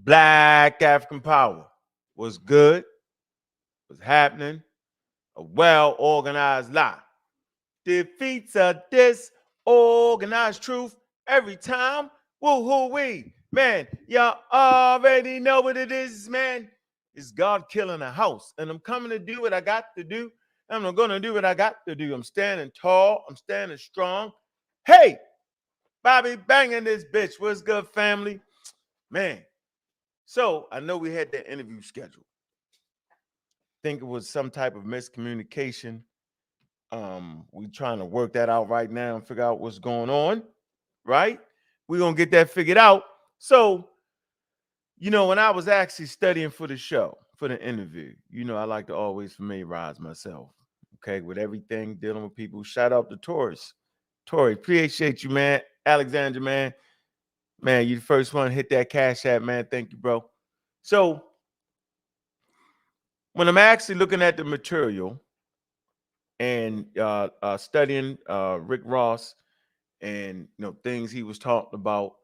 Black African power was good, was happening, a well-organized lie. Defeats a disorganized truth every time. Woo-hoo-wee. Man, y'all already know what it is, man. It's God killing a house. And I'm coming to do what I got to do. And I'm going to do what I got to do. I'm standing tall. I'm standing strong. Hey, Bobby banging this bitch. What's good, family? Man, so I know we had that interview scheduled. Think it was some type of miscommunication. We trying to work that out right now and figure out what's going on, right? We're going to get that figured out. So, when I was actually studying for the show, for the interview, I like to always familiarize myself, okay, with everything dealing with people. Shout out to Taurus. Tori, appreciate you, man. Alexandra, man, you the first one to hit that Cash App, man. Thank you, bro. So, when I'm actually looking at the material and studying Rick Ross and things he was talking about,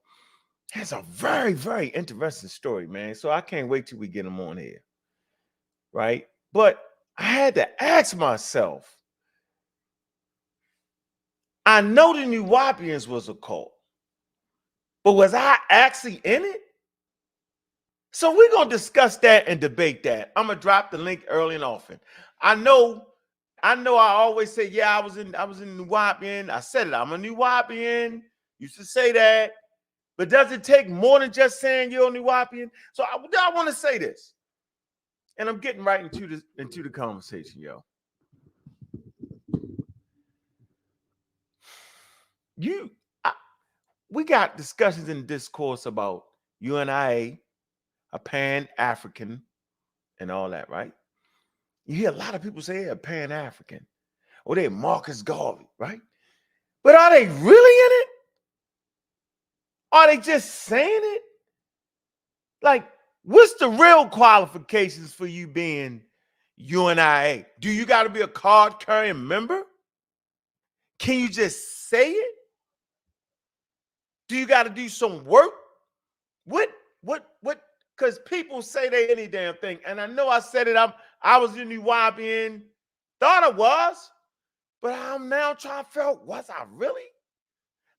it's a very, very interesting story, man. So I can't wait till we get him on here, right? But I had to ask myself, I know the New Wapians was a cult, but was I actually in it? So we're gonna discuss that and debate that. I'm gonna drop the link early and often. I know. I always say, yeah, I was in New Wapian. I said it. I'm a New Wapian. Used to say that. But does it take more than just saying you're a New Wapian? So I want to say this, and I'm getting right into the conversation, yo. We got discussions in discourse about UNIA, a Pan-African, and all that, right? You hear a lot of people say they're Pan-African, or they're Marcus Garvey, right? But are they really in it? Are they just saying it? Like, what's the real qualifications for you being UNIA? Do you got to be a card-carrying member? Can you just say it? Do you got to do some work? What? Because people say they any damn thing. And I know I said it. I was in New Wapian. Thought I was. But I'm now trying to figure out, was I really?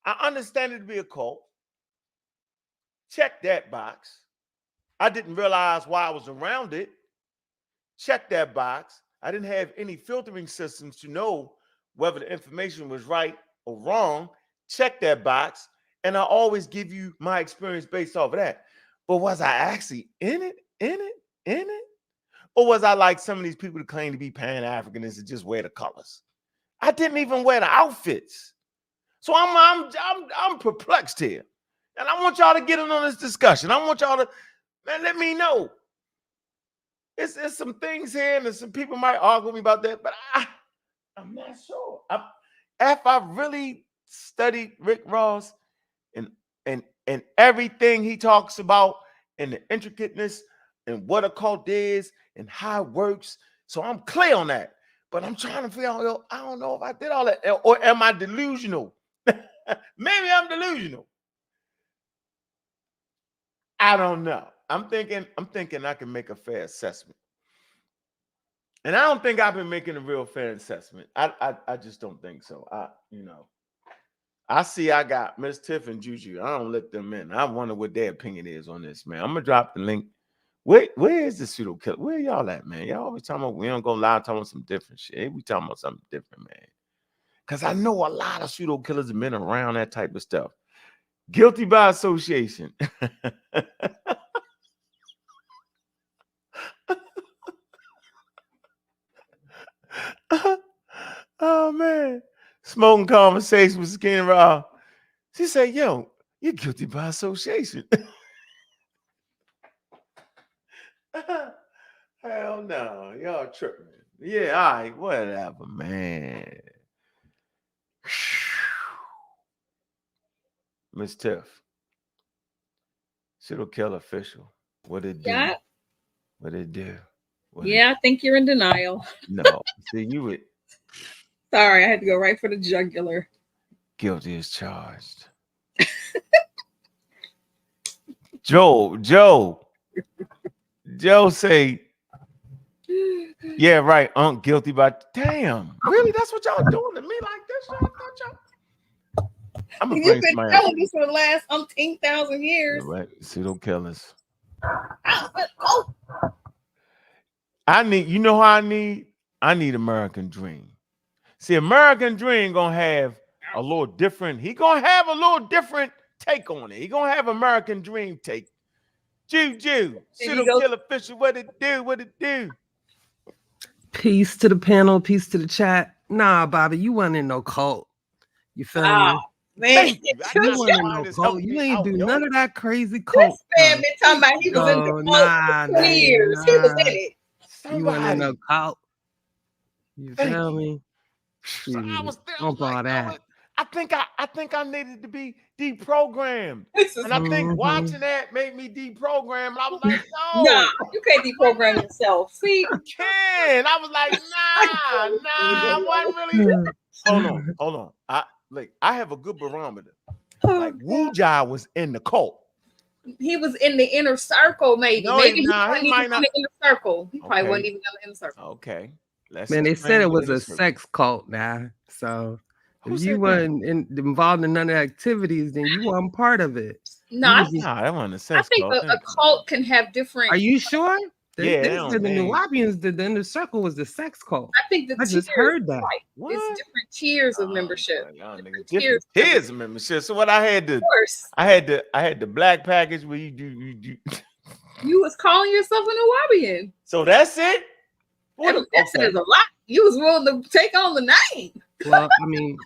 I understand it to be a cult. Check that box. I didn't realize why I was around it. Check that box. I didn't have any filtering systems to know whether the information was right or wrong. Check that box. And I always give you my experience based off of that. But was I actually in it? Or was I like some of these people that claim to be Pan-Africanists and just wear the colors? I didn't even wear the outfits. So I'm perplexed here. And I want y'all to get in on this discussion. I want y'all to, man, let me know. It's some things here, and some people might argue with me about that, but I'm not sure. After I really studied Rick Ross and everything he talks about and the intricateness and what a cult is and how it works, so I'm clear on that. But I'm trying to figure out, I don't know if I did all that, or am I delusional? Maybe I'm delusional. I don't know. I'm thinking I can make a fair assessment. And I don't think I've been making a real fair assessment. I just don't think so. I see I got Miss Tiff and Juju. I don't let them in. I wonder what their opinion is on this, man. I'm gonna drop the link. Where is the pseudo killer? Where y'all at, man? Y'all always talking about we don't go live talking about some different shit. We talking about something different, man. Because I know a lot of pseudo killers have been around that type of stuff. Guilty by association. Oh man. Smoking conversation with Skin Raw. She said, yo, you're guilty by association. Hell no. Y'all tripping. Yeah, all right, whatever, man. Miss Tiff. Pseudo kill official. What it do? Yeah. What it do? I think you're in denial. No. See, you would. Sorry, I had to go right for the jugular. Guilty as charged. Joe, Joe say, yeah, right. Unc guilty by damn. Really? That's what y'all doing to me like this? I thought y'all. I'm gonna You've bring been somebody else. telling this for the last 10,000 years. Right. Pseudo-killers. Oh, I need, you know how I need American Dream. See, American Dream gonna have a little different, he gonna have a little different take on it. He gonna have American Dream take. Juju, pseudo-killer Fisher, what it do, what it do? Peace to the panel, peace to the chat. Nah, Bobby, you wasn't in no cult. You feel me? man. Thank you. You wasn't in no cult. You ain't do none of that crazy cult. This man been talking about he was in the cult for 20 years. He was in it. You wasn't in no cult. You Thank feel me? So I was there. Don't like that. I think I needed to be deprogrammed. And I think watching that made me deprogrammed. I was like, no. Nah, you can't deprogram yourself. See? You can. I was like, nah, I wasn't really. Hold on. I have a good barometer. Like Wu-Jai was in the cult. He was in the inner circle, maybe. No, maybe he might not. In the inner circle. He probably wasn't even in the inner circle. Okay. Man, they said it was a sex cult now. So if you weren't involved in none of the activities, then you weren't part of it. No, that wasn't a sex cult. I think a cult can have different. Are you sure? They said the Nuwapians, the inner circle was the sex cult. I think I just heard that. It's different tiers of membership. Different tiers of membership. So what I had the black package where you do. You was calling yourself a Nuwapian. So that's it? That's a lot. You was willing to take on the name. Well, I mean,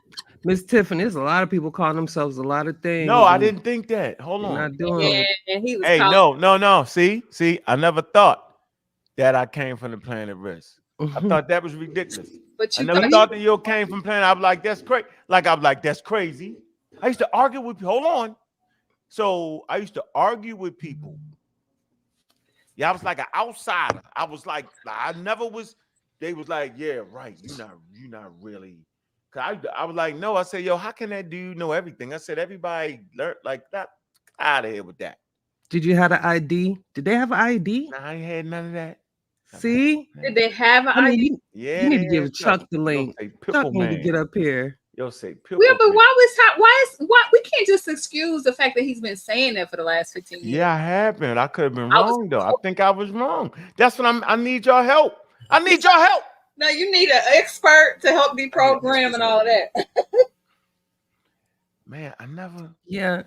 Miss Tiffany, there's a lot of people calling themselves a lot of things. No, I didn't think that. Hold on. Not doing it. And he was no. See, I never thought that I came from the planet Risk. I thought that was ridiculous. But I never thought that you came from planet. I was like, that's crazy. That's crazy. I used to argue with people. Hold on. So I used to argue with people. Yeah, I was like an outsider. I was like, I never was. They was like, yeah, right. You're not really. Cause I was like, no. I said, yo, how can that dude know everything? I said, everybody learned like that. Out of here with that. Did you have an ID? Did they have an ID? Nah, I ain't had none of that. See? Did they have an ID? Yeah, you need to give Chuck the link. Chuck need to get up here. You'll say Pickle. Yeah, but why we can't just excuse the fact that he's been saying that for the last 15 years. Yeah, I have been. I could have been wrong though. I think I was wrong. That's what I need your help. I need your help. No, you need an expert to help deprogram and all that. Man, I never. Yeah.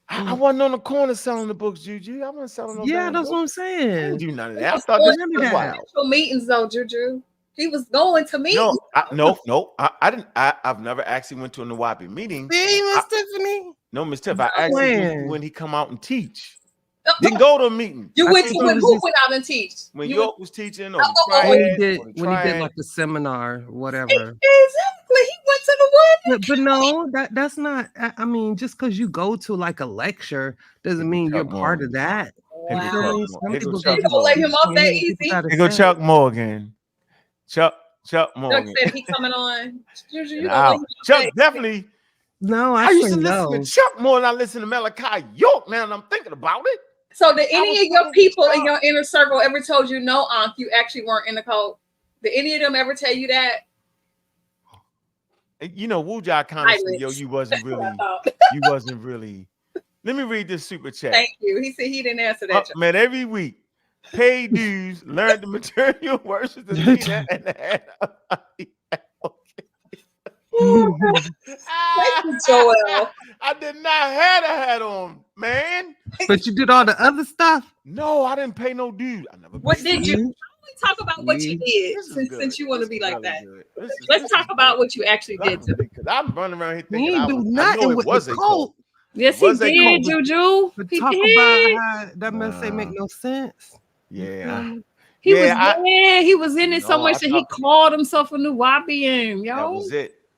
I wasn't on the corner selling the books, Juju. I wasn't selling no. Yeah, that's what I'm saying. I didn't do none of that. I thought this was meetings though, Juju. He was going to meetings. No, I didn't. I've never actually went to a Nawapi meeting. See, Miss Tiffany? No, Miss Tiff. I actually went when he come out and teach. Didn't go to a meeting. You went to who went out and teach? When York was teaching, or when he did like the seminar, whatever. Exactly, he went to the one. But no, that's not. I mean, just because you go to like a lecture doesn't mean you're part of that. Wow. Some people don't let him off that easy. Here go Chuck Morgan. Chuck Morgan. Chuck said he coming on. Chuck definitely. No, I used to listen to Chuck more than I listen to Malachi York. Now that I'm thinking about it. So did any of your people in your inner circle ever told you no, Ankh, you actually weren't in the cult? Did any of them ever tell you that? You know, Wu-Jai kind of said, yo, you wasn't really. Let me read this super chat. Thank you. He said he didn't answer that. Man, every week, pay dues, learn the material versus the leader and the Joel. I did not have a hat on, man. But you did all the other stuff? No, I didn't pay no dues. What did you? Talk about what you did since you want to be like that. Let's talk about what you actually did. Because I'm running around here thinking I know it was a cult. Yes, he did, Juju. But talk about how that must say make no sense. Yeah. He was in it so much that he called himself a Nuwapian, yo.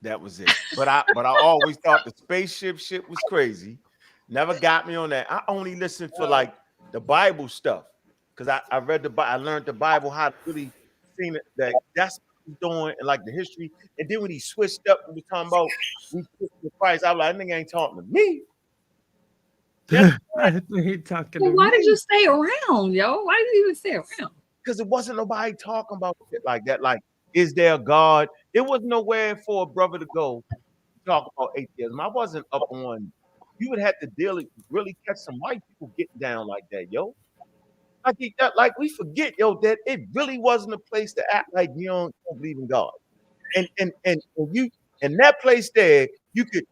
That was it. But I always thought the spaceship shit was crazy. Never got me on that. I only listened for like the Bible stuff. Because I read the Bible, I learned the Bible, how to really see that that's what he's doing, and like the history. And then when he switched up and was talking about we switched the price, I was like, that nigga ain't talking to me. Yeah. He talking Well, to why me. did you stay around, yo? Why did you even stay around? Because it wasn't nobody talking about shit like that. Like, is there a God? There was nowhere for a brother to go to talk about atheism. I wasn't up on. You would have to really catch some white people getting down like that, yo. Like we forget, yo, that it really wasn't a place to act like you don't believe in God. And you in that place there, you could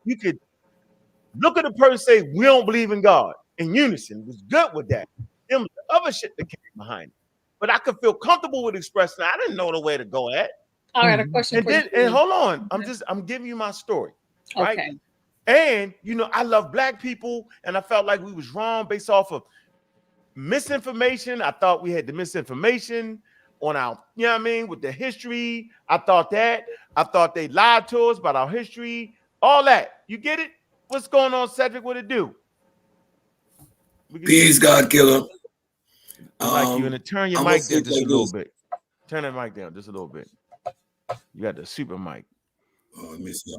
look at the person and say, we don't believe in God in unison. It was good with that. Then the other shit that came behind it. But I could feel comfortable with expressing I didn't know the way to go at. I got a question And for then you. and hold on. I'm giving you my story. Right. Okay. And I love black people, and I felt like we was wrong based off of misinformation. I thought we had the misinformation on our, you know what I mean, with the history. I thought they lied to us about our history, all that. You get it? What's going on, Cedric? What it do? Peace, God killer. Like you, and turn your I'm gonna mic say down it just like a little this. bit. Turn that mic down just a little bit. You got the super mic. Let me see.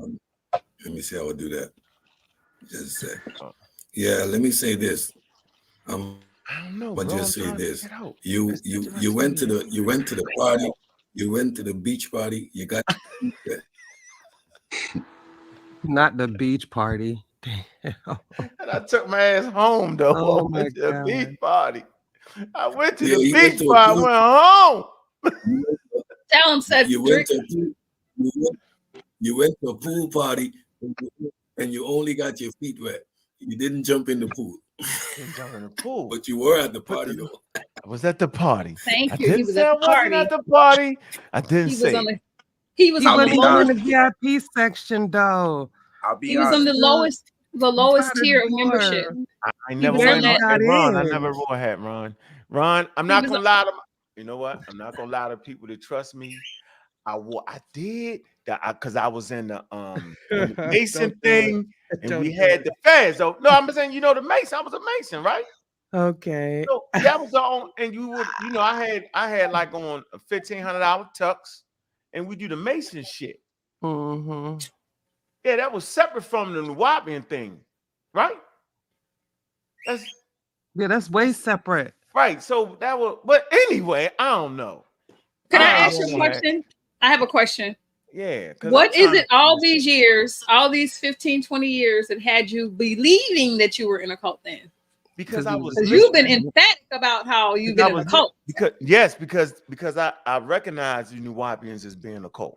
Let me see how I do that. Just a sec. Yeah, let me say this. I don't know, But bro. just I'm say trying to this. figure it out. You went to the party. You went to the beach party. You got Not the beach party. And I took my ass home though. Oh I my went to the God. beach party. I went to Yeah, the you went beach to a party. I pool. went home. Tell him, Cedric. You went to you went to a pool party and you only got your feet wet. You didn't jump in the pool. Didn't jump in the pool. But you were at the party though. I was at the party. Thank I you. He didn't was say at I the wasn't party. at the party. I didn't He was say on it. the he was He on the wasn't even in lowest. the VIP section though. I'll be He was on honest. the lowest By the tier of door. membership. I He never was on went. that. Got Ron, I in. never wore a hat, Ron. Ron, I'm He not was gonna lie to. You know what? I'm not gonna lie to people that trust me. I did that because I was in the Mason Don't do it. thing, and Don't we do had it. the feds. So no, I'm saying the Mason. I was a Mason, right? Okay. So that was on, and you would, I had like on a $1,500 tux, and we do the Mason shit. Mm-hmm. Yeah, that was separate from the Nuwabian thing, right? That's way separate. Right. So that was, but anyway, I don't know. Can I I ask you a won't question? I have a question. Yeah. What is it all these years, all these 15, 20 years that had you believing that you were in a cult then? Because I was you've been emphatic about how you've been in a cult. Because I recognize the Nuwabians as being a cult.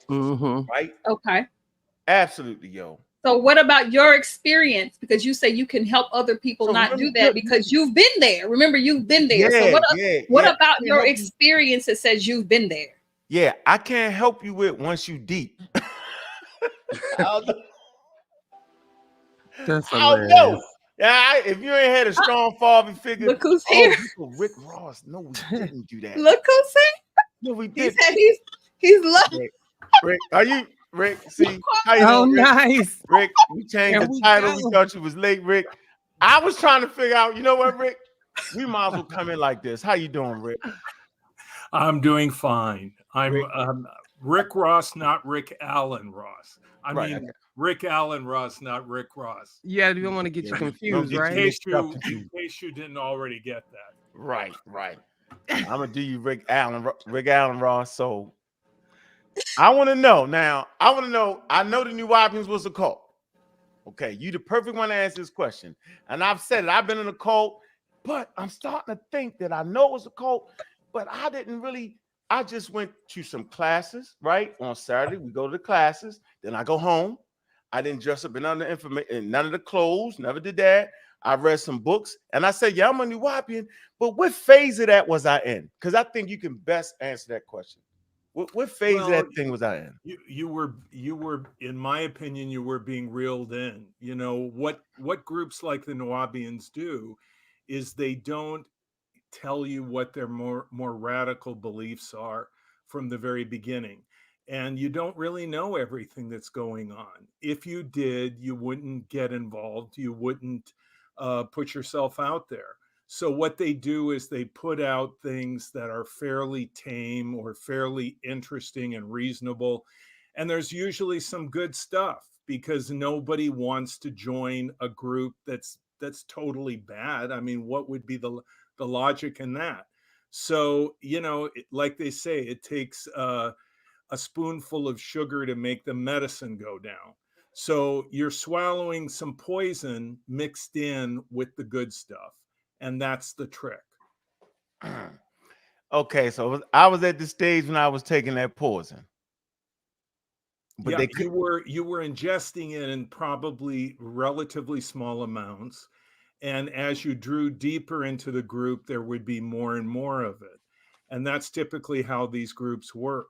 Mm-hmm. Right? Okay. Absolutely, yo. So what about your experience? Because you say you can help other people not do that because you've been there. Remember, you've been there. Yeah, so what about your experience that says you've been there? Yeah, I can't help you with once you deep. That's I don't know. Yeah, if you ain't had a strong father figure, look who's here. Rick Ross. No, we didn't do that. Look who's here. No, we did. He said he's lucky. Rick, are you Rick? See how you doing, Rick? Nice. Rick, we changed the title. We thought you was late, Rick. I was trying to figure out. You know what, Rick? We might as well come in like this. How you doing, Rick? I'm doing fine. I'm Rick Ross, not Rick Allen Ross. I mean, Rick Allen Ross, not Rick Ross. Yeah, you don't want to get you confused, right? In case you didn't already get that. Right. I'm gonna do you Rick Allen Ross. So I want to know now. I know the Nuwabians was a cult. Okay, you the perfect one to answer this question. And I've said it. I've been in a cult, but I'm starting to think that I know it was a cult, but I didn't really. I just went to some classes, right? On Saturday, we go to the classes. Then I go home. I didn't dress up in none of the information, none of the clothes. Never did that. I read some books, and I said, "Yeah, I'm a Nuwabian." But what phase of that was I in? Because I think you can best answer that question. What phase of that thing was I in? You were, in my opinion, you were being reeled in. You know what groups like the Nuwabians do is they don't tell you what their more radical beliefs are from the very beginning, and you don't really know everything that's going on. If you did, you wouldn't get involved. You wouldn't put yourself out there. So what they do is they put out things that are fairly tame or fairly interesting and reasonable. And there's usually some good stuff because nobody wants to join a group that's that's totally bad. I mean, what would be the logic in that? So, you know, like they say, it takes a spoonful of sugar to make the medicine go down. So you're swallowing some poison mixed in with the good stuff, and that's the trick. Okay, so I was at the stage when I was taking that poison, but Yeah, they could. you were ingesting it in probably relatively small amounts, and as you drew deeper into the group, there would be more and more of it, and that's typically how these groups work.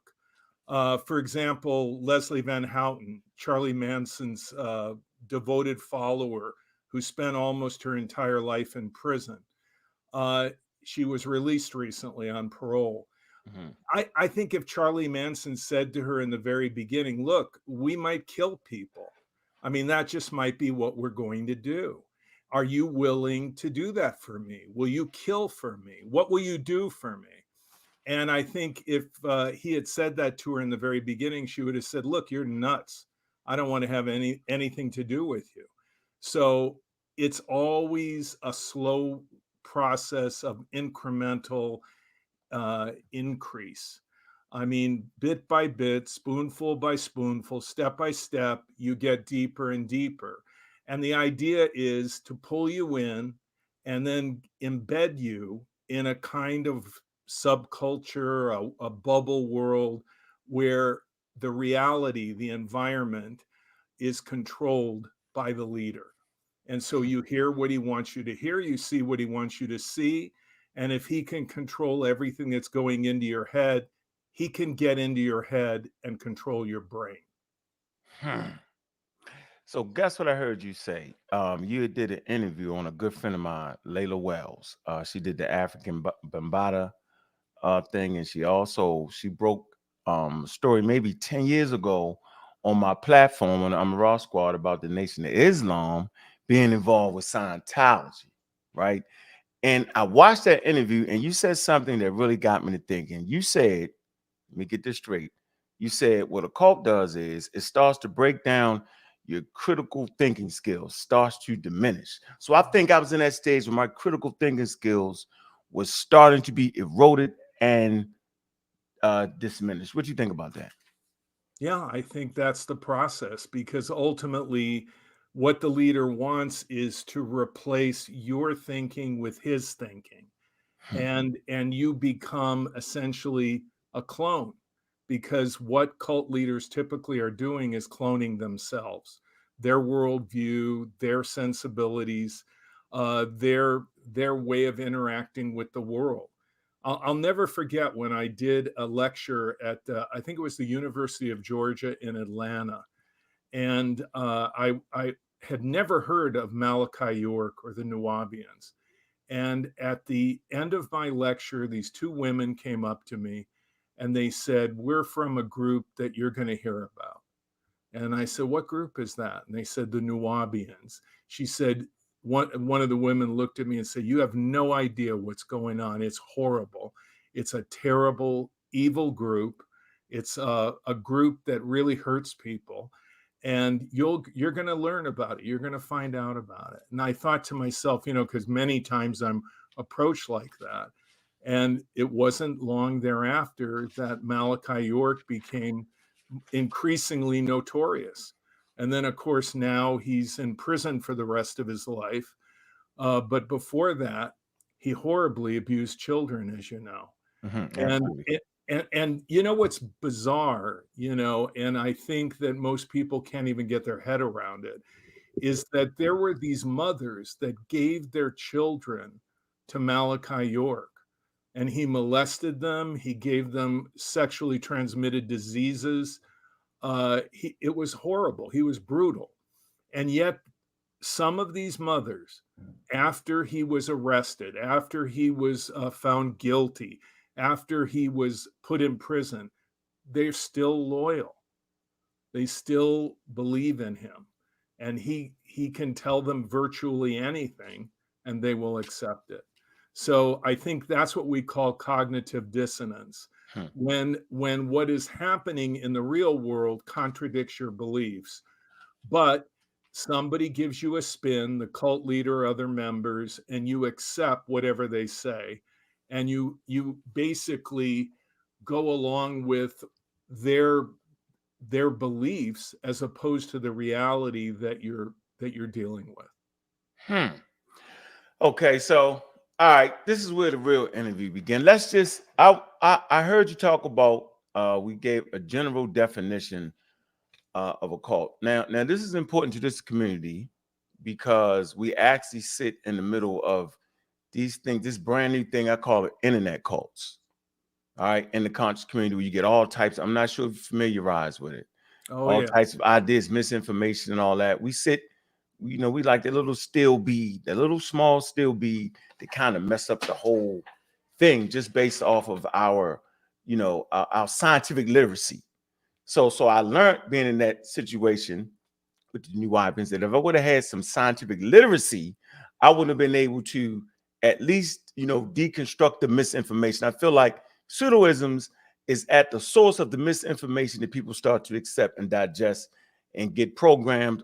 For example, Leslie Van Houten, Charlie Manson's devoted follower, who spent almost her entire life in prison. Uh, she was released recently on parole. Mhm. I think if Charlie Manson said to her in the very beginning, look, we might kill people. I mean, that just might be what we're going to do. Are you willing to do that for me? Will you kill for me? What will you do for me? And I think if he had said that to her in the very beginning, she would have said, look, you're nuts. I don't want to have anything to do with you. So it's always a slow process of incremental increase. I mean, bit by bit, spoonful by spoonful, step by step, you get deeper and deeper. And the idea is to pull you in and then embed you in a kind of subculture, a bubble world where the reality, the environment is controlled by the leader. And so you hear what he wants you to hear, you see what he wants you to see. And if he can control everything that's going into your head, he can get into your head and control your brain. Hmm. So guess what I heard you say? You did an interview on a good friend of mine, Layla Wells. She did the African Bambata thing, and she broke a story maybe 10 years ago on my platform on the Raw Squad about the Nation of Islam being involved with Scientology, right? And I watched that interview, and you said something that really got me to thinking. You said, let me get this straight. You said what a cult does is it starts to break down your critical thinking skills, starts to diminish. So I think I was in that stage where my critical thinking skills was starting to be eroded and diminished. What do you think about that? Yeah, I think that's the process because ultimately, what the leader wants is to replace your thinking with his thinking. And you become essentially a clone because what cult leaders typically are doing is cloning themselves, their worldview, their sensibilities, their way of interacting with the world. I'll never forget when I did a lecture at I think it was the University of Georgia in Atlanta, and I had never heard of Malachi York or the Nuwabians. And at the end of my lecture, these two women came up to me and they said, we're from a group that you're going to hear about. And I said, what group is that? And they said, the Nuwabians. She said, one of the women looked at me and said, you have no idea what's going on. It's horrible. It's a terrible, evil group. It's a group that really hurts people. And you're going to learn about it. You're going to find out about it. And I thought to myself, you know, because many times I'm approached like that. And it wasn't long thereafter that Malachi York became increasingly notorious. And then, of course, now he's in prison for the rest of his life. But before that, he horribly abused children, as you know. And Absolutely. and you know what's bizarre, you know, and I think that most people can't even get their head around it, is that there were these mothers that gave their children to Malachi York. And he molested them. He gave them sexually transmitted diseases. It was horrible. He was brutal. And yet, some of these mothers, after he was arrested, after he was found guilty, after he was put in prison, they're still loyal. They still believe in him. And he can tell them virtually anything and they will accept it. So I think that's what we call cognitive dissonance. Hmm. When what is happening in the real world contradicts your beliefs, but Somebody gives you a spin, the cult leader or other members, and you accept whatever they say. And you basically go along with their beliefs as opposed to the reality that you're dealing with. Okay, so all right, this is where the real interview began. Let's just I heard you talk about we gave a general definition of a cult. Now this is important to this community because we actually sit in the middle of these things, this brand new thing I call it internet cults. All right, in the conscious community where you get all types. I'm not sure if you're familiarized with it. All types of ideas, misinformation, and all that. We sit, we like that little steel bead, that little small steel bead to kind of mess up the whole thing just based off of our scientific literacy. So I learned being in that situation with the new weapons that if I would have had some scientific literacy, I wouldn't have been able to at least, deconstruct the misinformation. I feel like pseudoisms is at the source of the misinformation that people start to accept and digest and get programmed,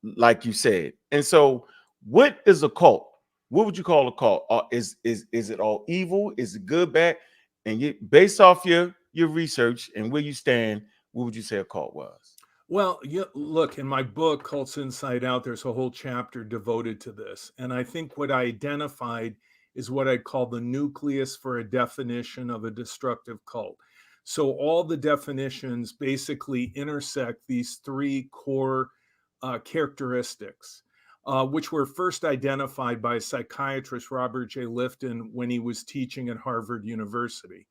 like you said. And so, what is a cult? What would you call a cult? Is it all evil? Is it good, bad? And based off your research and where you stand, what would you say a cult was? Well, look, in my book, Cults Inside Out, there's a whole chapter devoted to this. And I think what I identified is what I call the nucleus for a definition of a destructive cult. So all the definitions basically intersect these three core characteristics, which were first identified by psychiatrist Robert J. Lifton when he was teaching at Harvard University.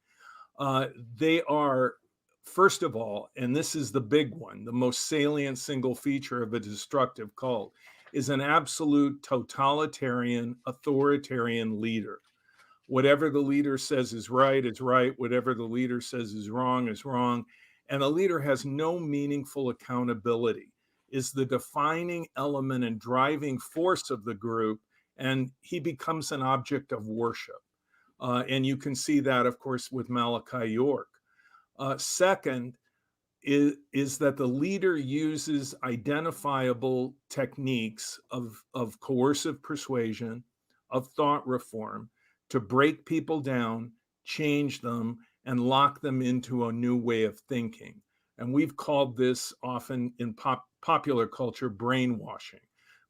They are, first of all, and this is the big one, the most salient single feature of a destructive cult, is an absolute totalitarian, authoritarian leader. Whatever the leader says is right. Whatever the leader says is wrong. And the leader has no meaningful accountability, is the defining element and driving force of the group, and he becomes an object of worship. And you can see that, of course, with Malachi York. Second is that the leader uses identifiable techniques of coercive persuasion, of thought reform, to break people down, change them, and lock them into a new way of thinking. And we've called this often in popular culture brainwashing.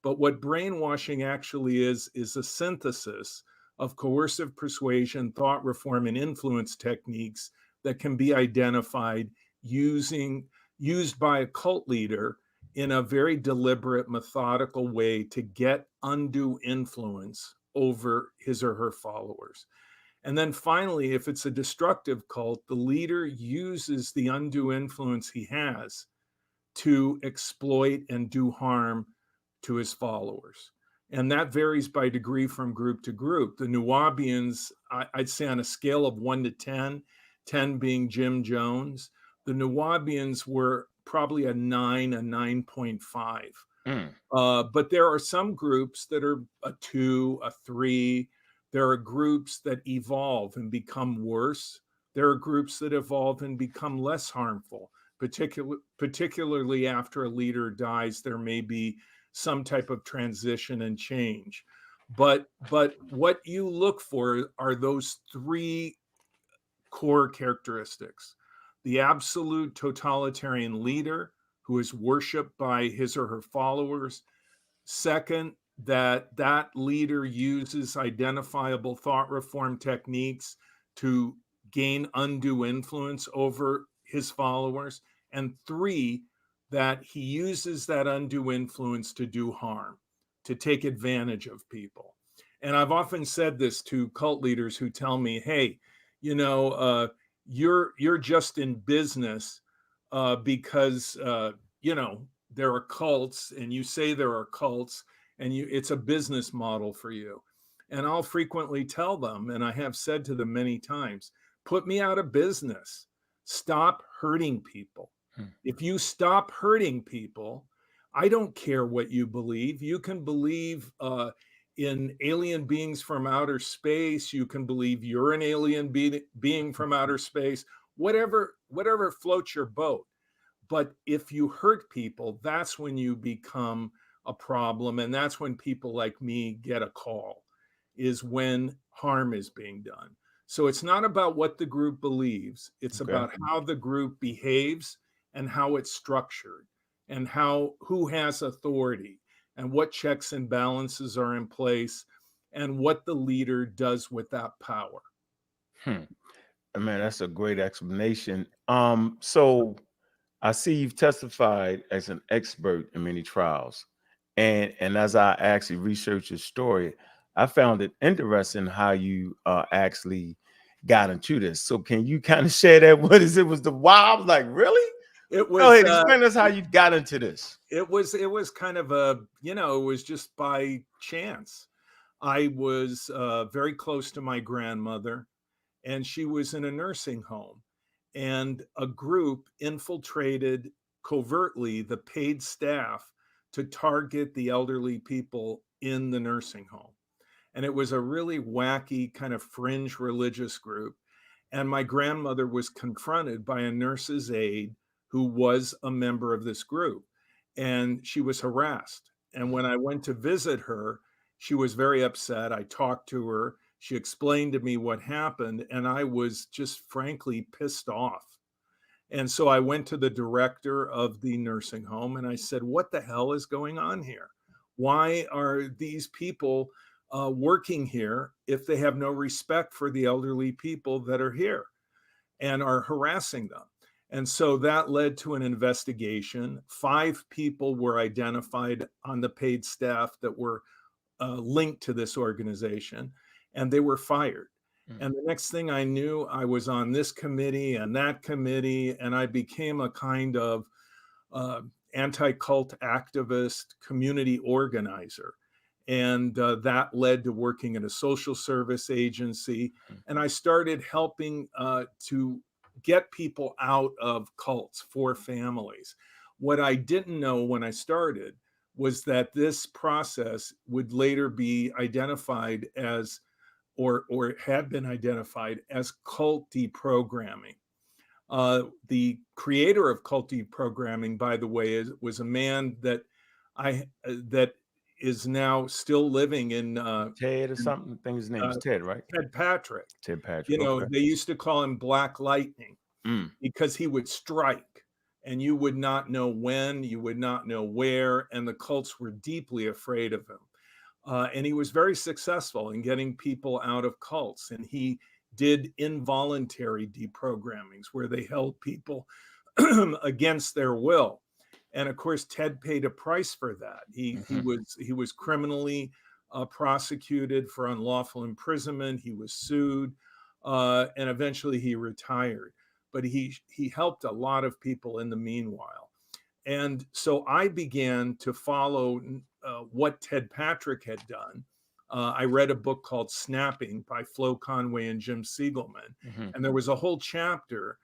But what brainwashing actually is a synthesis of coercive persuasion, thought reform, and influence techniques that can be identified used by a cult leader in a very deliberate, methodical way to get undue influence over his or her followers. And then finally, if it's a destructive cult, the leader uses the undue influence he has to exploit and do harm to his followers. And that varies by degree from group to group. The Nuwaubians, I'd say on a scale of 1 to 10, 10 being Jim Jones, the Nuwaubians were probably a 9, a 9.5. But there are some groups that are a 2, a 3. There are groups that evolve and become worse. There are groups that evolve and become less harmful, particularly after a leader dies. There may be some type of transition and change. But what you look for are those three core characteristics: the absolute totalitarian leader who is worshipped by his or her followers. Second, that leader uses identifiable thought reform techniques to gain undue influence over his followers. And three, that he uses that undue influence to do harm, to take advantage of people. And I've often said this to cult leaders who tell me, hey, you're just in business because there are cults, and you say there are cults, and it's a business model for you. And I'll frequently tell them, and I have said to them many times, put me out of business. Stop hurting people. If you stop hurting people, I don't care what you believe. You can believe in alien beings from outer space. You can believe you're an alien being from outer space, whatever floats your boat. But if you hurt people, that's when you become a problem. And that's when people like me get a call, is when harm is being done. So it's not about what the group believes. It's about how the group behaves and how it's structured and who has authority and what checks and balances are in place and what the leader does with that power. Man, that's a great explanation. So I see you've testified as an expert in many trials. And as I actually researched your story, I found it interesting how you actually got into this. So can you kind of share that? What is it? Was the wow? I was like, really? It was, go ahead, explain us how you got into this. It was kind of a, it was just by chance. I was very close to my grandmother, and she was in a nursing home, and a group infiltrated covertly the paid staff to target the elderly people in the nursing home. And it was a really wacky kind of fringe religious group. And my grandmother was confronted by a nurse's aide who was a member of this group, and she was harassed. And when I went to visit her, she was very upset. I talked to her. She explained to me what happened, and I was just frankly pissed off. And so I went to the director of the nursing home and I said, what the hell is going on here? Why are these people working here if they have no respect for the elderly people that are here and are harassing them? And so that led to an investigation. 5 people were identified on the paid staff that were linked to this organization, and they were fired. And the next thing I knew, I was on this committee and that committee, and I became a kind of anti-cult activist, community organizer. And that led to working at a social service agency. And I started helping to get people out of cults for families. What I didn't know when I started was that this process would later be identified as, or had been identified as, cult deprogramming. The creator of cult deprogramming, by the way, was a man that that is now still living in Ted or something. I think his name is Ted, right? Ted Patrick. Ted Patrick. They used to call him Black Lightning because he would strike, and you would not know when, you would not know where, and the cults were deeply afraid of him. And he was very successful in getting people out of cults. And he did involuntary deprogrammings where they held people against their will. And of course, Ted paid a price for that. He was criminally prosecuted for unlawful imprisonment. He was sued, and eventually he retired. But he helped a lot of people in the meanwhile. And so I began to follow what Ted Patrick had done. I read a book called Snapping by Flo Conway and Jim Siegelman. And there was a whole chapter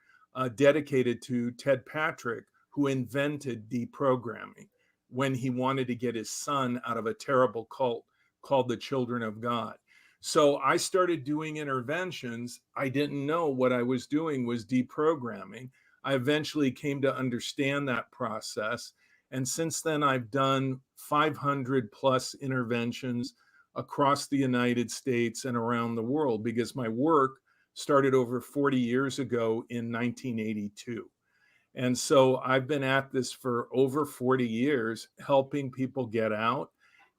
dedicated to Ted Patrick, who invented deprogramming when he wanted to get his son out of a terrible cult called the Children of God. So I started doing interventions. I didn't know what I was doing was deprogramming. I eventually came to understand that process. And since then, I've done 500 plus interventions across the United States and around the world, because my work started over 40 years ago in 1982. And so I've been at this for over 40 years, helping people get out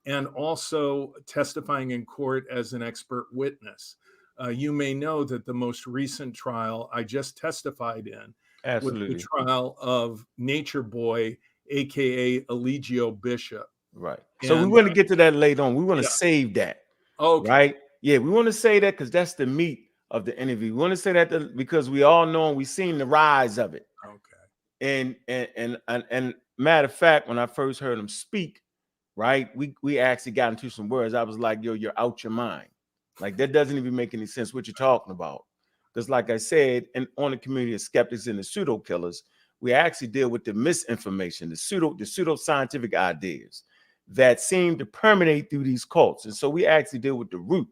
and also testifying in court as an expert witness. You may know that the most recent trial I just testified in was the trial of Nature Boy, aka Eligio Bishop. Right. So we want to get to that later on. We want to save that. Okay. Right. Yeah, we want to say that because that's the meat of the interview. We want to say that because we all know and we've seen the rise of it. Okay. And matter of fact, when I first heard him speak, right, we actually got into some words. I was like, yo, you're out your mind. Like, that doesn't even make any sense what you're talking about. Because like I said, and on the community of skeptics and the pseudo killers, we actually deal with the misinformation, the pseudo scientific ideas that seem to permeate through these cults. And so we actually deal with the root.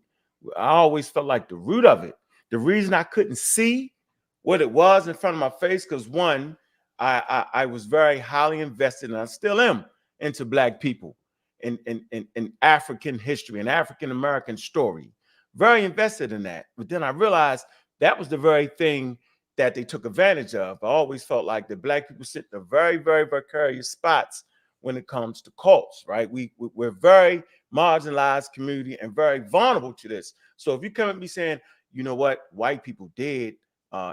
I always felt like the root of it. The reason I couldn't see what it was in front of my face, because one, I was very highly invested, and I still am, into Black people. in African history and African American story. Very invested in that. But then I realized that was the very thing that they took advantage of. I always felt like the Black people sit in a very, very precarious spots when it comes to cults, right? We're very marginalized community and very vulnerable to this. So if you come at me saying, you know what, white people did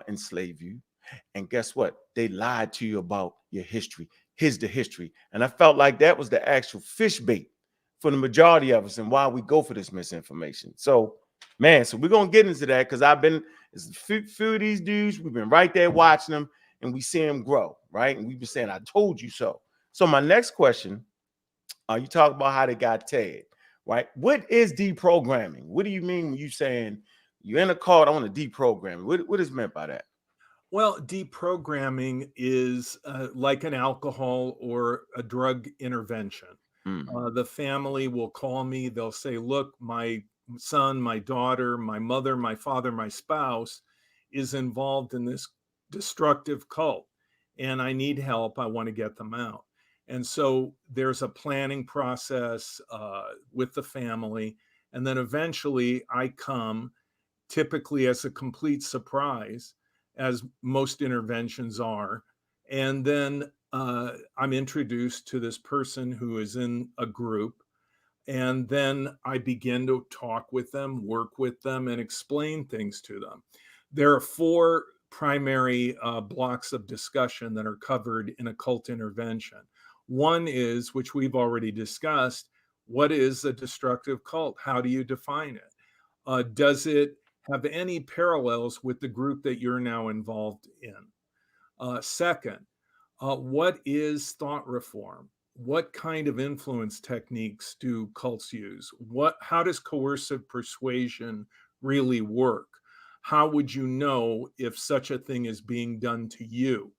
enslave you, and guess what? They lied to you about your history. Here's the history. And I felt like that was the actual fish bait for the majority of us and why we go for this misinformation. So, man, so we're going to get into that because I've been, it's a few of these dudes, we've been right there watching them and we see them grow, right? And we've been saying, I told you so. So my next question, you talk about how they got tagged, right? What is deprogramming? What do you mean when you saying you're in a cult, I want to deprogram? What is meant by that? Well, deprogramming is like an alcohol or a drug intervention. The family will call me. They'll say, look, my son, my daughter, my mother, my father, my spouse is involved in this destructive cult, and I need help. I want to get them out. And so there's a planning process with the family. And then eventually I come, typically as a complete surprise, as most interventions are. And then I'm introduced to this person who is in a group. And then I begin to talk with them, work with them, and explain things to them. There are four primary blocks of discussion that are covered in occult intervention. One is, which we've already discussed, what is a destructive cult? How do you define it? Does it have any parallels with the group that you're now involved in? Second, what is thought reform? What kind of influence techniques do cults use? How does coercive persuasion really work? How would you know if such a thing is being done to you?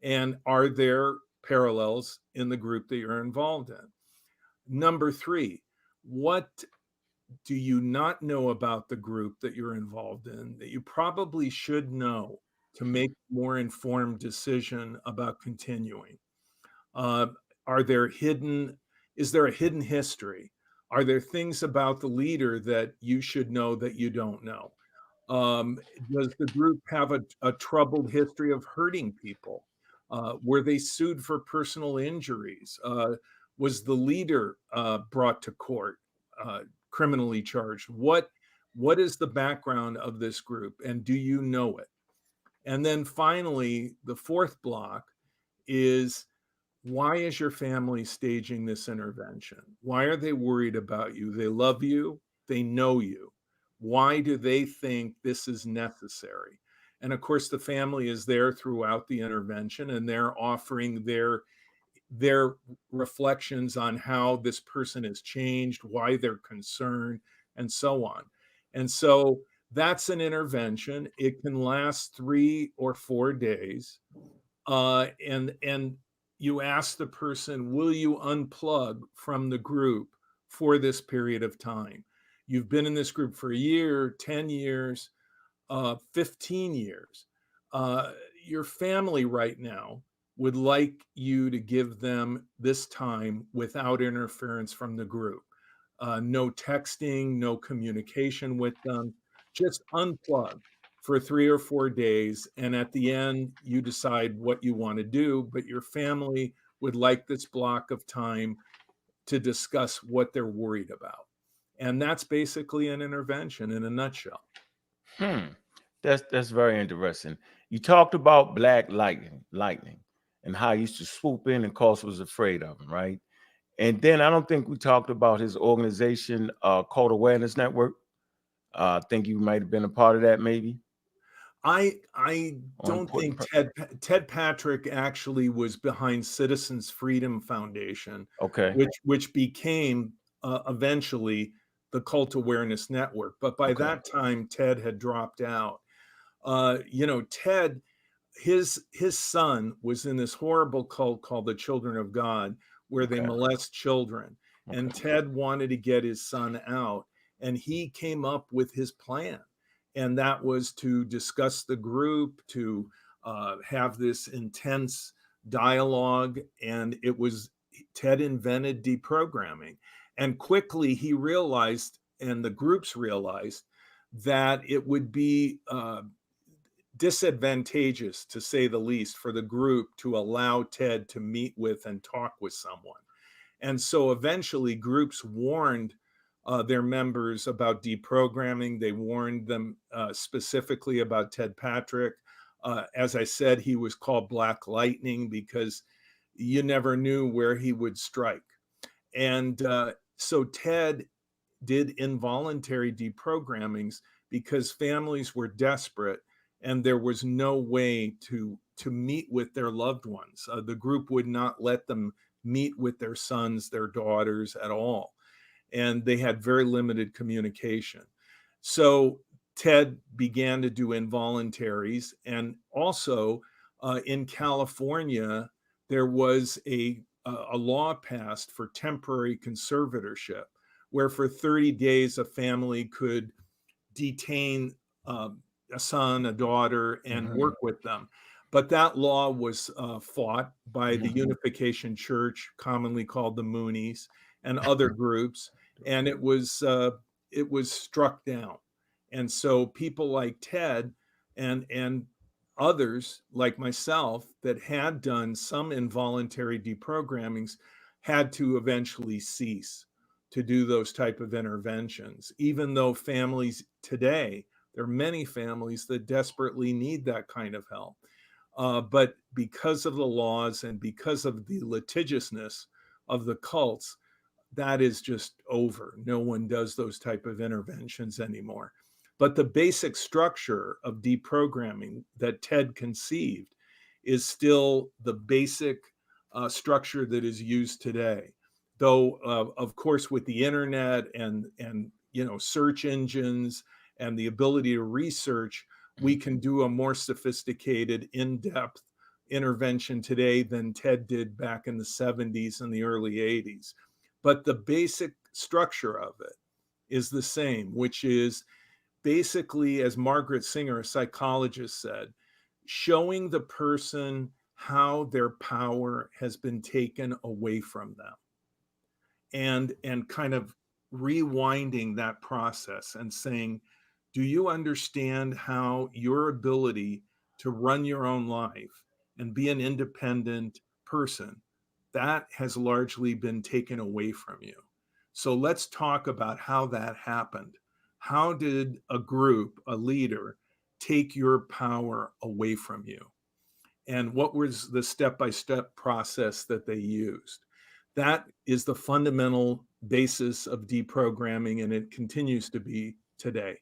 And are there parallels in the group that you're involved in? Number three, what do you not know about the group that you're involved in that you probably should know to make a more informed decision about continuing? Is there a hidden history? Are there things about the leader that you should know that you don't know? Does the group have a troubled history of hurting people? Were they sued for personal injuries? Was the leader brought to court, criminally charged? What is the background of this group, and do you know it? And then finally, the fourth block is, why is your family staging this intervention? Why are they worried about you? They love you. They know you. Why do they think this is necessary? And of course, the family is there throughout the intervention, and they're offering their reflections on how this person has changed, why they're concerned, and so on. And so that's an intervention. It can last 3 or 4 days. And you ask the person, will you unplug from the group for this period of time? You've been in this group for a year, 10 years, 15 years. Your family right now would like you to give them this time without interference from the group. No texting, no communication with them, just unplug for 3 or 4 days. And at the end, you decide what you want to do, but your family would like this block of time to discuss what they're worried about. And that's basically an intervention in a nutshell. That's very interesting. You talked about Black Lightning, and how he used to swoop in and Cost was afraid of him, right? And then I don't think we talked about his organization, Cult Awareness Network. I think you might have been a part of that, maybe. I don't think Ted Patrick actually was behind Citizens Freedom Foundation, Okay. which became eventually the Cult Awareness Network. But by that time, Ted had dropped out. Ted, his son was in this horrible cult called the Children of God, where they molest children. And Ted wanted to get his son out, and he came up with his plan. And that was to discuss the group, to have this intense dialogue. And it was Ted invented deprogramming, and quickly he realized, and the groups realized, that it would be disadvantageous, to say the least, for the group to allow Ted to meet with and talk with someone. And so eventually groups warned their members about deprogramming. They warned them specifically about Ted Patrick. As I said, he was called Black Lightning because you never knew where he would strike. And so Ted did involuntary deprogrammings because families were desperate and there was no way to meet with their loved ones. The group would not let them meet with their sons, their daughters at all. And they had very limited communication. So Ted began to do involuntaries. And also in California, there was a law passed for temporary conservatorship, where for 30 days a family could detain a son, a daughter, and work with them. But that law was fought by the Unification Church, commonly called the Moonies, and other groups, and it was struck down. And so people like Ted and others like myself that had done some involuntary deprogrammings had to eventually cease to do those type of interventions, even though families today, there are many families that desperately need that kind of help. But because of the laws and because of the litigiousness of the cults, that is just over. No one does those type of interventions anymore. But the basic structure of deprogramming that Ted conceived is still the basic structure that is used today. Though, of course, with the internet and search engines and the ability to research, we can do a more sophisticated, in-depth intervention today than Ted did back in the 70s and the early 80s. But the basic structure of it is the same, which is basically, as Margaret Singer, a psychologist, said, showing the person how their power has been taken away from them, and kind of rewinding that process and saying, do you understand how your ability to run your own life and be an independent person, that has largely been taken away from you? So let's talk about how that happened. How did a group, a leader, take your power away from you? And what was the step-by-step process that they used? That is the fundamental basis of deprogramming, and it continues to be today.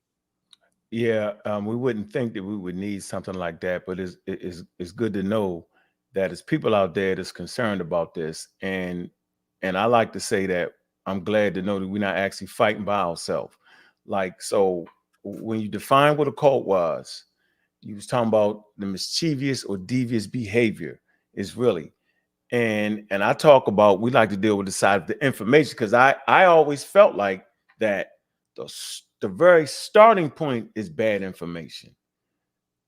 Yeah, we wouldn't think that we would need something like that, but it's good to know that there's people out there that's concerned about this, and I like to say that I'm glad to know that we're not actually fighting by ourselves. Like, so when you define what a cult was, you was talking about the mischievous or devious behavior is really, and I talk about, we like to deal with the side of the information, because I always felt like that the very starting point is bad information,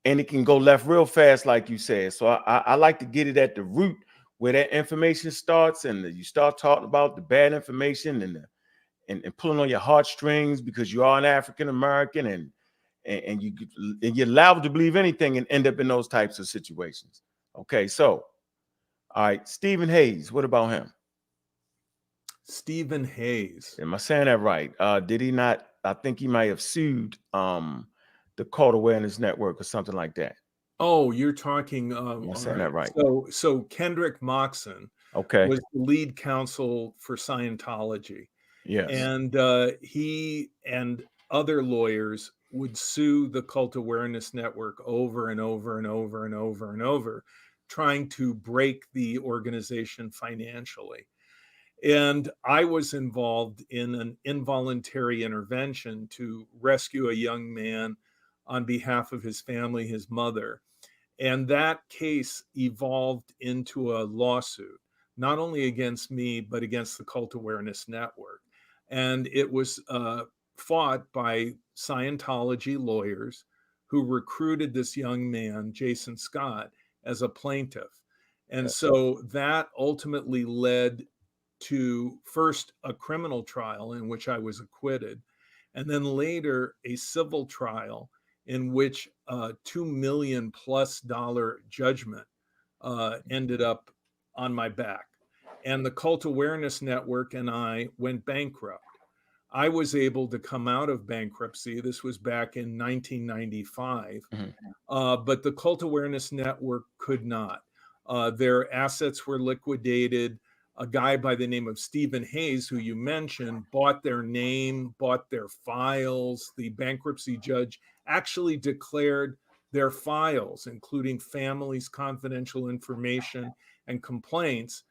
and it can go left real fast, like you said. So I like to get it at the root where that information starts, and you start talking about the bad information and pulling on your heartstrings because you are an African American, and you're liable to believe anything and end up in those types of situations. Okay, so all right, Stephen Hayes, what about him? Stephen Hayes. Am I saying that right? Did he not? I think he might have sued the Cult Awareness Network or something like that. Oh, you're talking. Am I saying that right? So Kendrick Moxon, okay, was the lead counsel for Scientology. Yes. And he and other lawyers would sue the Cult Awareness Network over and over and over and over and over, trying to break the organization financially. And I was involved in an involuntary intervention to rescue a young man on behalf of his family, his mother. And that case evolved into a lawsuit, not only against me, but against the Cult Awareness Network. And it was fought by Scientology lawyers who recruited this young man, Jason Scott, as a plaintiff. And so that ultimately led to first a criminal trial in which I was acquitted, and then later a civil trial in which a $2 million+ judgment ended up on my back. And the Cult Awareness Network and I went bankrupt. I was able to come out of bankruptcy. This was back in 1995. But the Cult Awareness Network could not. Their assets were liquidated. A guy by the name of Stephen Hayes, who you mentioned, bought their name, bought their files. The bankruptcy judge actually declared their files, including families' confidential information and complaints,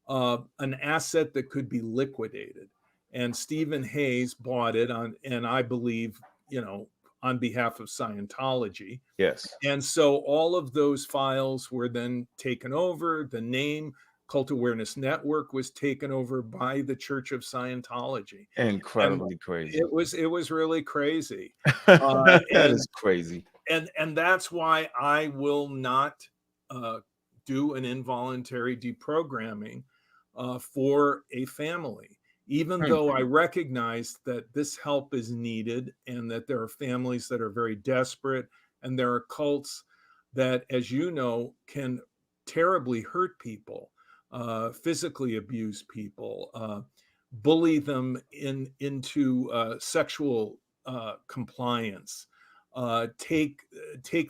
an asset that could be liquidated. And Stephen Hayes bought it on, and I believe, on behalf of Scientology. Yes. And so all of those files were then taken over. The name Cult Awareness Network was taken over by the Church of Scientology. Incredibly crazy. It was really crazy. That is crazy. And that's why I will not do an involuntary deprogramming for a family. Even though I recognize that this help is needed and that there are families that are very desperate, and there are cults that, as you know, can terribly hurt people, physically abuse people, bully them into sexual compliance, take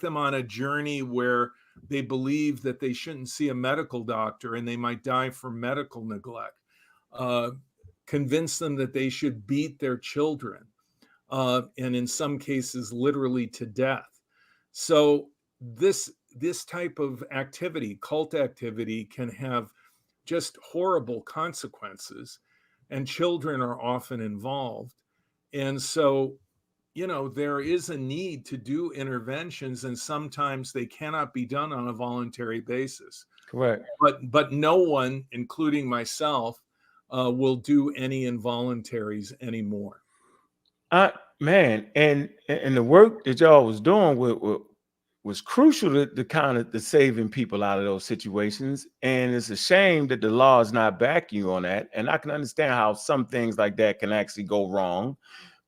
them on a journey where they believe that they shouldn't see a medical doctor and they might die from medical neglect. Convince them that they should beat their children, and in some cases, literally to death. So this type of activity, cult activity, can have just horrible consequences, and children are often involved. And so, there is a need to do interventions, and sometimes they cannot be done on a voluntary basis. Correct. But no one, including myself, will do any involuntaries anymore. Man, and the work that y'all was doing was crucial to kind of saving people out of those situations. And it's a shame that the law is not backing you on that. And I can understand how some things like that can actually go wrong.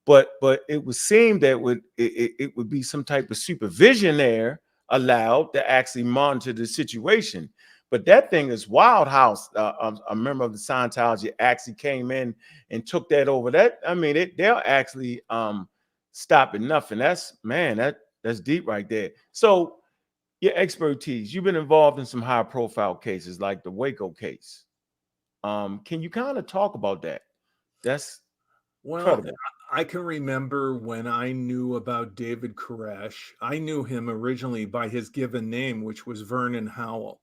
But it would seem that it would be some type of supervision there allowed to actually monitor the situation. But that thing is wild house. A member of the Scientology actually came in and took that over. That, I mean, they'll actually stop at nothing. That's deep right there. So your expertise, you've been involved in some high profile cases like the Waco case. Can you kind of talk about that? That's incredible. I can remember when I knew about David Koresh. I knew him originally by his given name, which was Vernon Howell.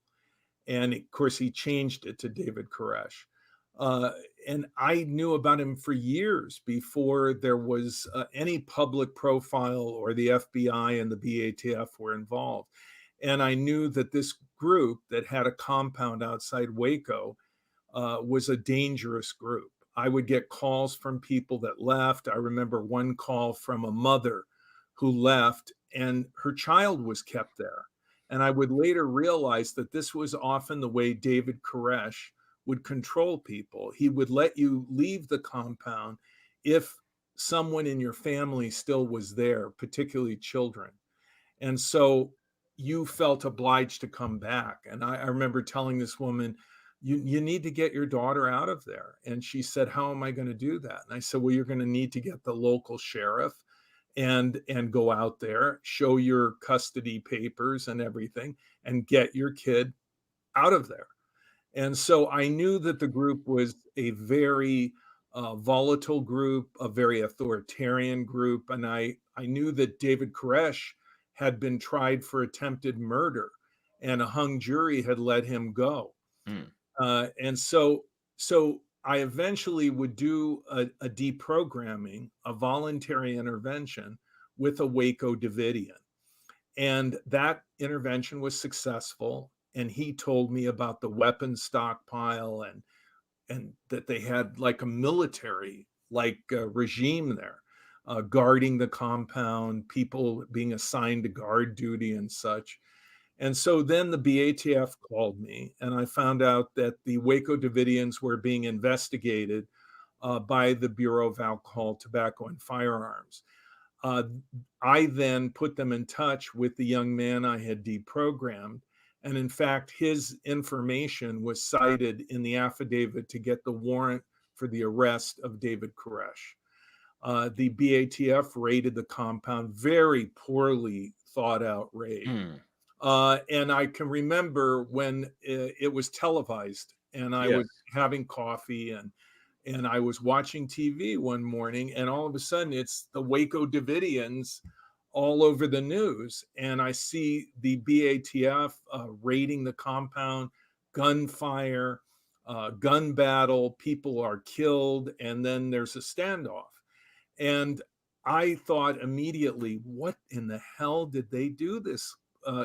And of course, he changed it to David Koresh. And I knew about him for years before there was any public profile or the FBI and the BATF were involved. And I knew that this group that had a compound outside Waco was a dangerous group. I would get calls from people that left. I remember one call from a mother who left and her child was kept there. And I would later realize that this was often the way David Koresh would control people. He would let you leave the compound if someone in your family still was there, particularly children. And so you felt obliged to come back. And I remember telling this woman, you need to get your daughter out of there. And she said, how am I going to do that? And I said, well, you're going to need to get the local sheriff and go out there, show your custody papers and everything, and get your kid out of there. And so I knew that the group was a very volatile group, a very authoritarian group. And I knew that David Koresh had been tried for attempted murder and a hung jury had let him go. And so I eventually would do a deprogramming, a voluntary intervention with a Waco Davidian. And that intervention was successful. And he told me about the weapons stockpile and that they had like a military regime there, guarding the compound, people being assigned to guard duty and such. And so then the BATF called me, and I found out that the Waco Davidians were being investigated by the Bureau of Alcohol, Tobacco, and Firearms. I then put them in touch with the young man I had deprogrammed. And in fact, his information was cited in the affidavit to get the warrant for the arrest of David Koresh. The BATF raided the compound, very poorly thought out raid. And I can remember when it was televised, and I was having coffee, and I was watching TV one morning, and all of a sudden it's the Waco Davidians all over the news. And I see the BATF raiding the compound, gunfire, gun battle, people are killed, and then there's a standoff. And I thought immediately, what in the hell did they do this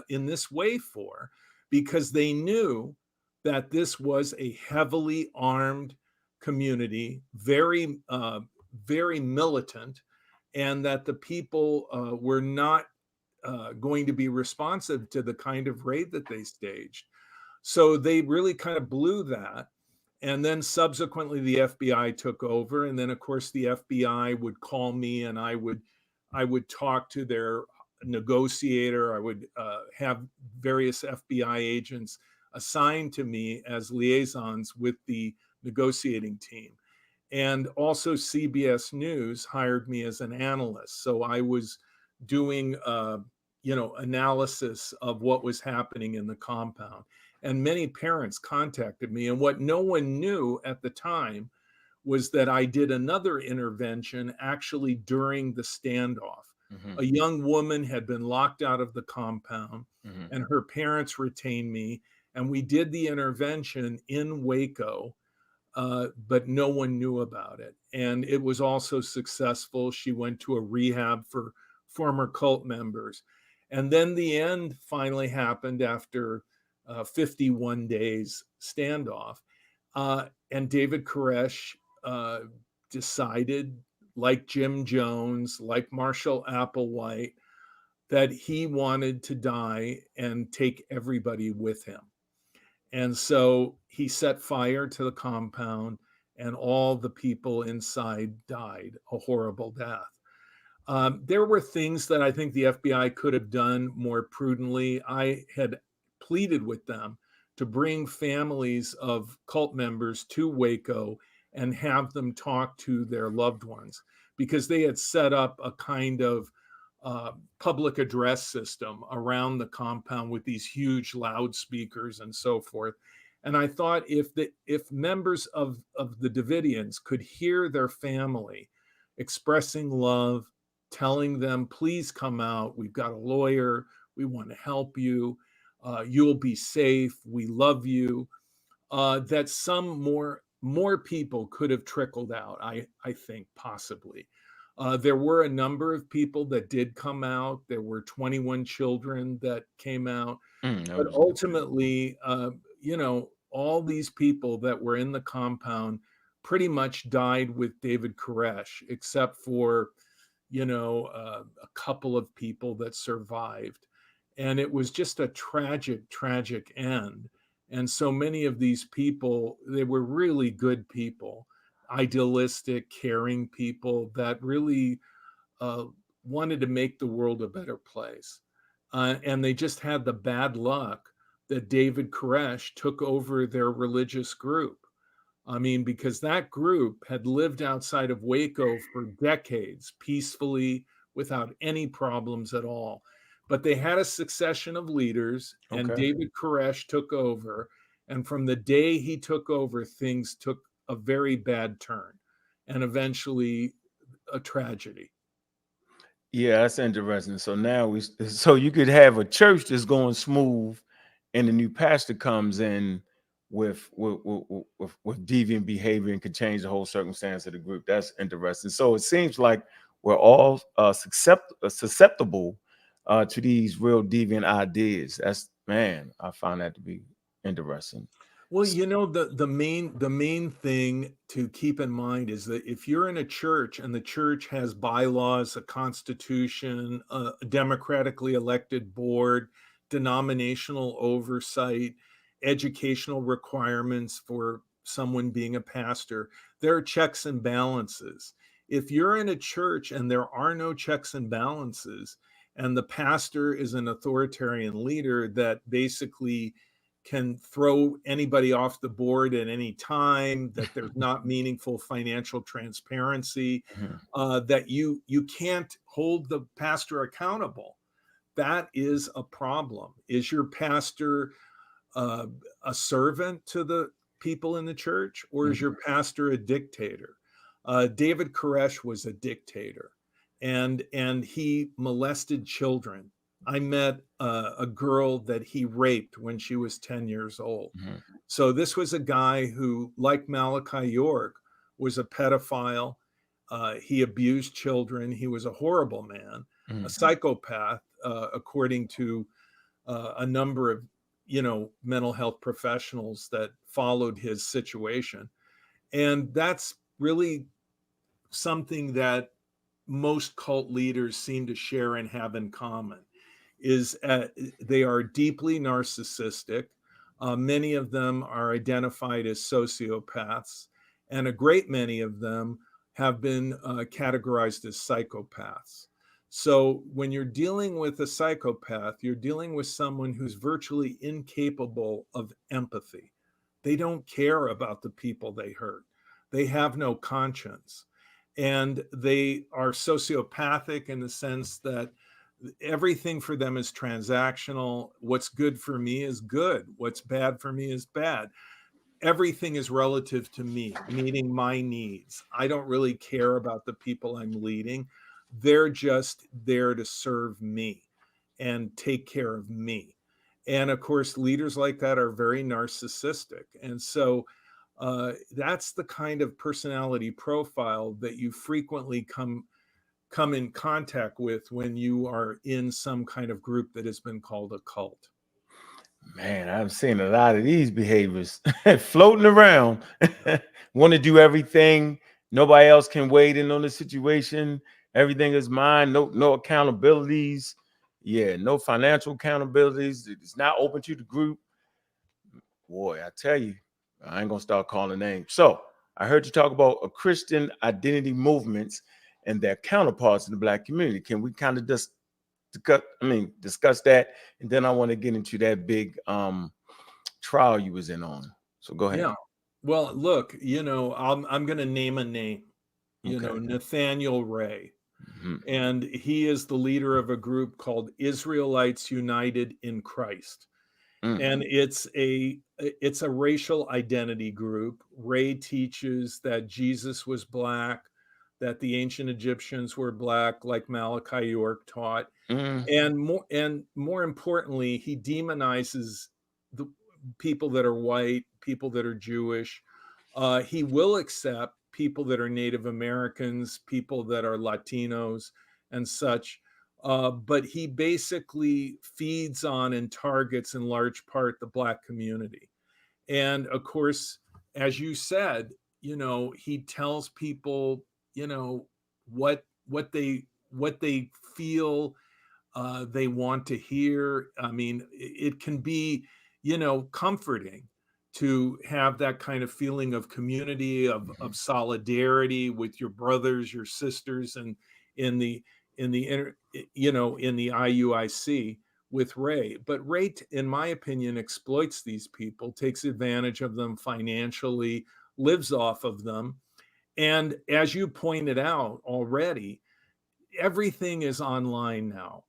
in this way for? Because they knew that this was a heavily armed community, very, very militant, and that the people were not going to be responsive to the kind of raid that they staged. So they really kind of blew that. And then subsequently the FBI took over. And then of course the FBI would call me, and I would talk to their negotiator. I would have various FBI agents assigned to me as liaisons with the negotiating team. And also CBS News hired me as an analyst. So I was doing, analysis of what was happening in the compound. And many parents contacted me. And what no one knew at the time was that I did another intervention actually during the standoff. A young woman had been locked out of the compound, and her parents retained me. And we did the intervention in Waco, but no one knew about it. And it was also successful. She went to a rehab for former cult members. And then the end finally happened after 51 days standoff. And David Koresh decided, like Jim Jones, like Marshall Applewhite, that he wanted to die and take everybody with him. And so he set fire to the compound, and all the people inside died a horrible death. There were things that I think the FBI could have done more prudently. I had pleaded with them to bring families of cult members to Waco and have them talk to their loved ones, because they had set up a kind of public address system around the compound with these huge loudspeakers and so forth. And I thought if members of the Davidians could hear their family expressing love, telling them, please come out, we've got a lawyer, we want to help you, you'll be safe, we love you, that some more people could have trickled out, I think, possibly. There were a number of people that did come out. There were 21 children that came out. But ultimately, all these people that were in the compound pretty much died with David Koresh, except for, a couple of people that survived. And it was just a tragic, tragic end. And so many of these people, they were really good people, idealistic, caring people that really wanted to make the world a better place. And they just had the bad luck that David Koresh took over their religious group. I mean, because that group had lived outside of Waco for decades, peacefully, without any problems at all. But they had a succession of leaders, and David Koresh took over. And from the day he took over, things took a very bad turn, and eventually a tragedy. Yeah, that's interesting. So now so you could have a church that's going smooth, and the new pastor comes in with deviant behavior and could change the whole circumstance of the group. That's interesting. So it seems like we're all susceptible to these real deviant ideas. I found that to be interesting. Well, the main thing to keep in mind is that if you're in a church and the church has bylaws, a constitution, a democratically elected board, denominational oversight, educational requirements for someone being a pastor. There are checks and balances. If you're in a church and there are no checks and balances, and the pastor is an authoritarian leader that basically can throw anybody off the board at any time, that there's not meaningful financial transparency, that you can't hold the pastor accountable, that is a problem. Is your pastor a servant to the people in the church, or is your pastor a dictator? David Koresh was a dictator, and he molested children. I met a girl that he raped when she was 10 years old. So this was a guy who, like Malachi York, was a pedophile. He abused children. He was a horrible man, a psychopath, according to a number of mental health professionals that followed his situation. And that's really something that most cult leaders seem to share and have in common, is they are deeply narcissistic. Many of them are identified as sociopaths, and a great many of them have been categorized as psychopaths. So when you're dealing with a psychopath, you're dealing with someone who's virtually incapable of empathy. They don't care about the people they hurt. They have no conscience. And they are sociopathic in the sense that everything for them is transactional. What's good for me is good. What's bad for me is bad. Everything is relative to me, meeting my needs. I don't really care about the people I'm leading. They're just there to serve me and take care of me. And of course, leaders like that are very narcissistic. And so that's the kind of personality profile that you frequently come in contact with when you are in some kind of group that has been called a cult. Man, I've seen a lot of these behaviors floating around. Want to do everything. Nobody else can weigh in on the situation. Everything is mine. No accountabilities. Yeah, no financial accountabilities. It's not open to the group. Boy, I tell you, I ain't gonna start calling names. So I heard you talk about a Christian identity movements and their counterparts in the Black community. Can we kind of just discuss that? And then I want to get into that big trial you was in on. So go ahead. Yeah. Well, look, I'm going to name a name. Nathaniel Ray. And he is the leader of a group called Israelites United in Christ. And it's a racial identity group. Ray teaches that Jesus was Black, that the ancient Egyptians were Black, like Malachi York taught. And more importantly, he demonizes the people that are white, people that are Jewish. He will accept people that are Native Americans, people that are Latinos and such. But he basically feeds on and targets in large part the Black community. And of course, as you said, he tells people, what they feel they want to hear. I mean, it can be, comforting to have that kind of feeling of community, of solidarity with your brothers, your sisters, and in the IUIC with Ray. But Ray, in my opinion, exploits these people, takes advantage of them financially, lives off of them. And as you pointed out already, everything is online now.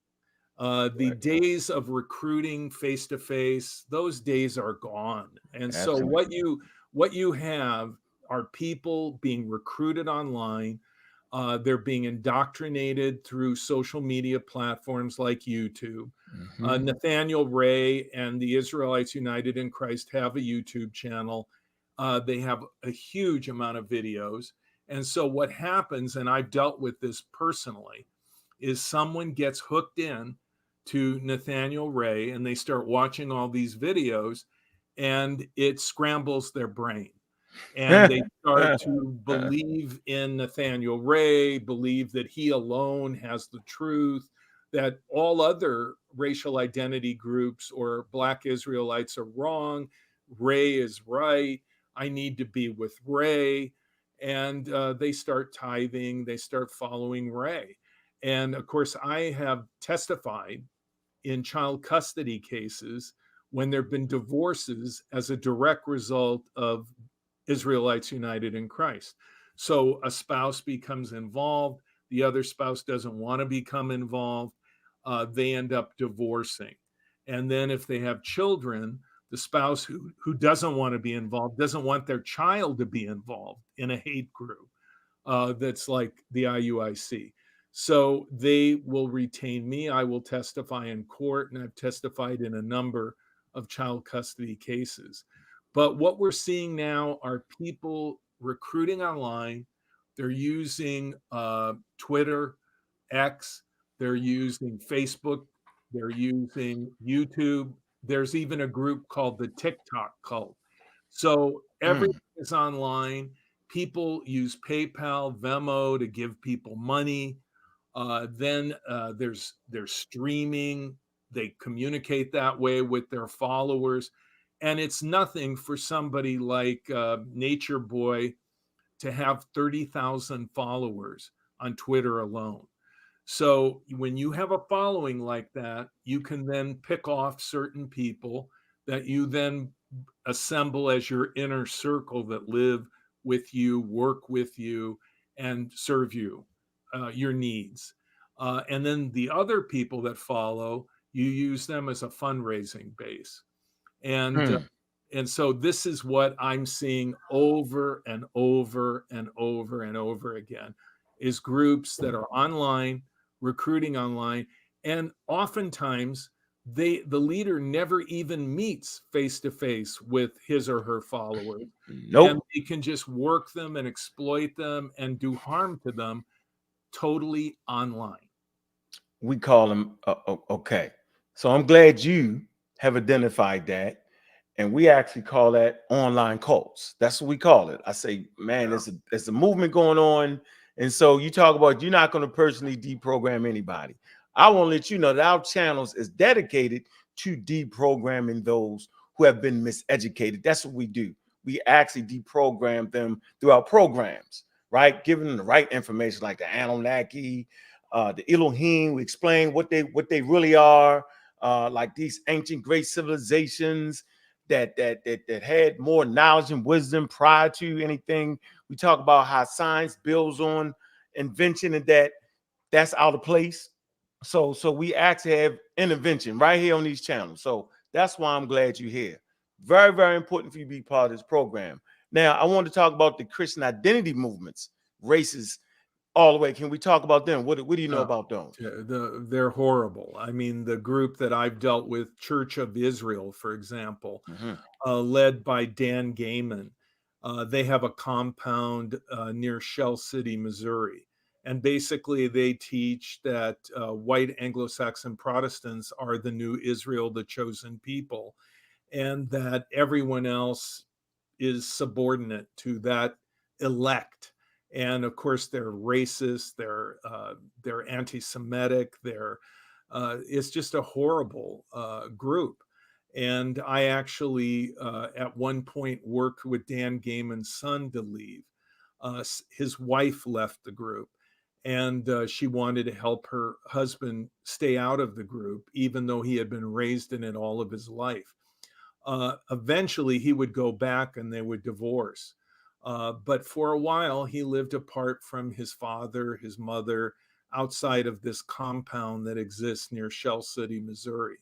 The days of recruiting face to face, those days are gone. And so what you have are people being recruited online. They're being indoctrinated through social media platforms like YouTube. Nathaniel Ray and the Israelites United in Christ have a YouTube channel. They have a huge amount of videos. And so what happens, and I've dealt with this personally, is someone gets hooked in to Nathaniel Ray and they start watching all these videos and it scrambles their brain. And they start to believe in Nathaniel Ray, believe that he alone has the truth, that all other racial identity groups or Black Israelites are wrong. Ray is right. I need to be with Ray. And they start tithing, they start following Ray. And of course, I have testified in child custody cases when there have been divorces as a direct result of Israelites united in Christ. So a spouse becomes involved, the other spouse doesn't want to become involved, they end up divorcing. And then if they have children, the spouse who doesn't want to be involved doesn't want their child to be involved in a hate group that's like the IUIC. So they will retain me. I will testify in court, and I've testified in a number of child custody cases. But what we're seeing now are people recruiting online. They're using Twitter, X, they're using Facebook, they're using YouTube. There's even a group called the TikTok cult. So everything is online. People use PayPal, Venmo to give people money. Then there's streaming. They communicate that way with their followers. And it's nothing for somebody like Nature Boy to have 30,000 followers on Twitter alone. So when you have a following like that, you can then pick off certain people that you then assemble as your inner circle that live with you, work with you, and serve you, your needs. And then the other people that follow, you use them as a fundraising base. And so this is what I'm seeing over and over and over and over again, is groups that are online, recruiting online, and oftentimes the leader never even meets face to face with his or her followers. Nope. And they can just work them and exploit them and do harm to them totally online. We call them okay. So I'm glad you have identified that. And we actually call that online cults. That's what we call it. I say, man, there's a movement going on. And so you talk about you're not going to personally deprogram anybody. I want to let you know that our channels is dedicated to deprogramming those who have been miseducated. That's what we do. We actually deprogram them through our programs, right? Giving them the right information, like the Anunnaki, the Elohim. We explain what they really are, like these ancient great civilizations that had more knowledge and wisdom prior to anything. We talk about how science builds on invention, and that's out of place. So we actually have intervention right here on these channels. So that's why I'm glad you're here. Very, very important for you to be part of this program. Now, I want to talk about the Christian identity movements, races, all the way. Can we talk about them? What do you know about those? They're horrible. I mean, the group that I've dealt with, Church of Israel, for example, led by Dan Gaiman, they have a compound near Shell City, Missouri. And basically, they teach that white Anglo-Saxon Protestants are the new Israel, the chosen people, and that everyone else is subordinate to that elect. And of course, they're racist, they're anti-Semitic, it's just a horrible group. And I actually, at one point, worked with Dan Gaiman's son to leave. His wife left the group, and she wanted to help her husband stay out of the group, even though he had been raised in it all of his life. Eventually, he would go back and they would divorce. But for a while, he lived apart from his father, his mother, outside of this compound that exists near Shell City, Missouri.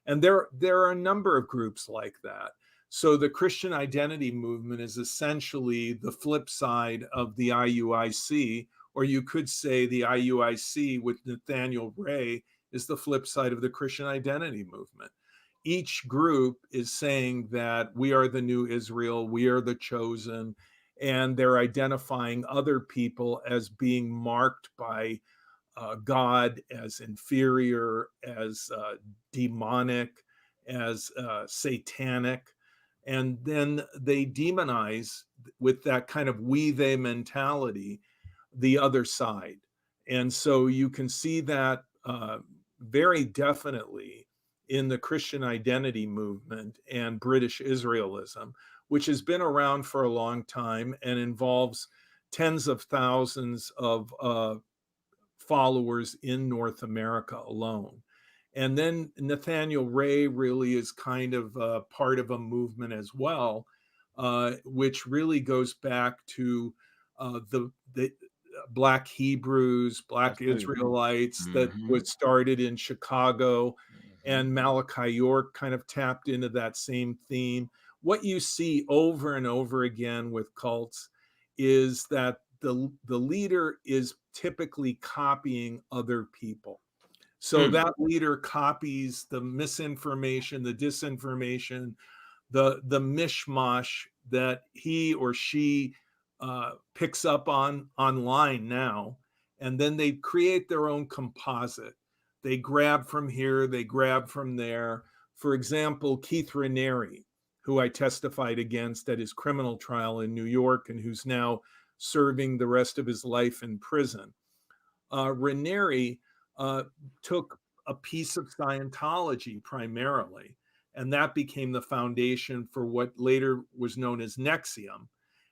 And there are a number of groups like that. So the Christian identity movement is essentially the flip side of the IUIC, or you could say the IUIC with Nathaniel Ray is the flip side of the Christian identity movement. Each group is saying that we are the new Israel, we are the chosen, and they're identifying other people as being marked by God as inferior, as demonic, as satanic. And then they demonize, with that kind of we, they mentality, the other side. And so you can see that very definitely in the Christian identity movement and British Israelism, which has been around for a long time and involves tens of thousands of followers in North America alone. And then Nathaniel Ray really is kind of part of a movement as well, which really goes back to the Black Hebrews, Black Israelites that was started in Chicago, and Malachi York kind of tapped into that same theme. What you see over and over again with cults is that the leader is typically copying other people. So that leader copies the misinformation, the disinformation, the mishmash that he or she picks up on online now, and then they create their own composite. They grab from here, they grab from there. For example, Keith Raniere, who I testified against at his criminal trial in New York and who's now serving the rest of his life in prison. Raniere took a piece of Scientology primarily, and that became the foundation for what later was known as Nexium,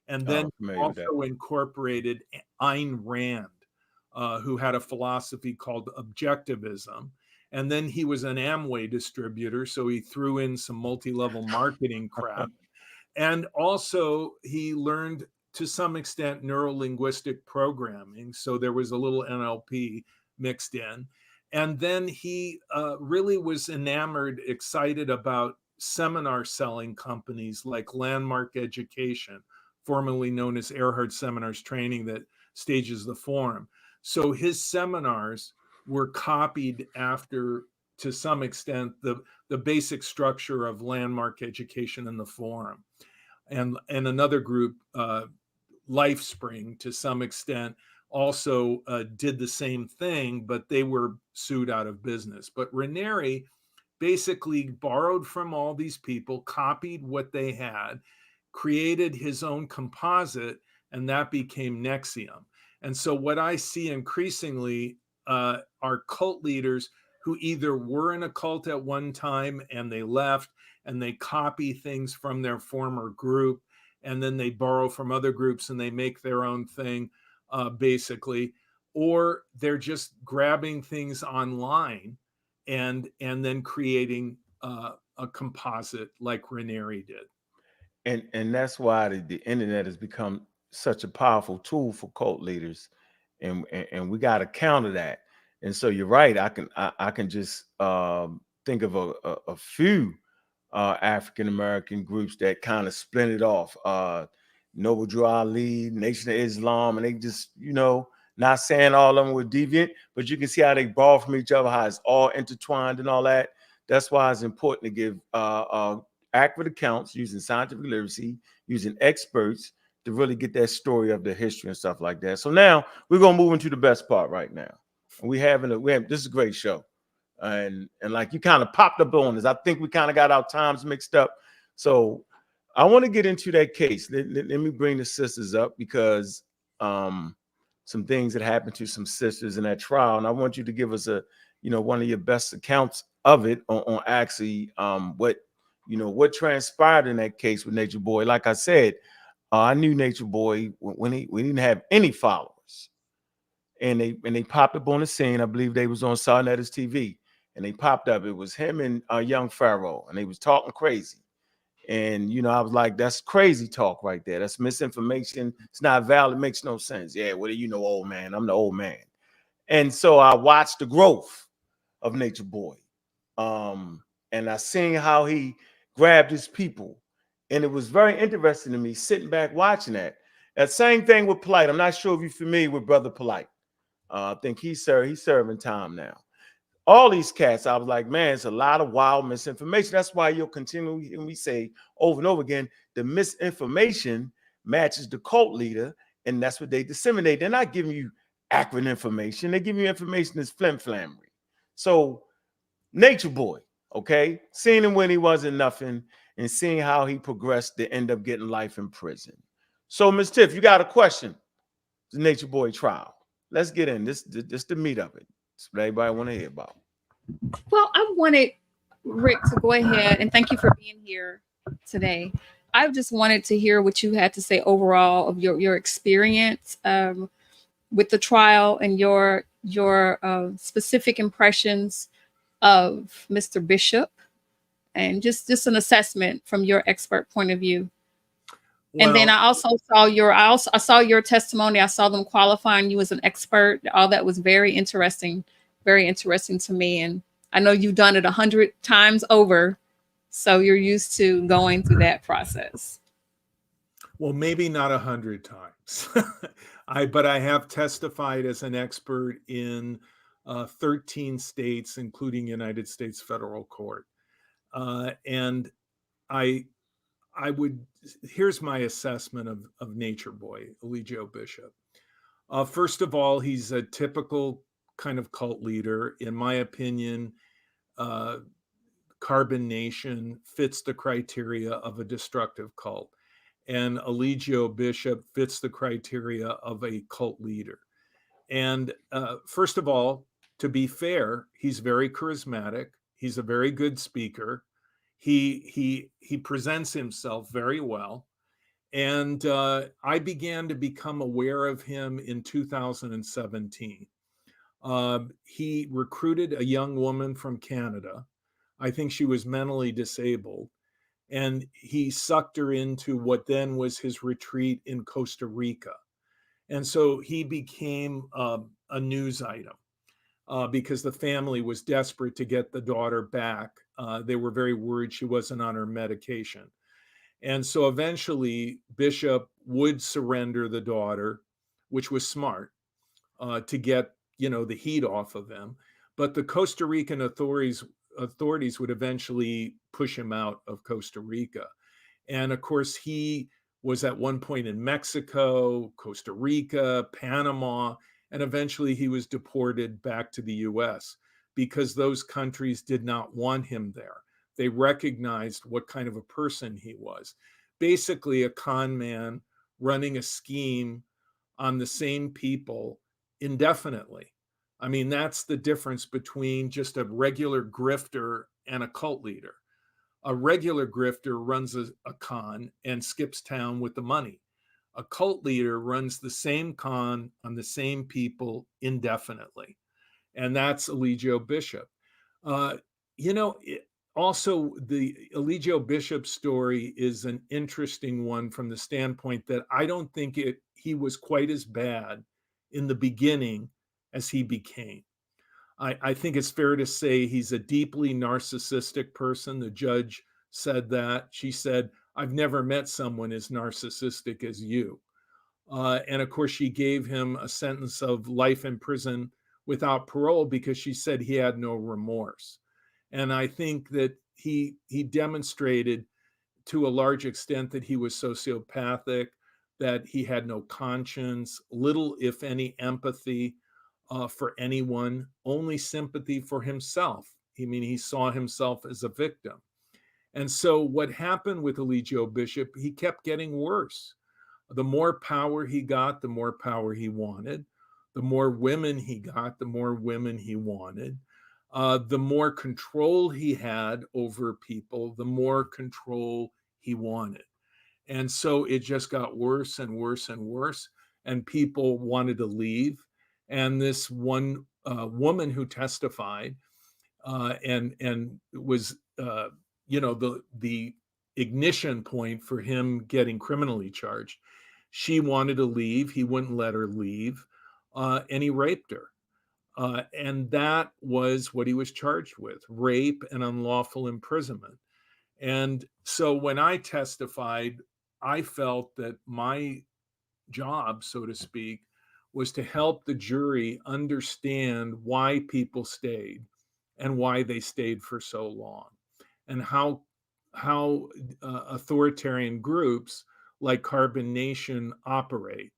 and then also incorporated Ayn Rand, who had a philosophy called objectivism. And then he was an Amway distributor, so he threw in some multi-level marketing crap. And also he learned to some extent neuro-linguistic programming, so there was a little NLP mixed in. And then he really was enamored, excited about seminar selling companies like Landmark Education, formerly known as Earhart Seminars Training, that stages the forum. So his seminars were copied after, to some extent, the basic structure of Landmark Education and the forum. And another group, LifeSpring, to some extent, also did the same thing, but they were sued out of business. But Raniere basically borrowed from all these people, copied what they had, created his own composite, and that became Nexium. And so what I see increasingly are cult leaders who either were in a cult at one time and they left, and they copy things from their former group, and then they borrow from other groups and they make their own thing, basically, or they're just grabbing things online and then creating a composite like Raniere did. And that's why the internet has become such a powerful tool for cult leaders, and we got to counter that. And so you're right. I can just think of a few African American groups that kind of splintered off. Noble Drew Ali, Nation of Islam, and they just, not saying all of them were deviant, but you can see how they borrow from each other, how it's all intertwined and all that. That's why it's important to give accurate accounts using scientific literacy, using experts to really get that story of the history and stuff like that. So now we're gonna move into the best part right now. And this is a great show. And like you kind of popped up on this. I think we kind of got our times mixed up. So I want to get into that case. Let me bring the sisters up because some things that happened to some sisters in that trial. And I want you to give us one of your best accounts of it on actually what transpired in that case with Nature Boy. Like I said, I knew Nature Boy when he didn't have any followers. And they popped up on the scene. I believe they was on Sarnetta's TV. And they popped up. It was him and young Pharaoh, and they was talking crazy. And I was like, that's crazy talk right there. That's misinformation. It's not valid. It makes no sense. Yeah, what do you know, old man? I'm the old man. And so I watched the growth of Nature Boy. And I seen how he grabbed his people. And it was very interesting to me sitting back watching that. That same thing with Polite. I'm not sure if you're familiar with Brother Polite. I think he's serving time now. All these cats, I was like, man, it's a lot of wild misinformation. That's why you'll continually hear me say over and over again, the misinformation matches the cult leader, and that's what they disseminate. They're not giving you accurate information. They give you information that's flim-flammery. So Nature Boy, okay, seeing him when he wasn't nothing and seeing how he progressed to end up getting life in prison. So Ms. Tiff, you got a question? The Nature Boy trial. Let's get in. This the meat of it. It's what everybody want to hear about. Well, I wanted Rick to go ahead and thank you for being here today. I just wanted to hear what you had to say overall of your experience with the trial and your specific impressions of Mr. Bishop, and just an assessment from your expert point of view. And then Well, I also saw I saw your testimony. I saw them qualifying you as an expert. All that was very interesting to me. And I know you've done it 100 times over, so you're used to going through that process. well, maybe not 100 times. But I have testified as an expert in 13 states, including United States federal court. And I would, here's my assessment of Nature Boy, Eligio Bishop. First of all, he's a typical kind of cult leader. In my opinion, Carbon Nation fits the criteria of a destructive cult, and Eligio Bishop fits the criteria of a cult leader. And first of all, to be fair, he's very charismatic. He's a very good speaker. He presents himself very well. And I began to become aware of him in 2017. He recruited a young woman from Canada. I think she was mentally disabled. And he sucked her into what then was his retreat in Costa Rica. And so he became a news item because the family was desperate to get the daughter back. They were very worried she wasn't on her medication. And so eventually Bishop would surrender the daughter, which was smart to get, the heat off of him. But the Costa Rican authorities would eventually push him out of Costa Rica. And of course, he was at one point in Mexico, Costa Rica, Panama, and eventually he was deported back to the US because those countries did not want him there. They recognized what kind of a person he was. Basically, a con man running a scheme on the same people indefinitely. I mean, that's the difference between just a regular grifter and a cult leader. A regular grifter runs a con and skips town with the money. A cult leader runs the same con on the same people indefinitely. And that's Eligio Bishop. Also, the Eligio Bishop story is an interesting one from the standpoint that I don't think he was quite as bad in the beginning as he became. I think it's fair to say he's a deeply narcissistic person. The judge said that. She said, "I've never met someone as narcissistic as you." And of course, she gave him a sentence of life in prison without parole because she said he had no remorse. And I think that he demonstrated to a large extent that he was sociopathic, that he had no conscience, little, if any, empathy for anyone, only sympathy for himself. I mean, he saw himself as a victim. And so what happened with Eligio Bishop, he kept getting worse. The more power he got, the more power he wanted. The more women he got, the more women he wanted. The more control he had over people, the more control he wanted. And so it just got worse and worse and worse. And people wanted to leave. And this one woman who testified and was, the ignition point for him getting criminally charged. She wanted to leave. He wouldn't let her leave. And he raped her. And that was what he was charged with, rape and unlawful imprisonment. And so when I testified, I felt that my job, so to speak, was to help the jury understand why people stayed and why they stayed for so long, and how authoritarian groups like Carbon Nation operate,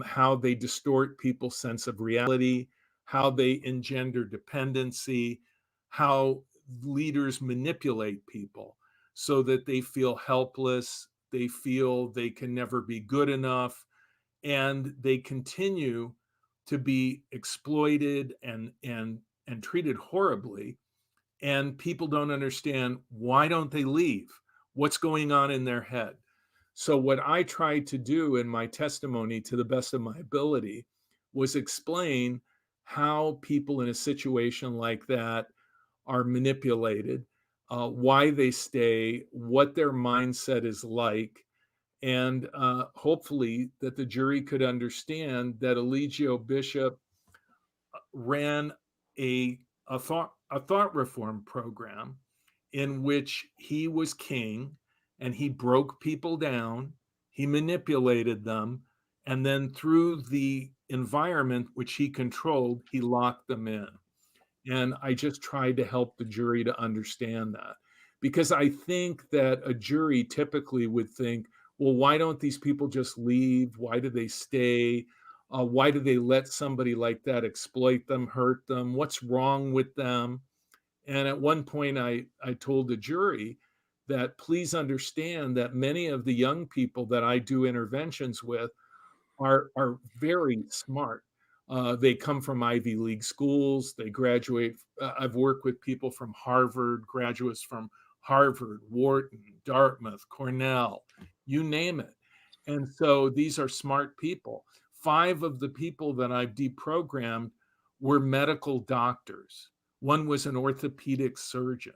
how they distort people's sense of reality, how they engender dependency, how leaders manipulate people so that they feel helpless, they feel they can never be good enough, and they continue to be exploited and and treated horribly, and people don't understand, why don't they leave? What's going on in their head? So what I tried to do in my testimony, to the best of my ability, was explain how people in a situation like that are manipulated, why they stay, what their mindset is like, and hopefully that the jury could understand that Eligio Bishop ran a thought reform program in which he was king, and he broke people down, he manipulated them, and then through the environment which he controlled, he locked them in. And I just tried to help the jury to understand that, because I think that a jury typically would think, well, why don't these people just leave? Why do they stay? Why do they let somebody like that exploit them, hurt them? What's wrong with them? And at one point, I told the jury that please understand that many of the young people that I do interventions with are very smart. They come from Ivy League schools. They graduate. I've worked with people from Harvard, graduates from Harvard, Wharton, Dartmouth, Cornell, you name it. And so these are smart people. 5 of the people that I've deprogrammed were medical doctors. One was an orthopedic surgeon.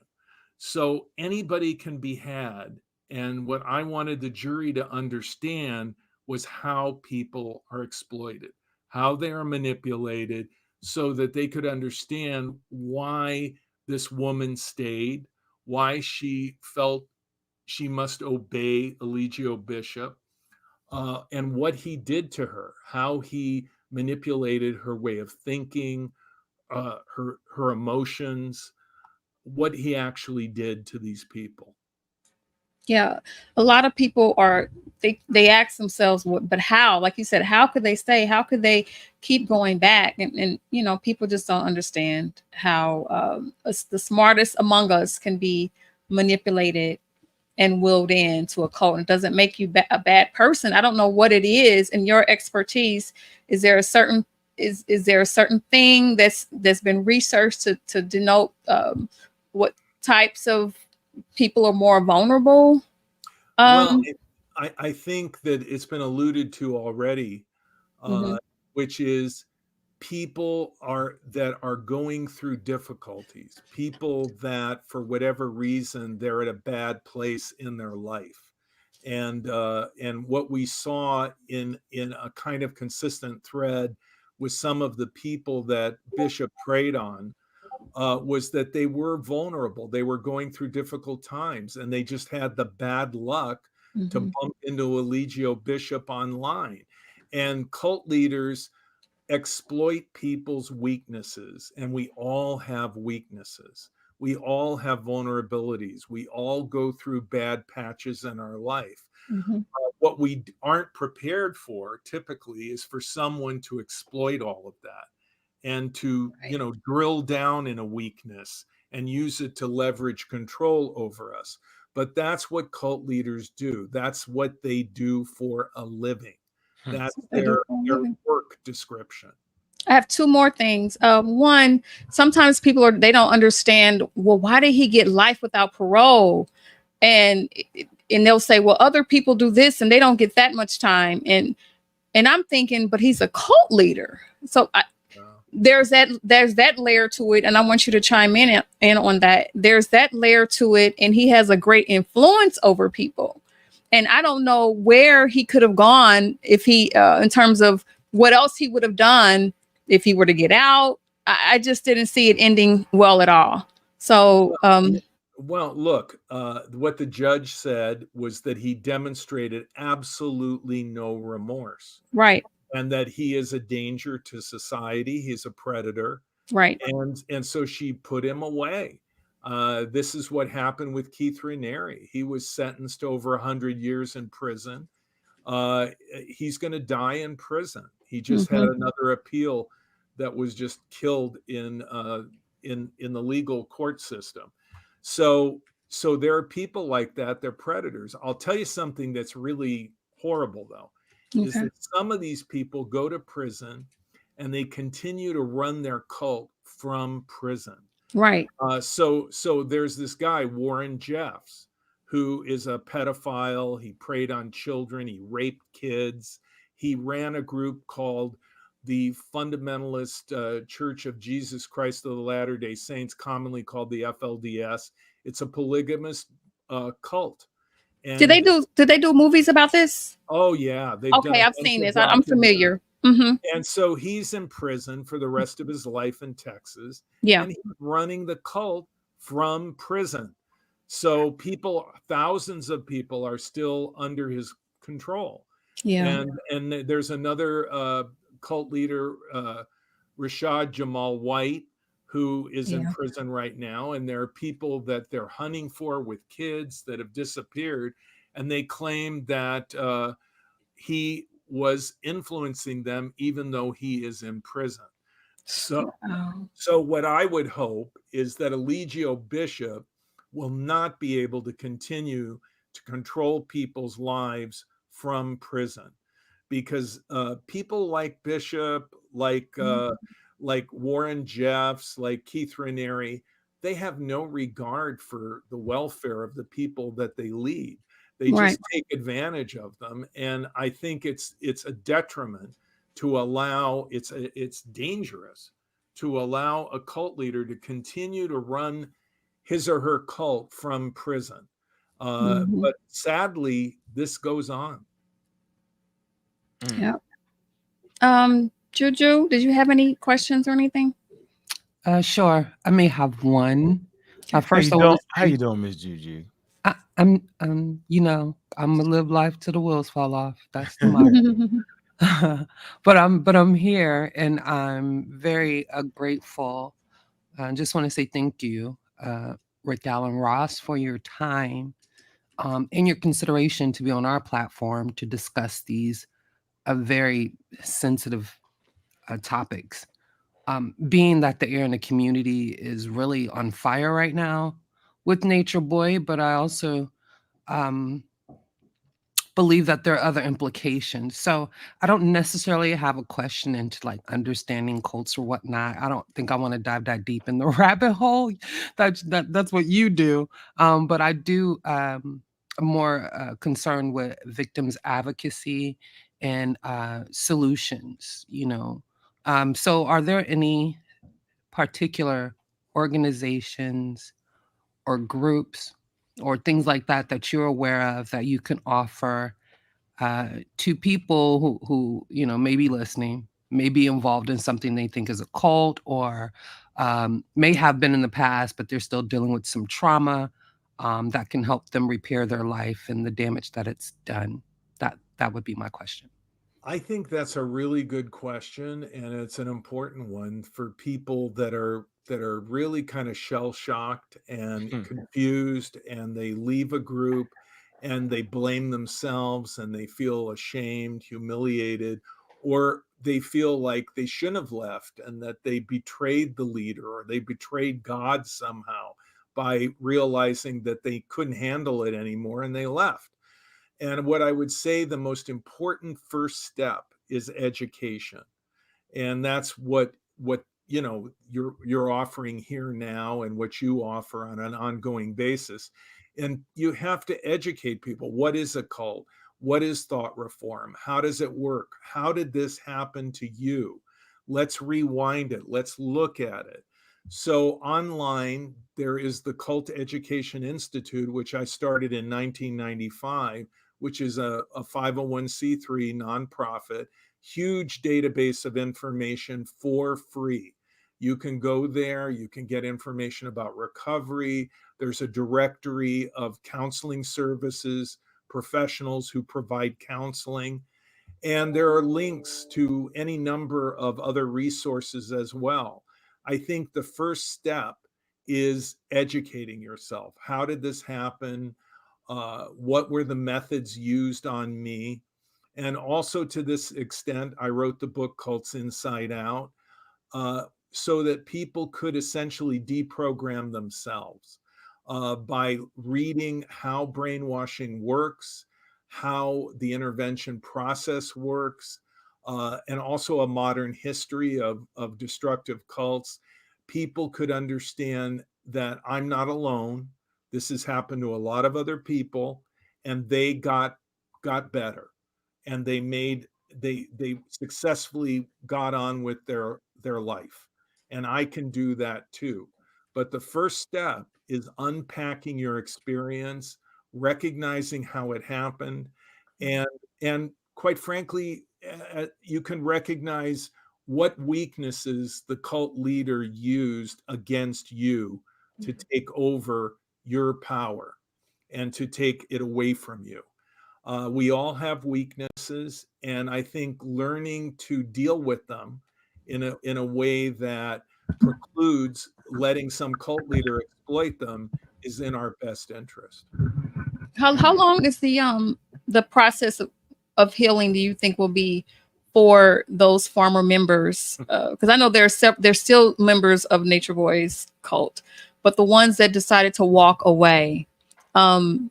So anybody can be had. And what I wanted the jury to understand was how people are exploited, how they are manipulated, so that they could understand why this woman stayed, why she felt she must obey Eligio Bishop, and what he did to her, how he manipulated her way of thinking, her emotions, what he actually did to these people. Yeah, a lot of people are they ask themselves, what, but how? Like you said, how could they stay? How could they keep going back? And you know, people just don't understand how the smartest among us can be manipulated and willed into a cult. It doesn't make you a bad person. I don't know what it is. In your expertise, is there a certain there a certain thing that's been researched to denote what types of people are more vulnerable? Well, I think that it's been alluded to already, which is people that are going through difficulties, people that for whatever reason they're at a bad place in their life. And what we saw in a kind of consistent thread with some of the people that Bishop preyed on, was that they were vulnerable. They were going through difficult times, and they just had the bad luck to bump into Eligio Bishop online. And cult leaders exploit people's weaknesses, and we all have weaknesses. We all have vulnerabilities. We all go through bad patches in our life. What we aren't prepared for typically is for someone to exploit all of that and to, drill down in a weakness and use it to leverage control over us. But that's what cult leaders do. That's what they do for a living. That's their work description. I have 2 more things. One, sometimes people they don't understand, well, why did he get life without parole? And they'll say, well, other people do this and they don't get that much time. And I'm thinking, but he's a cult leader. So there's that layer to it. And I want you to chime in on that. There's that layer to it. And he has a great influence over people. And I don't know where he could have gone if he, in terms of what else he would have done if he were to get out. I just didn't see it ending well at all. So, well, look, what the judge said was that he demonstrated absolutely no remorse. Right. And that he is a danger to society. He's a predator. Right. And so she put him away. This is what happened with Keith Raniere. He was sentenced to over 100 years in prison. He's going to die in prison. He just had another appeal that was just killed in the legal court system. So there are people like that. They're predators. I'll tell you something that's really horrible, though, is that some of these people go to prison and they continue to run their cult from prison. Right. So there's this guy, Warren Jeffs, who is a pedophile. He preyed on children. He raped kids. He ran a group called the Fundamentalist Church of Jesus Christ of the Latter-day Saints, commonly called the FLDS. It's a polygamous cult. And Did they do movies about this? Oh yeah, they've done Okay, a I've bunch seen of this. I'm familiar. Mm-hmm. And so he's in prison for the rest of his life in Texas. Yeah. And he's running the cult from prison. So thousands of people are still under his control. Yeah. And there's another cult leader, Rashad Jamal White, who is in prison right now. And there are people that they're hunting for with kids that have disappeared. And they claim that he was influencing them even though he is in prison. So what I would hope is that Eligio Bishop will not be able to continue to control people's lives from prison, because people like Bishop, like Warren Jeffs, like Keith Raniere, they have no regard for the welfare of the people that they lead. They just take advantage of them, and I think it's a detriment to allow. It's dangerous to allow a cult leader to continue to run his or her cult from prison. But sadly, this goes on. Yeah. Juju, did you have any questions or anything? Sure. I may have one. First, how you doing, Miss Juju? I'm gonna live life till the wheels fall off. That's the motto. but I'm here, and I'm very grateful. I just want to say thank you, Rick Allen Ross, for your time and your consideration to be on our platform to discuss these very sensitive topics. Being that the air in the community is really on fire right now with Nature Boy, but I also believe that there are other implications. So I don't necessarily have a question into like understanding cults or whatnot. I don't think I want to dive that deep in the rabbit hole. That's what you do. But I do more concerned with victims advocacy and solutions. So are there any particular organizations or groups or things like that that you're aware of that you can offer to people who may be listening, may be involved in something they think is a cult, or may have been in the past, but they're still dealing with some trauma that can help them repair their life and the damage that it's done? That would be my question. I think that's a really good question, and it's an important one for people that are really kind of shell-shocked and confused, and they leave a group and they blame themselves and they feel ashamed, humiliated, or they feel like they shouldn't have left and that they betrayed the leader or they betrayed God somehow by realizing that they couldn't handle it anymore and they left. And what I would say the most important first step is education. And that's what you're offering here now and what you offer on an ongoing basis. And you have to educate people. What is a cult? What is thought reform? How does it work? How did this happen to you? Let's rewind it. Let's look at it. So online, there is the Cult Education Institute, which I started in 1995, which is a 501c3 nonprofit, huge database of information for free. You can go there, you can get information about recovery. There's a directory of counseling services, professionals who provide counseling. And there are links to any number of other resources as well. I think the first step is educating yourself. How did this happen? What were the methods used on me? And also to this extent, I wrote the book Cults Inside Out, so that people could essentially deprogram themselves by reading how brainwashing works, how the intervention process works, and also a modern history of destructive cults, people could understand that I'm not alone. This has happened to a lot of other people, and they got better, and they successfully got on with their life, and I can do that too. But the first step is unpacking your experience, recognizing how it happened, and quite frankly, you can recognize what weaknesses the cult leader used against you to take over your power and to take it away from you. We all have weaknesses, and I think learning to deal with them in a way that precludes letting some cult leader exploit them is in our best interest. How long is the process of healing do you think will be for those former members? Because I know there's still members of Nature Boys cult, but the ones that decided to walk away, and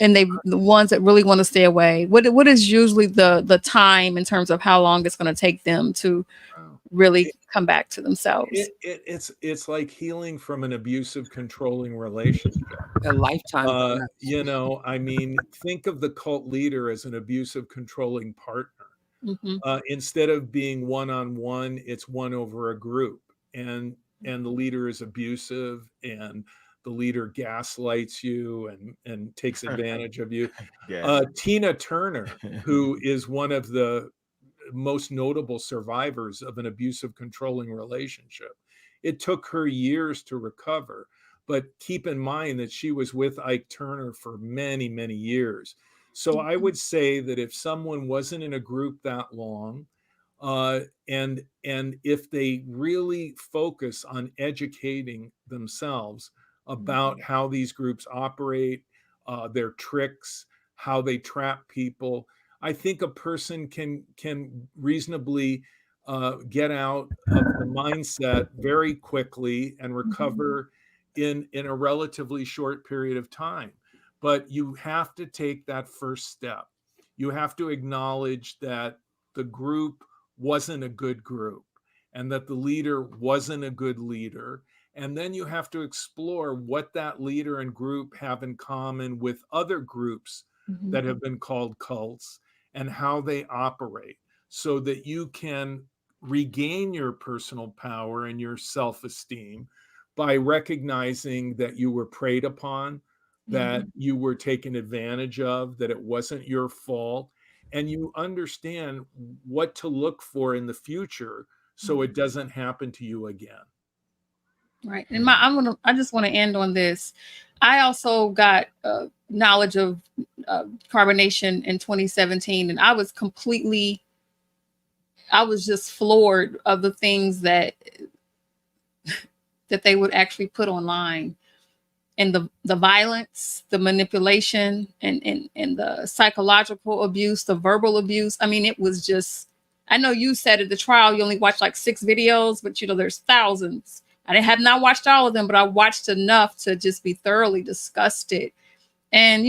the ones that really want to stay away, what is usually the time in terms of how long it's going to take them to really come back to themselves? It's like healing from an abusive, controlling relationship. A lifetime. You know, I mean, think of the cult leader as an abusive, controlling partner. Instead of being one-on-one, it's one over a group, and the leader is abusive, and the leader gaslights you and takes advantage of you. Yes. Tina Turner, who is one of the most notable survivors of an abusive, controlling relationship, it took her years to recover. But keep in mind that she was with Ike Turner for many, many years. So I would say that if someone wasn't in a group that long, and if they really focus on educating themselves about how these groups operate, their tricks, how they trap people, I think a person can reasonably get out of the mindset very quickly and recover in a relatively short period of time. But you have to take that first step. You have to acknowledge that the group wasn't a good group and that the leader wasn't a good leader. And then you have to explore what that leader and group have in common with other groups that have been called cults and how they operate, so that you can regain your personal power and your self-esteem by recognizing that you were preyed upon, that you were taken advantage of, that it wasn't your fault, and you understand what to look for in the future so it doesn't happen to you again. Right. And I just want to end on this. I also got knowledge of carbonation in 2017, and I was just floored of the things that they would actually put online, and the violence, the manipulation, and the psychological abuse, the verbal abuse. I mean, it was just, I know you said at the trial you only watched like 6 videos, but there's thousands. I have not watched all of them, but I watched enough to just be thoroughly disgusted. And,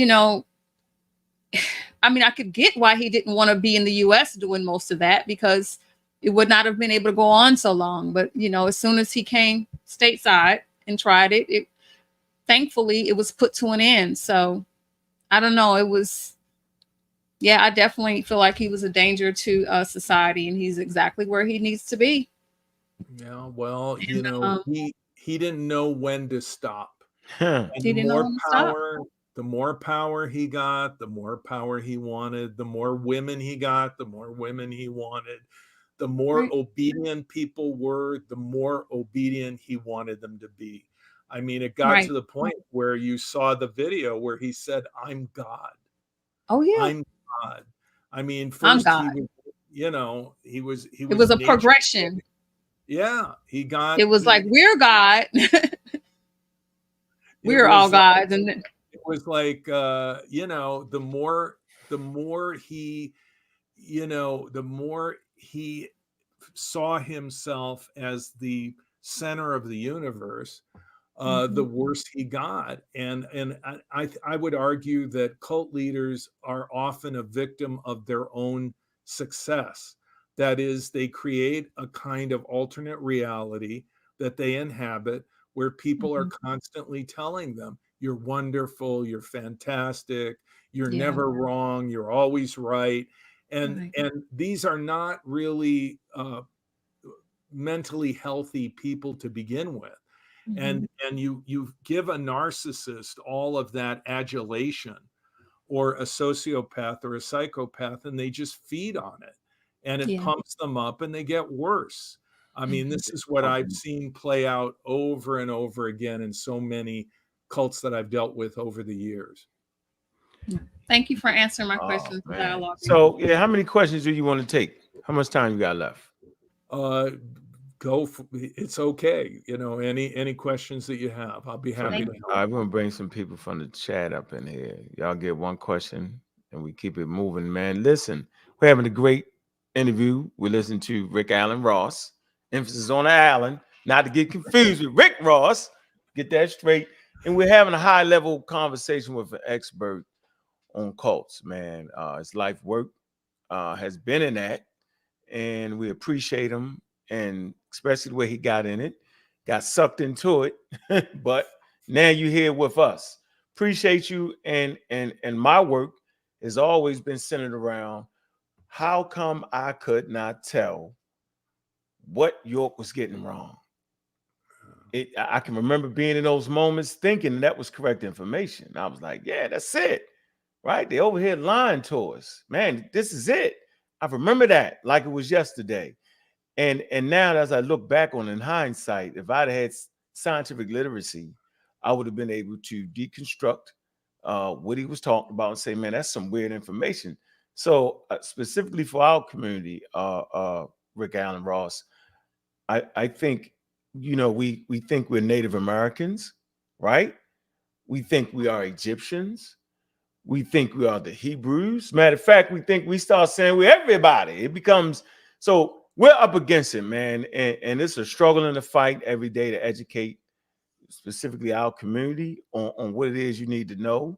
I mean, I could get why he didn't want to be in the US doing most of that, because it would not have been able to go on so long. But, as soon as he came stateside and tried it, thankfully it was put to an end. So I don't know. I definitely feel like he was a danger to society, and he's exactly where he needs to be. Yeah, well, he didn't know when to stop. Huh. And He didn't know when to stop. the more power he got, the more power he wanted. The more women he got, the more women he wanted. The more Right. obedient people were, the more obedient he wanted them to be. I mean, it got to the point where you saw the video where he said, "I'm God. Oh yeah. I'm God." I mean, I'm first God. he was, he was It was a nature. progression. Yeah, he got. It was like, we're God. We're all gods. And then, it was like, the more he, the more he saw himself as the center of the universe, the worse he got. And I would argue that cult leaders are often a victim of their own success. That is, they create a kind of alternate reality that they inhabit, where people are constantly telling them, you're wonderful, you're fantastic, you're Yeah. never wrong, you're always right. Right. And these are not really mentally healthy people to begin with. And you give a narcissist all of that adulation, or a sociopath or a psychopath, and they just feed on it, and it Yeah. pumps them up and they get worse. I mean, this is what I've seen play out over and over again in so many cults that I've dealt with over the years. Thank you for answering my Oh, questions. man. Dialogue. So, yeah, how many questions do you want to take? How much time you got left? Go for, it's okay. You know, any questions that you have, I'll be happy to help. All right, we're gonna bring some people from the chat up in here. Y'all get one question and we keep it moving, man. Listen, we're having a great interview. We listened to Rick Allen Ross. Emphasis on Allen, not to get confused with Rick Ross. Get that straight. And we're having a high-level conversation with an expert on cults, man. His life work has been in that, and we appreciate him, and especially the way he got in it, got sucked into it. But now you're here with us. Appreciate you, and my work has always been centered around how come I could not tell what York was getting wrong. I can remember being in those moments thinking that was correct information. I was like, yeah, that's it. Right? They over here lying to us. Man, this is it. I remember that like it was yesterday. And now as I look back on in hindsight, if I'd had scientific literacy, I would have been able to deconstruct what he was talking about and say, man, that's some weird information. So specifically for our community, Rick Allen Ross, I think, you know, we think we're Native Americans, right? We think we are Egyptians. We think we are the Hebrews. Matter of fact, we think we start saying we're everybody. It becomes, so we're up against it, man. And it's a struggle and a fight every day to educate specifically our community on what it is you need to know.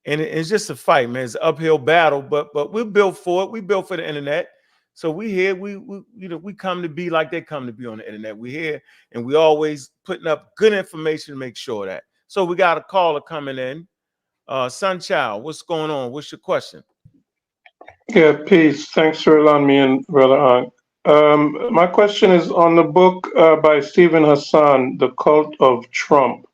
And it's just a fight, man. It's an uphill battle, but we're built for it. We built for the internet. So we here, we come to be like they come to be on the internet. We here, and we always putting up good information to make sure that. So we got a caller coming in. Sunchild, what's going on? What's your question? Yeah, peace. Thanks for allowing me in, Brother Ankh. My question is on the book by Stephen Hassan, The Cult of Trump.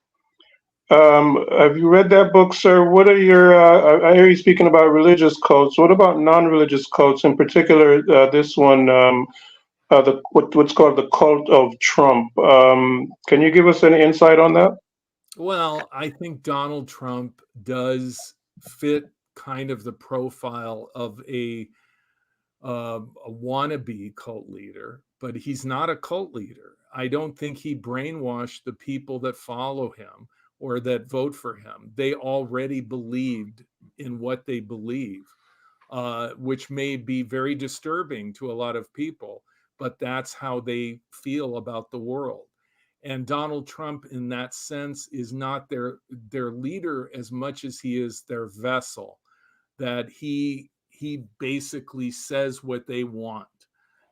Have you read that book, sir? What are your, I hear you speaking about religious cults. What about non-religious cults, in particular this one, what's called the Cult of Trump? Can you give us any insight on that? Well, I think Donald Trump does fit kind of the profile of a wannabe cult leader, but he's not a cult leader. I don't think he brainwashed the people that follow him or that vote for him. They already believed in what they believe, which may be very disturbing to a lot of people, but that's how they feel about the world. And Donald Trump, in that sense, is not their leader as much as he is their vessel, that he basically says what they want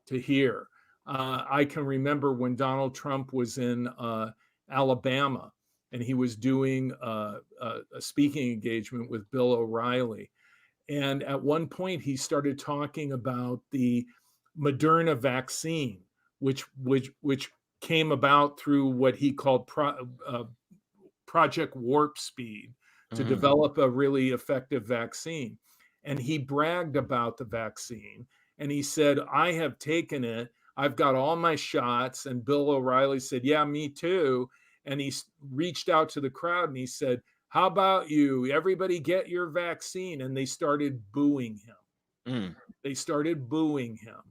to hear. I can remember when Donald Trump was in Alabama and he was doing a speaking engagement with Bill O'Reilly. And at one point he started talking about the Moderna vaccine, which came about through what he called Project Warp Speed to develop a really effective vaccine. And he bragged about the vaccine. And he said, I have taken it. I've got all my shots. And Bill O'Reilly said, yeah, me too. And he reached out to the crowd and he said, how about you? Everybody get your vaccine. And they started booing him. They started booing him.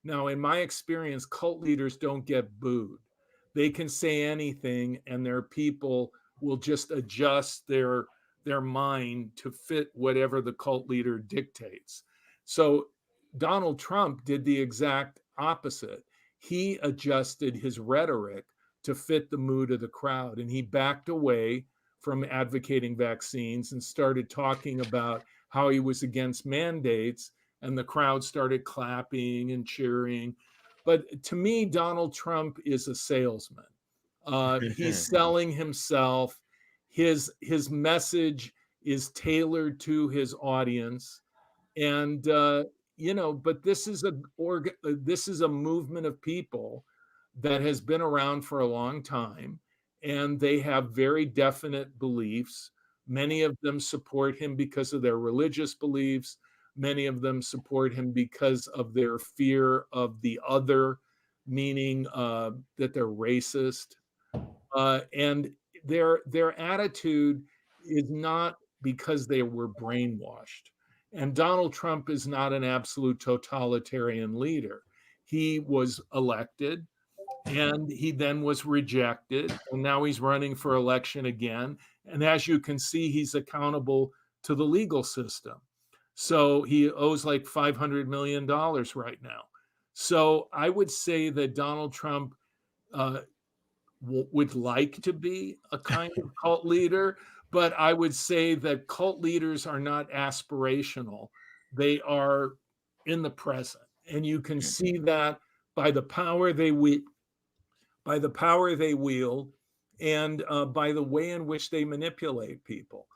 Now, in my experience, cult leaders don't get booed. They can say anything and their people will just adjust their mind to fit whatever the cult leader dictates. So Donald Trump did the exact opposite. He adjusted his rhetoric to fit the mood of the crowd, and he backed away from advocating vaccines and started talking about how he was against mandates and the crowd started clapping and cheering. But to me, Donald Trump is a salesman. He's selling himself. His message is tailored to his audience, and but this is a movement of people that has been around for a long time, and they have very definite beliefs. Many of them support him because of their religious beliefs. Many of them support him because of their fear of the other, meaning that they're racist. And their attitude is not because they were brainwashed. And Donald Trump is not an absolute totalitarian leader. He was elected and he then was rejected, and now he's running for election again. And as you can see, he's accountable to the legal system. So he owes like $500 million right now. So I would say that Donald Trump would like to be a kind of cult leader, but I would say that cult leaders are not aspirational. They are in the present. And you can see that by the power they wield, and by the way in which they manipulate people.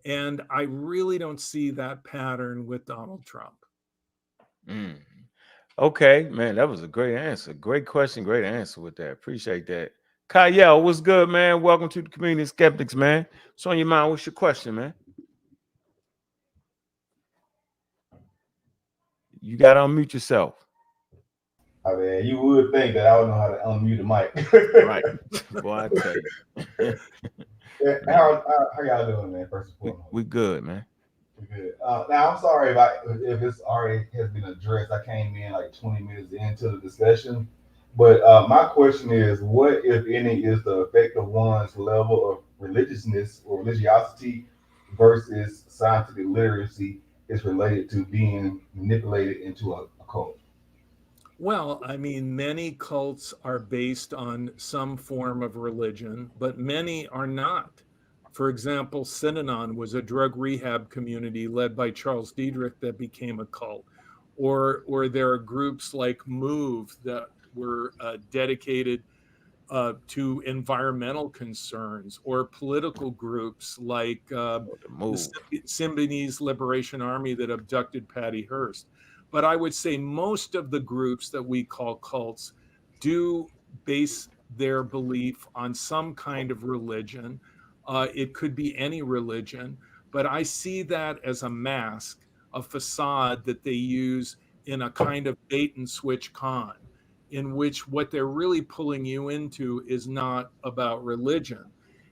And I really don't see that pattern with Donald Trump. Mm. Okay, man, that was a great answer. Great question, great answer with that. Appreciate that. Kyle, what's good, man? Welcome to the Community Skeptics, man. What's on your mind? What's your question, man? You got to unmute yourself. I mean, you would think that I would know how to unmute the mic. Right. Boy, I tell you. How y'all doing, man? First and foremost, we good, man. We good. Now, I'm sorry if it's already has been addressed. I came in like 20 minutes into the discussion. But my question is, what, if any, is the effect of one's level of religiousness or religiosity versus scientific literacy is related to being manipulated into a cult? Well, I mean, many cults are based on some form of religion, but many are not. For example, Synanon was a drug rehab community led by Charles Diedrich that became a cult. Or there are groups like MOVE that were dedicated to environmental concerns, or political groups like the Symbionese Liberation Army that abducted Patty Hearst. But I would say most of the groups that we call cults do base their belief on some kind of religion. It could be any religion, but I see that as a mask, a facade that they age in a kind of bait and switch con, in which what they're really pulling you into is not about religion.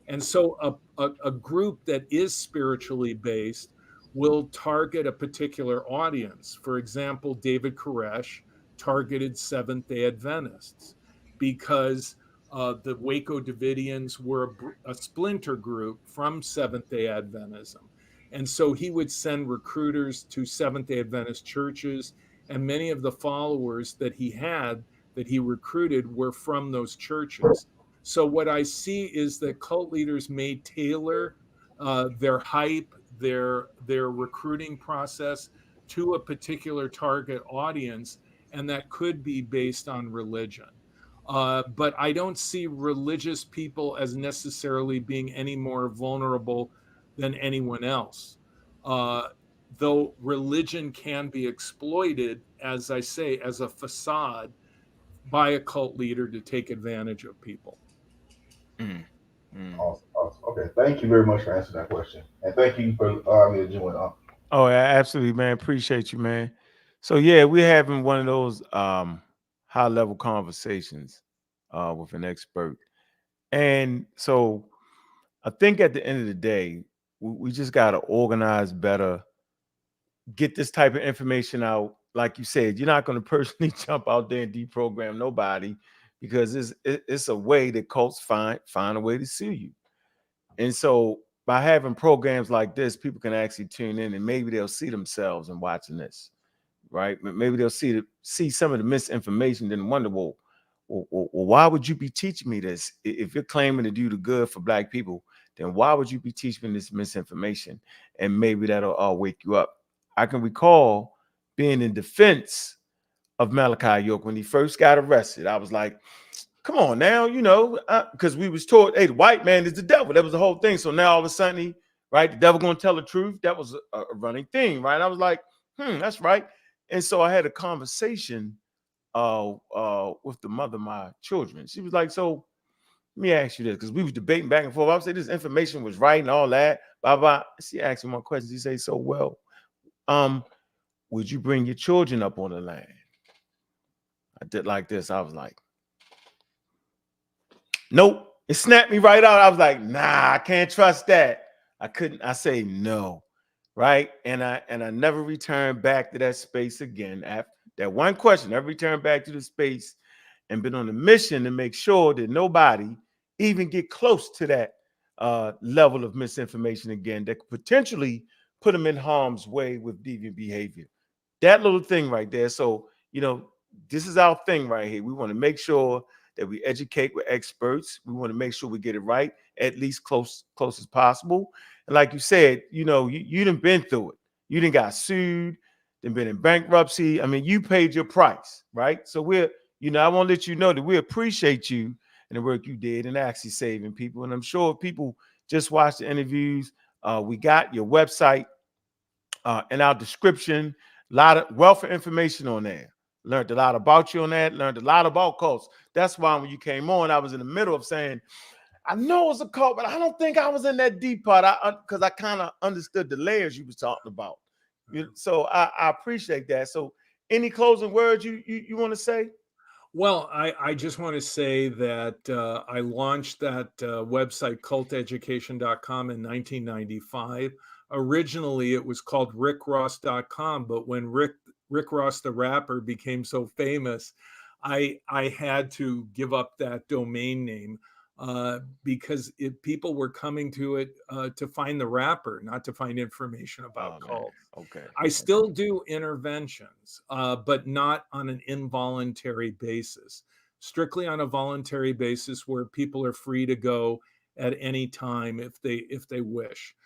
And so a group that is spiritually based will target a particular audience. For example, David Koresh targeted Seventh-day Adventists because the Waco Davidians were a splinter group from Seventh-day Adventism. And so he would send recruiters to Seventh-day Adventist churches, and many of the followers that he recruited were from those churches. So what I see is that cult leaders may tailor their hype, their recruiting process to a particular target audience, and that could be based on religion. But I don't see religious people as necessarily being any more vulnerable than anyone else. Though religion can be exploited, as I say, as a facade by a cult leader to take advantage of people. Awesome. Okay, thank you very much for answering that question, and thank you for allowing me to join up. Oh, yeah, absolutely, man. Appreciate you, man. So yeah, we're having one of those high level conversations with an expert, and so I think at the end of the day, we just got to organize better, get this type of information out. Like you said, you're not going to personally jump out there and deprogram nobody, because it's a way that cults find a way to sue you. And so by having programs like this, people can actually tune in, and maybe they'll see themselves in watching this, right? Maybe they'll see some of the misinformation, then wonder, well, why would you be teaching me this? If you're claiming to do the good for Black people, then why would you be teaching me this misinformation? And maybe that'll all wake you up. I can recall being in defense of Malachi York when he first got arrested. I was like, come on now, because we was taught, hey, the white man is the devil. That was the whole thing. So now all of a sudden, right, the devil gonna tell the truth. That was a running thing, right? I was like, that's right. And so I had a conversation with the mother of my children. She was like, so let me ask you this, because we was debating back and forth. I would say this information was right and all that, blah, blah. She asked me one question. She said, so, well, would you bring your children up on the land? I did like this. I was like, nope. It snapped me right out. I was like, nah, I can't trust that. I couldn't. I say no, right? And I never returned back to that space again. After that one question, I returned back to the space and been on a mission to make sure that nobody even get close to that level of misinformation again that could potentially put them in harm's way with deviant behavior. That little thing right there. So, this is our thing right here. We want to make sure that we educate with experts. We want to make sure we get it right, at least close as possible. And like you said, you done been through it. You done got sued, done been in bankruptcy. I mean, you paid your price, right? So I want to let you know that we appreciate you and the work you did in actually saving people. And I'm sure if people just watch the interviews, we got your website in our description. A lot of wealth of information on there. Learned a lot about you on that. Learned a lot about cults. That's why when you came on, I was in the middle of saying, I know it's a cult, but I don't think I was in that deep part. Because I kind of understood the layers you was talking about. So I appreciate that. So any closing words you want to say? Well, I just want to say that I launched that website, culteducation.com, in 1995. Originally, it was called rickross.com, but when Rick Ross, the rapper, became so famous, I had to give up that domain name because people were coming to it to find the rapper, not to find information about cults. Okay. I still do interventions, but not on an involuntary basis, strictly on a voluntary basis where people are free to go at any time if they wish.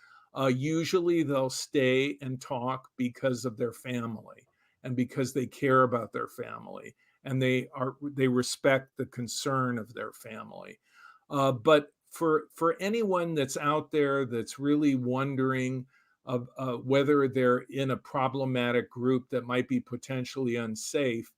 Usually they'll stay and talk because of their family and because they care about their family and they respect the concern of their family. But for anyone that's out there that's really wondering whether they're in a problematic group that might be potentially unsafe,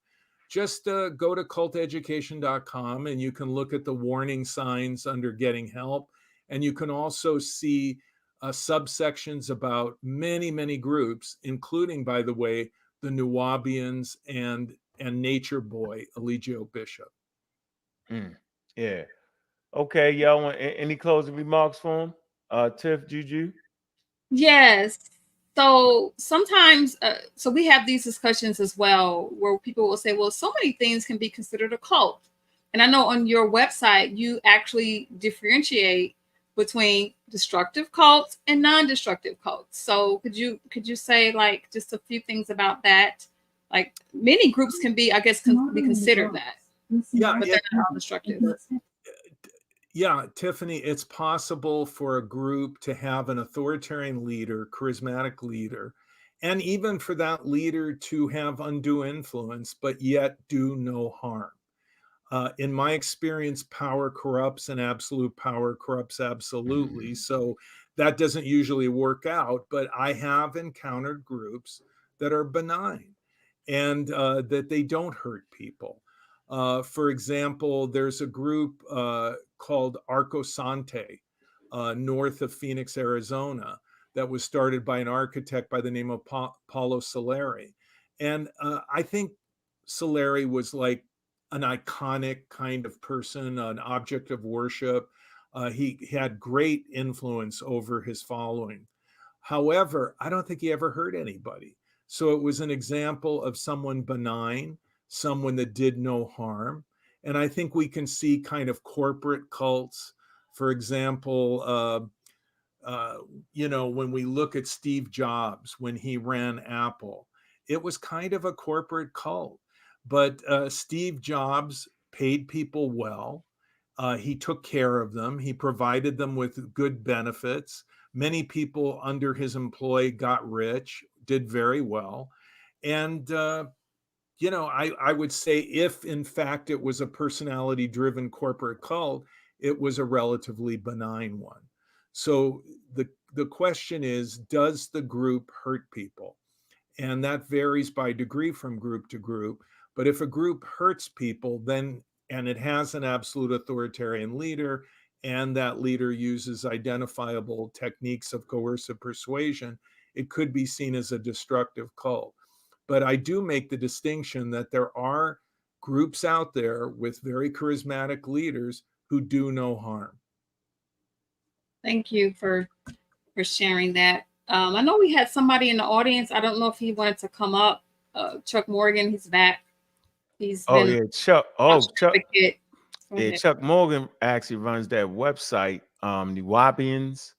just go to culteducation.com and you can look at the warning signs under getting help. And you can also see subsections about many, many groups, including, by the way, the Nuwabians and Nature Boy, Eligio Bishop. Yeah. Okay, y'all want any closing remarks for him? Tiff, Juju? Yes. So sometimes, so we have these discussions as well where people will say, well, so many things can be considered a cult. And I know on your website, you actually differentiate between destructive cults and non-destructive cults. So could you say like just a few things about that? Like many groups can be, I guess, be considered that. Yeah, but they're not all destructive. Yeah, Tiffany, it's possible for a group to have an authoritarian leader, charismatic leader, and even for that leader to have undue influence, but yet do no harm. In my experience, power corrupts and absolute power corrupts absolutely. So that doesn't usually work out, but I have encountered groups that are benign and that they don't hurt people. For example, there's a group called Arcosante north of Phoenix, Arizona, that was started by an architect by the name of Paulo Soleri. And I think Soleri was like an iconic kind of person, an object of worship. He had great influence over his following. However, I don't think he ever hurt anybody. So it was an example of someone benign, someone that did no harm. And I think we can see kind of corporate cults. For example, when we look at Steve Jobs, when he ran Apple, it was kind of a corporate cult. But Steve Jobs paid people well. He took care of them. He provided them with good benefits. Many people under his employ got rich, did very well. And I would say if in fact it was a personality-driven corporate cult, it was a relatively benign one. So the question is, does the group hurt people? And that varies by degree from group to group. But if a group hurts people, then, and it has an absolute authoritarian leader, and that leader uses identifiable techniques of coercive persuasion, it could be seen as a destructive cult. But I do make the distinction that there are groups out there with very charismatic leaders who do no harm. Thank you for sharing that. I know we had somebody in the audience. I don't know if he wanted to come up. Chuck Morgan, he's back. He's been yeah, Chuck. Oh, Chuck. advocate. Yeah, Chuck Morgan actually runs that website. Nuwapians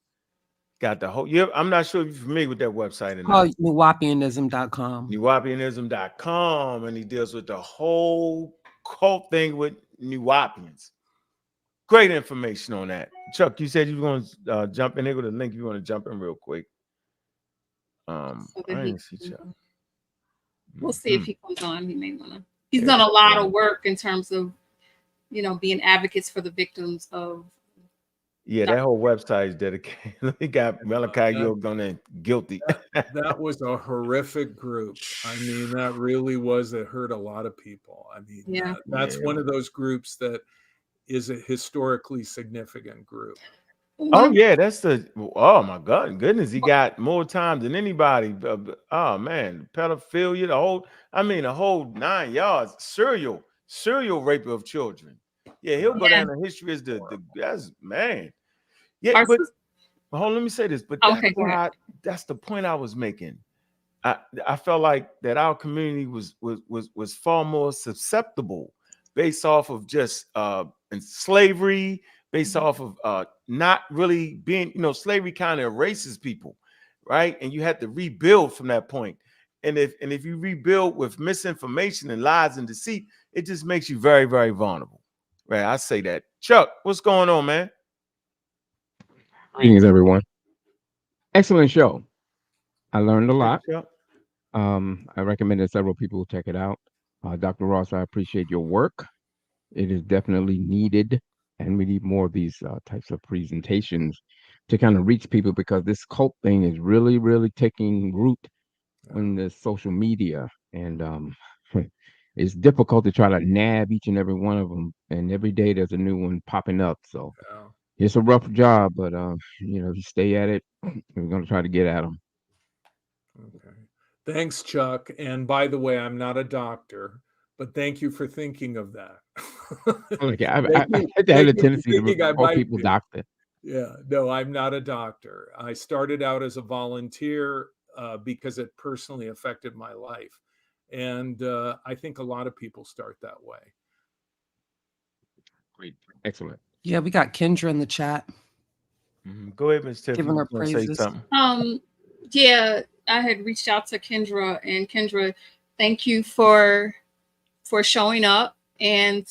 got the whole. Yeah, I'm not sure if you're familiar with that website or not. Nuwapianism.com. Nuwapianism.com, and he deals with the whole cult thing with Nuwapians. Great information on that. Chuck, you said you were going to jump in here with a link. You want to jump in real quick? I didn't see Chuck. We'll see if he comes on. He may want to. He's done a lot of work in terms of, being advocates for the victims of. Yeah, that whole website is dedicated. He got Malachi York guilty. That was a horrific group. I mean, that really was. It hurt a lot of people. I mean, that's one of those groups that is a historically significant group. Oh yeah, that's oh my goodness, he got more time than anybody. Oh man, pedophilia, the whole 9 yards, serial rape of children. Yeah, he'll go down in history as that's man. Yeah, but hold on, let me say this. But that's the point I was making. I felt like that our community was far more susceptible based off of just slavery, based off of not really being, slavery kind of erases people, right? And you had to rebuild from that point. And if you rebuild with misinformation and lies and deceit, it just makes you very, very vulnerable. Right. I say that. Chuck, what's going on, man? Greetings, everyone. Excellent show. I learned a lot. I recommend that several people check it out. Dr. Ross, I appreciate your work. It is definitely needed, and we need more of these types of presentations to kind of reach people, because this cult thing is really, really taking root on the social media, and it's difficult to try to nab each and every one of them, and every day there's a new one popping up. So it's a rough job, but if you stay at it, we're going to try to get at them. Okay. Thanks, Chuck. And by the way, I'm not a doctor, but thank you for thinking of that. Okay, I had a tendency to call people doctor. Yeah, no, I'm not a doctor. I started out as a volunteer because it personally affected my life. And I think a lot of people start that way. Great. Excellent. Yeah, we got Kendra in the chat. Go ahead, Ms. Tiff. Giving her praises. Say something. Yeah, I had reached out to Kendra, and Kendra, thank you for showing up, and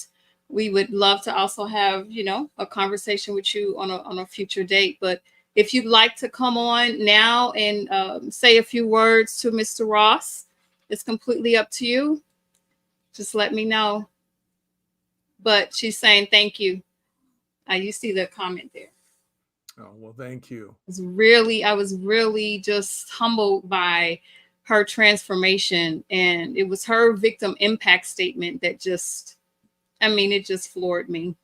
we would love to also have a conversation with you on a future date. But if you'd like to come on now and say a few words to Mr. Ross, it's completely up to you. Just let me know. But she's saying thank you. You see the comment there. Oh, well, thank you. I was really just humbled by her transformation, and it was her victim impact statement that it just floored me.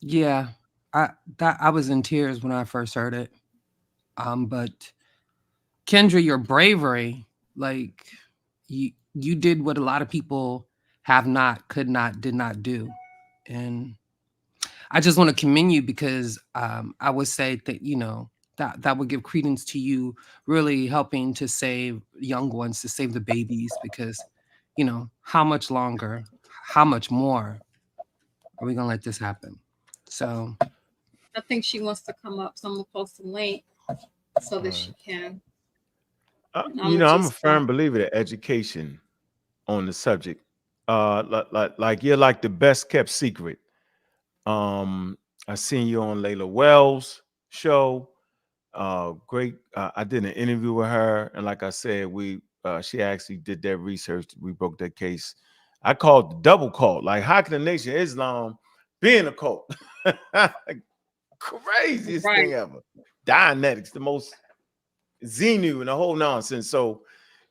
Yeah, I was in tears when I first heard it. But Kendra, your bravery, like you did what a lot of people have not, could not, did not do, and I just want to commend you, because I would say that that would give credence to you really helping to save young ones, to save the babies, because how much longer, how much more are we gonna let this happen? So I think she wants to come up, so I'm gonna post a link so that she can. I'm a firm believer that education on the subject, like you're like the best kept secret. I seen you on Layla Wells' show. Great. I did an interview with her, and like I said, we she actually did that research. We broke that case. I called the double cult. Like, how can the Nation of Islam be in a cult? Craziest thing ever. Dianetics, the most Xenu and the whole nonsense. So,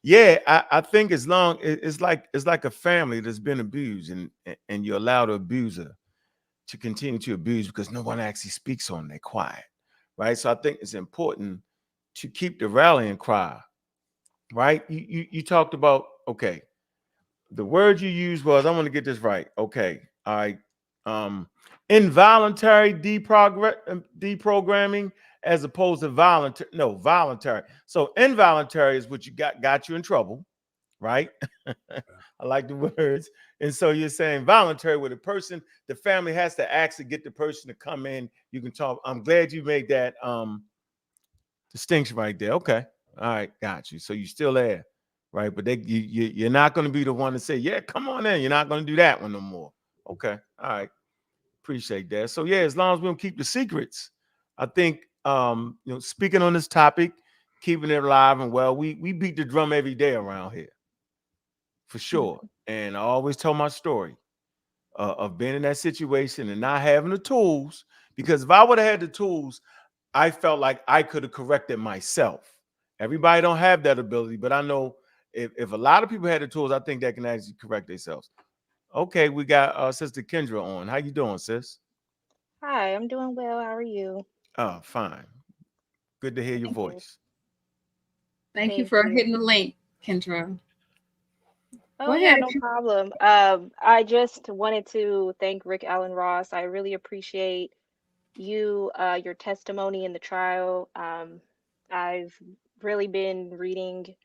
yeah, I think as long it's like a family that's been abused, and you allow the abuser to continue to abuse because no one actually speaks on them. They're quiet, right? So I think it's important to keep the rallying cry, right? You talked about, okay, the word you used was, I want to get this right. Okay, all right. Involuntary deprogramming as opposed to voluntary. No, voluntary. So involuntary is what you got you in trouble, right? I like the words. And so you're saying voluntary, where the family has to actually get the person to come in. You can talk. I'm glad you made that distinction right there. Okay. All right, got you. So you're still there, right? But you're not going to be the one to say, yeah, come on in. You're not going to do that one no more. Okay. All right. Appreciate that. So yeah, as long as we don't keep the secrets, I think speaking on this topic, keeping it alive and well, we beat the drum every day around here, for sure. And I always tell my story of being in that situation and not having the tools, because if I would have had the tools, I felt like I could have corrected myself. Everybody don't have that ability, but I know if a lot of people had the tools, I think they can actually correct themselves. Okay, we got Sister Kendra on. How you doing, sis? Hi, I'm doing well. How are you? Oh, fine. Good to hear your Thank you. voice. Thank you Thank for you. hitting the link, Kendra. Oh Go yeah, ahead. no problem. I just wanted to thank Rick Allen Ross. I really appreciate you, your testimony in the trial. I've really been reading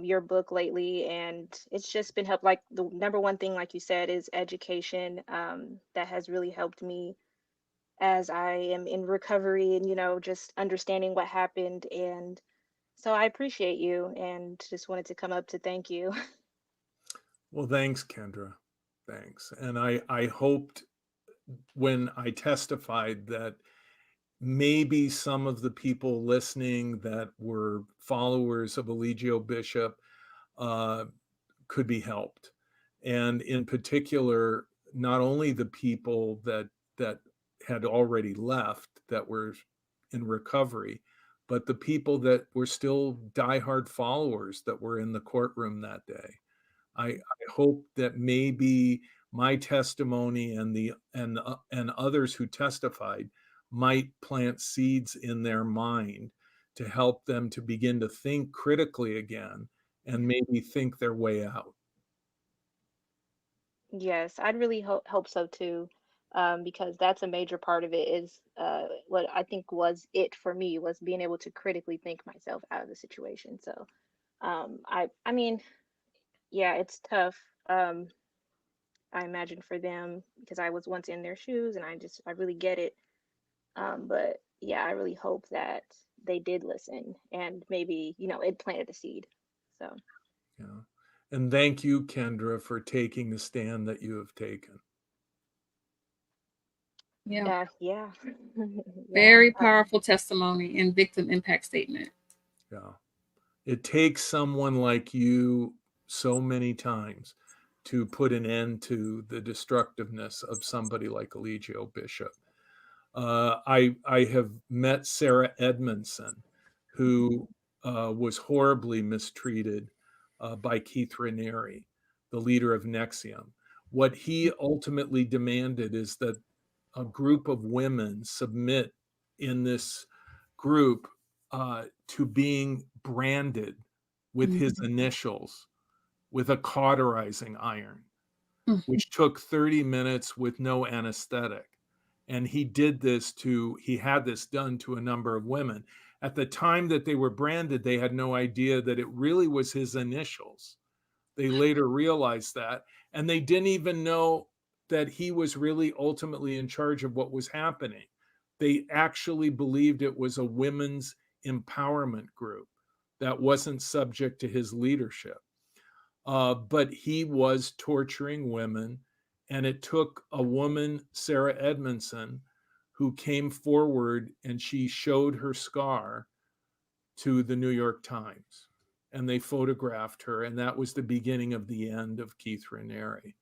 your book lately, and it's just been help. Like the number one thing, like you said, is education. That has really helped me as I am in recovery, and just understanding what happened. And so I appreciate you, and just wanted to come up to thank you. Well, thanks, Kendra. Thanks. And I hoped when I testified that maybe some of the people listening that were followers of Eligio Bishop could be helped. And in particular, not only the people that had already left that were in recovery, but the people that were still diehard followers that were in the courtroom that day. I hope that maybe my testimony and others who testified might plant seeds in their mind to help them to begin to think critically again and maybe think their way out. Yes, I'd really hope so too, because that's a major part of it is what I think was it for me was being able to critically think myself out of the situation. So I mean, yeah, it's tough. I imagine for them because I was once in their shoes and I really get it. But yeah, I really hope that they did listen and maybe, it planted a seed. So Yeah. And thank you, Kendra, for taking the stand that you have taken. Yeah. Yeah. Very powerful testimony and victim impact statement. Yeah. It takes someone like you so many times to put an end to the destructiveness of somebody like Eligio Bishop. I have met Sarah Edmondson, who was horribly mistreated by Keith Raniere, the leader of NXIVM. What he ultimately demanded is that a group of women submit in this group to being branded with his initials with a cauterizing iron, which took 30 minutes with no anesthetic. And he had this done to a number of women. At the time that they were branded, they had no idea that it really was his initials. They later realized that, and they didn't even know that he was really ultimately in charge of what was happening. They actually believed it was a women's empowerment group that wasn't subject to his leadership. But he was torturing women, and it took a woman, Sarah Edmondson, who came forward and she showed her scar to the New York Times. and they photographed her, and that was the beginning of the end of Keith Raniere.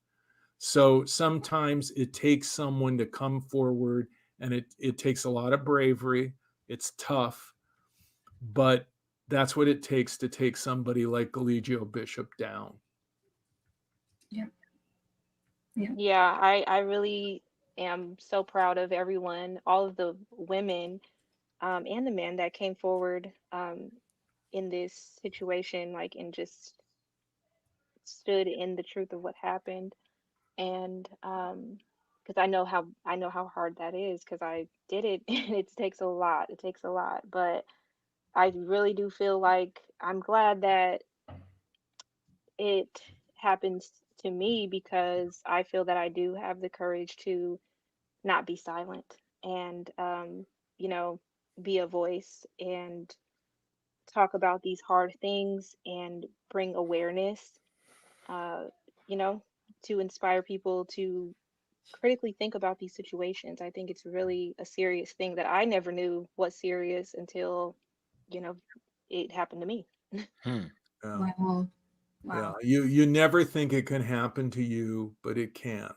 So sometimes it takes someone to come forward, and it takes a lot of bravery. It's tough, but that's what it takes to take somebody like Eligio Bishop down. Yeah. Yeah, I really am so proud of everyone, all of the women and the men that came forward in this situation, like, and just stood in the truth of what happened. And because I know how hard that is, because I did it. And it takes a lot. It takes a lot. But I really do feel like I'm glad that it happens to me, because I feel that I do have the courage to not be silent, and you know, be a voice and talk about these hard things and bring awareness, uh, you know, to inspire people to critically think about these situations. I think it's really a serious thing that I never knew was serious until, you know, it happened to me. Hmm. Yeah. Wow. Yeah, Wow. you never think it can happen to you, but it can.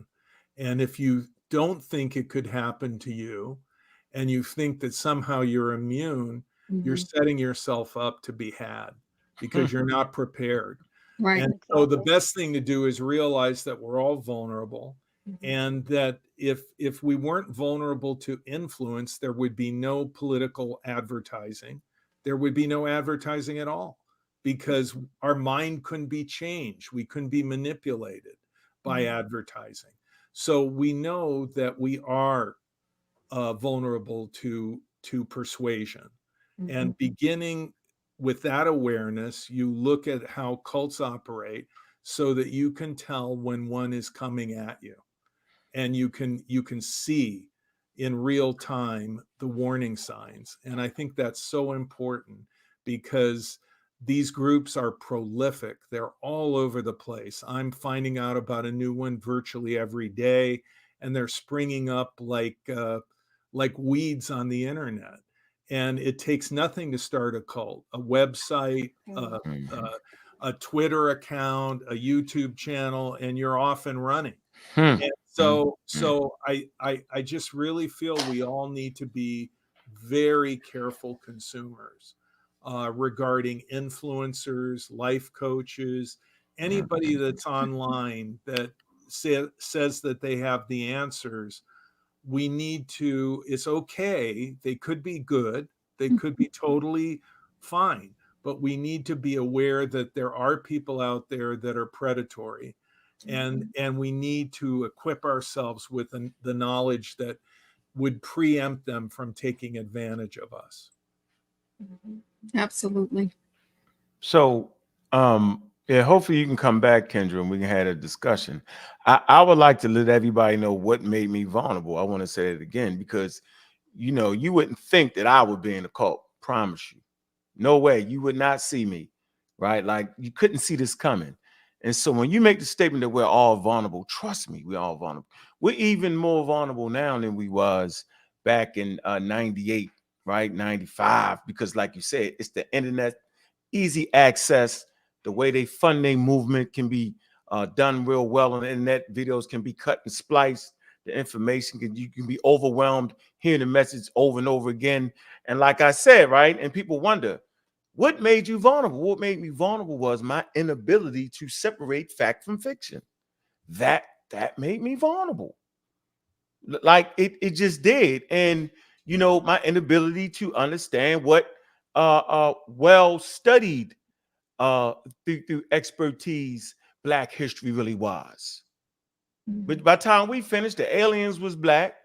And if you don't think it could happen to you, and you think that somehow you're immune, you're Mhm. setting yourself up to be had, because you're not prepared. Right. And so the Exactly. best thing to do is realize that we're all vulnerable, Mhm. and that if we weren't vulnerable to influence, there would be no political advertising. There would be no advertising at all, because our mind couldn't be changed. We couldn't be manipulated by advertising. So we know that we are vulnerable to persuasion. And beginning with that awareness, you look at how cults operate so that you can tell when one is coming at you, and you can see in real time the warning signs. And I think that's so important, because these groups are prolific. They're all over the place. I'm finding out about a new one virtually every day, and they're springing up like weeds on the internet. And it takes nothing to start a cult: a website, Mhm. a Twitter account, a YouTube channel, and you're off and running. Hmm. And Hmm. so I just really feel we all need to be very careful consumers regarding influencers, life coaches, anybody that's online that says that they have the answers. We need to, it's okay, they could be good, they could be totally fine, but we need to be aware that there are people out there that are predatory, and we need to equip ourselves with the knowledge that would preempt them from taking advantage of us. Absolutely. So, yeah, hopefully you can come back, Kendra, and we can have a discussion. I would like to let everybody know what made me vulnerable. I want to say it again, because you wouldn't think that I would be in a cult. Promise you. No way. You would not see me, right? Like, you couldn't see this coming. And so when you make the statement that we're all vulnerable, trust me, we're all vulnerable. We're even more vulnerable now than we was back in 98, right? 95, because like you said, it's the internet, easy access. The way they fund their movement can be done real well on the internet. Videos can be cut and spliced. The information you can be overwhelmed hearing the message over and over again. And like I said, right, and people wonder, what made you vulnerable? What made me vulnerable was my inability to separate fact from fiction. That made me vulnerable. Like it just did. And my inability to understand what well studied through expertise Black history really was. But by the time we finished, the aliens was Black,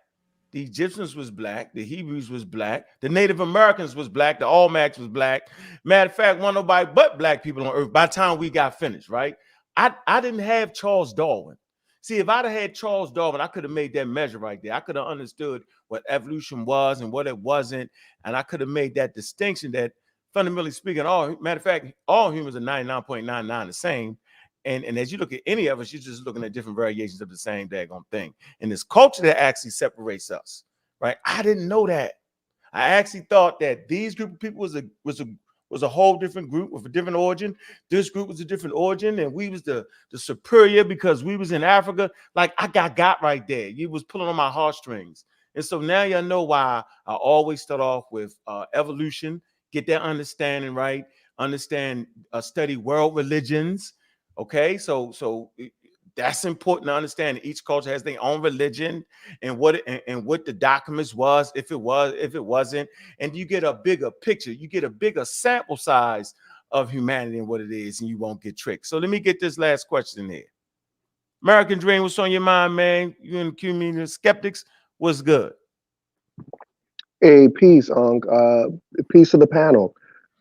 the Egyptians was Black, the Hebrews was Black, the Native Americans was Black, the Olmecs was Black. Matter of fact, wasn't nobody but Black people on Earth by the time we got finished, right? I didn't have Charles Darwin. See, if I'd have had Charles Darwin, I could have made that measure right there. I could have understood what evolution was and what it wasn't, and I could have made that distinction that, fundamentally speaking, matter of fact, all humans are 99.99 the same. And as you look at any of us, you're just looking at different variations of the same daggone thing. And this culture that actually separates us, right? I didn't know that. I actually thought that these group of people was was a whole different group with a different origin. This group was a different origin, and we was the superior because we was in Africa. Like I got right there. You was pulling on my heartstrings. And so now y'all know why I always start off with evolution, get that understanding right, understand, study world religions. Okay, so that's important to understand. Each culture has their own religion and what the documents was, if it wasn't, and you get a bigger picture, you get a bigger sample size of humanity and what it is, and you won't get tricked. So let me get this last question here. American Dream, what's on your mind, man? You in the community of skeptics, what's good? Hey, peace, Ankh. Peace to the panel.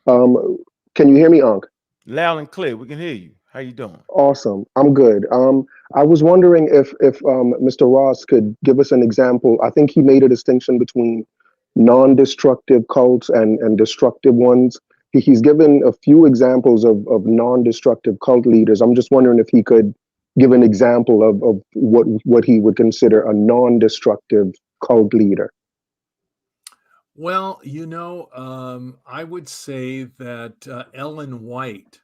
Can you hear me, Ankh? Loud and clear, we can hear you. How you doing? Awesome. I'm good. I was wondering if Mr. Ross could give us an example. I think he made a distinction between non-destructive cults and destructive ones. He's given a few examples of non-destructive cult leaders. I'm just wondering if he could give an example of what he would consider a non-destructive cult leader. Well, I would say that Ellen White,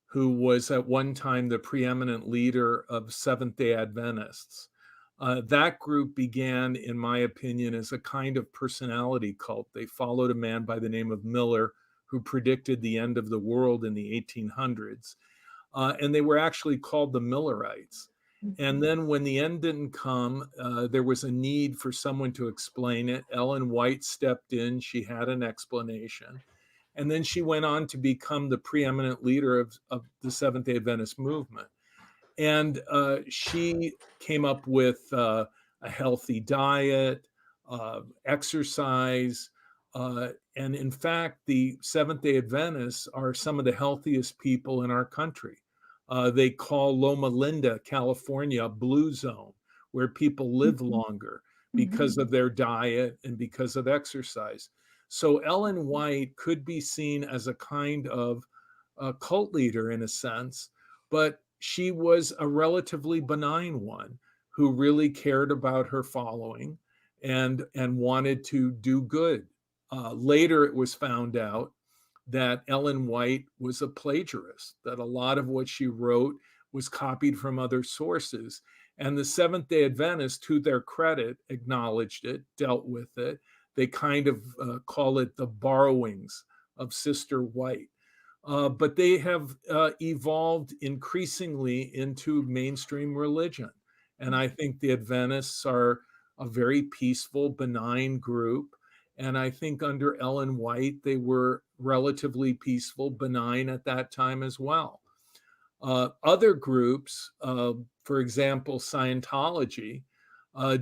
who was at one time the preeminent leader of Seventh-day Adventists, that group began, in my opinion, as a kind of personality cult. They followed a man by the name of Miller, who predicted the end of the world in the 1800s. And they were actually called the Millerites. And then when the end didn't come, there was a need for someone to explain it. Ellen White stepped in. She had an explanation. And then she went on to become the preeminent leader of the Seventh-day Adventist movement. And she came up with a healthy diet, exercise. And in fact, the Seventh-day Adventists are some of the healthiest people in our country. They call Loma Linda, California, a blue zone, where people live longer because of their diet and because of exercise. So Ellen White could be seen as a kind of cult leader in a sense, but she was a relatively benign one who really cared about her following and wanted to do good. Later, it was found out that Ellen White was a plagiarist, that a lot of what she wrote was copied from other sources. And the Seventh-day Adventists, to their credit, acknowledged it, dealt with it. They kind of call it the borrowings of Sister White. But they have evolved increasingly into mainstream religion. And I think the Adventists are a very peaceful, benign group. And I think under Ellen White, they were relatively peaceful, benign at that time as well. Other groups, for example, Scientology,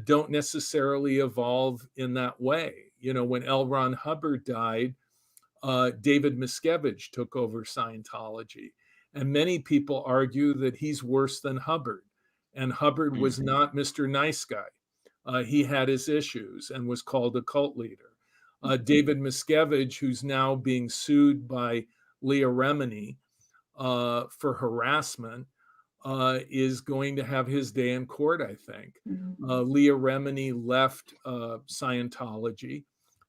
don't necessarily evolve in that way. When L. Ron Hubbard died, David Miscavige took over Scientology. And many people argue that he's worse than Hubbard. And Hubbard was not Mr. Nice Guy. He had his issues and was called a cult leader. David Miscavige, who's now being sued by Leah Remini for harassment, is going to have his day in court, I think. Leah Remini left Scientology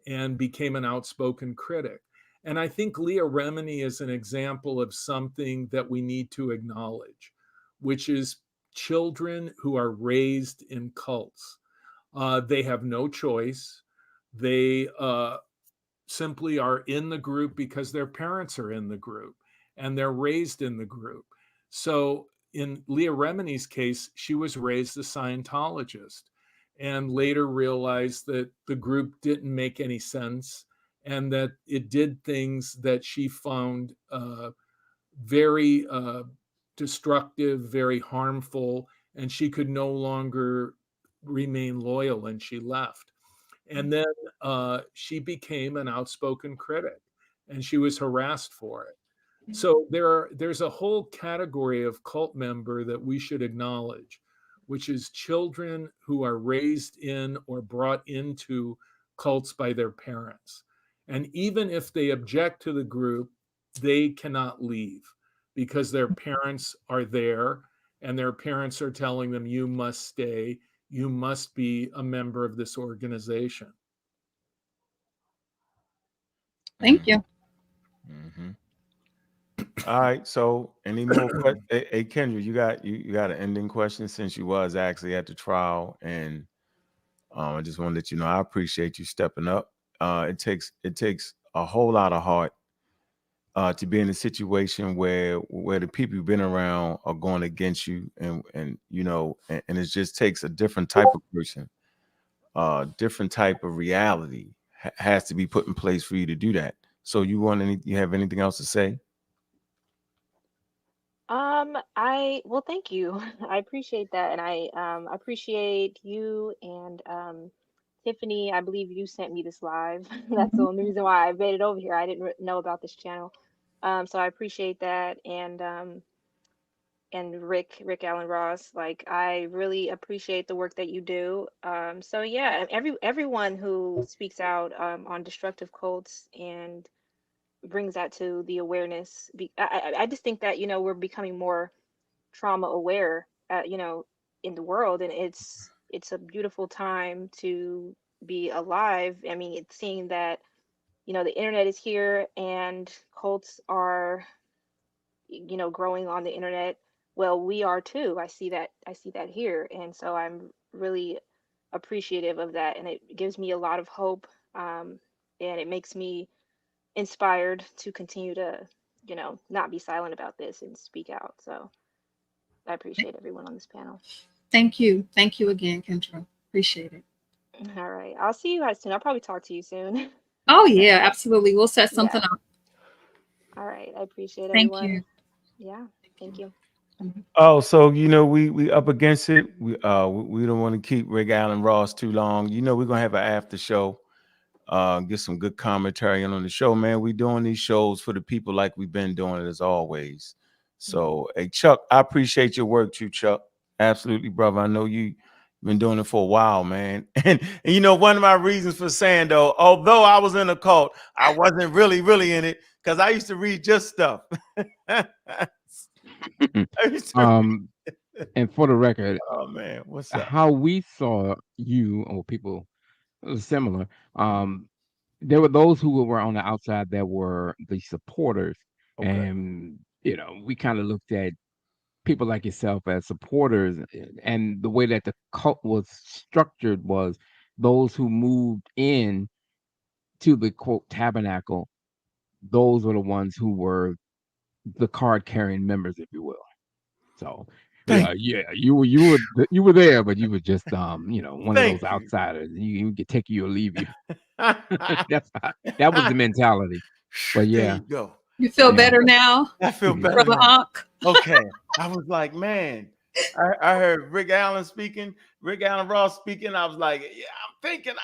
and became an outspoken critic. And I think Leah Remini is an example of something that we need to acknowledge, which is children who are raised in cults. They have no choice. They simply are in the group because their parents are in the group and they're raised in the group. So in Leah Remini's case, she was raised a Scientologist and later realized that the group didn't make any sense and that it did things that she found very destructive, very harmful, and she could no longer remain loyal, and she left. And then she became an outspoken critic, and she was harassed for it. So there's a whole category of cult member that we should acknowledge, which is children who are raised in or brought into cults by their parents. And even if they object to the group, they cannot leave because their parents are there and their parents are telling them, you must stay, you must be a member of this organization. Thank you. Mm-hmm. All right. So, any more questions? Hey, Kendra, you got an ending question since you was actually at the trial, and I just want to let you know I appreciate you stepping up. It takes a whole lot of heart to be in a situation where the people you've been around are going against you, and you know, and it just takes a different type of person, different type of reality has to be put in place for you to do that. So, you have anything else to say? Well, thank you. I appreciate that, and I appreciate you and Tiffany. I believe you sent me this live. That's the Mhm. only reason why I made it over here. I didn't know about this channel, so I appreciate that, and Rick Allen Ross. Like, I really appreciate the work that you do. So yeah, and everyone who speaks out on destructive cults and brings that to the awareness. I just think that, we're becoming more trauma aware, in the world, and it's a beautiful time to be alive. I mean, it's seeing that, the internet is here and cults are, growing on the internet. Well, we are too. I see that here, and so I'm really appreciative of that, and it gives me a lot of hope, and it makes me inspired to continue to, not be silent about this and speak out. So I appreciate everyone on this panel. Thank you. Thank you again, Kendra. Appreciate it. All right. I'll see you guys soon. I'll probably talk to you soon. Oh yeah, absolutely. We'll set something Yeah. up. All right. I appreciate Thank you. everyone. Yeah. Thank you. Mhm. Oh, so we up against it. We don't want to keep Rick Allen Ross too long. We're gonna have an after show. Get some good commentary on the show, man. We doing these shows for the people like we've been doing it as always. So, hey, Chuck, I appreciate your work too, Chuck. Absolutely, brother. I know you've been doing it for a while, man. And one of my reasons for saying though, although I was in a cult, I wasn't really in it because I used to read just stuff. I used to um, and for the record, Oh man, what's up? how we saw you or people similar, there were those who were on the outside that were the supporters, Okay. and we kind of looked at people like yourself as supporters, and the way that the cult was structured was those who moved in to the quote tabernacle, those were the ones who were the card carrying members, if you will. So Thank yeah, you were there, but you were just one of those thank you. outsiders. You could take you or leave you. That was the mentality. But There yeah, you go. You feel yeah. better now, I feel better Brother now. Ankh? Okay. I was like, man, I heard Rick Allen speaking, Rick Allen Ross speaking. I was like, yeah, I'm thinking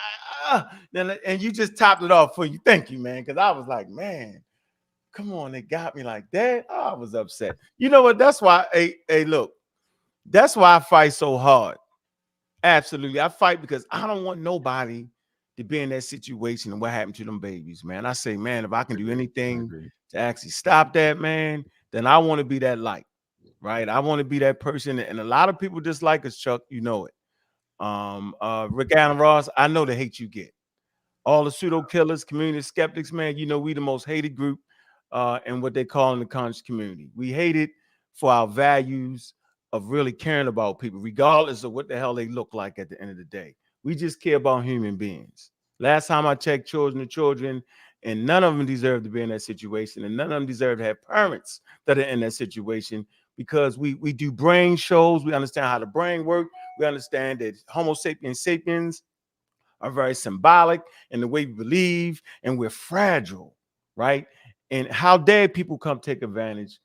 then and you just topped it off for you. Thank you, man. Cause I was like, man, come on, they got me like that. Oh, I was upset. You know what? That's why, hey, look, that's why I fight so hard. Absolutely. I fight because I don't want nobody to be in that situation and what happened to them babies, man. I say, man, if I can do I anything agree. to actually stop that, man, then I want to be that light, right? I want to be that person. And a lot of people dislike us, Chuck. You know it. Rick Allen Ross, I know the hate you get. All the pseudo killers, community skeptics, man, we the most hated group in what they call in the conscious community. We hate it for our values of really caring about people, regardless of what the hell they look like at the end of the day. We just care about human beings. Last time I checked, children are children, and none of them deserve to be in that situation, and none of them deserve to have parents that are in that situation because we do brain shows. We understand how the brain works. We understand that Homo sapiens sapiens are very symbolic in the way we believe, and we're fragile, right? And how dare people come take advantage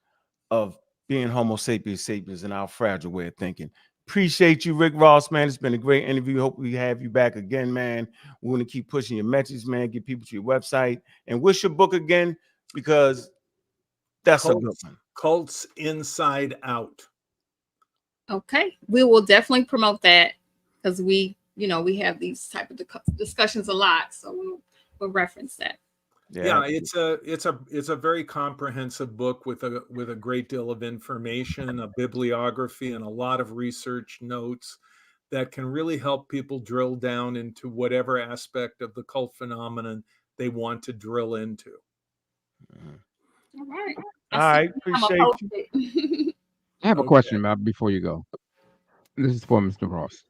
of being Homo sapiens sapiens and our fragile way of thinking. Appreciate you, Rick Ross, man. It's been a great interview. Hope we have you back again, man. We're going to keep pushing your message, man. Get people to your website. And what's your book again? Because that's a good one. Cults Inside Out. Okay, we will definitely promote that because we have these type of discussions a lot, so we'll reference that. Yeah, it's a very comprehensive book with a great deal of information, a bibliography, and a lot of research notes that can really help people drill down into whatever aspect of the cult phenomenon they want to drill into. All right. All right, appreciate you. It. I have a Okay. question about before you go. This is for Mr. Ross.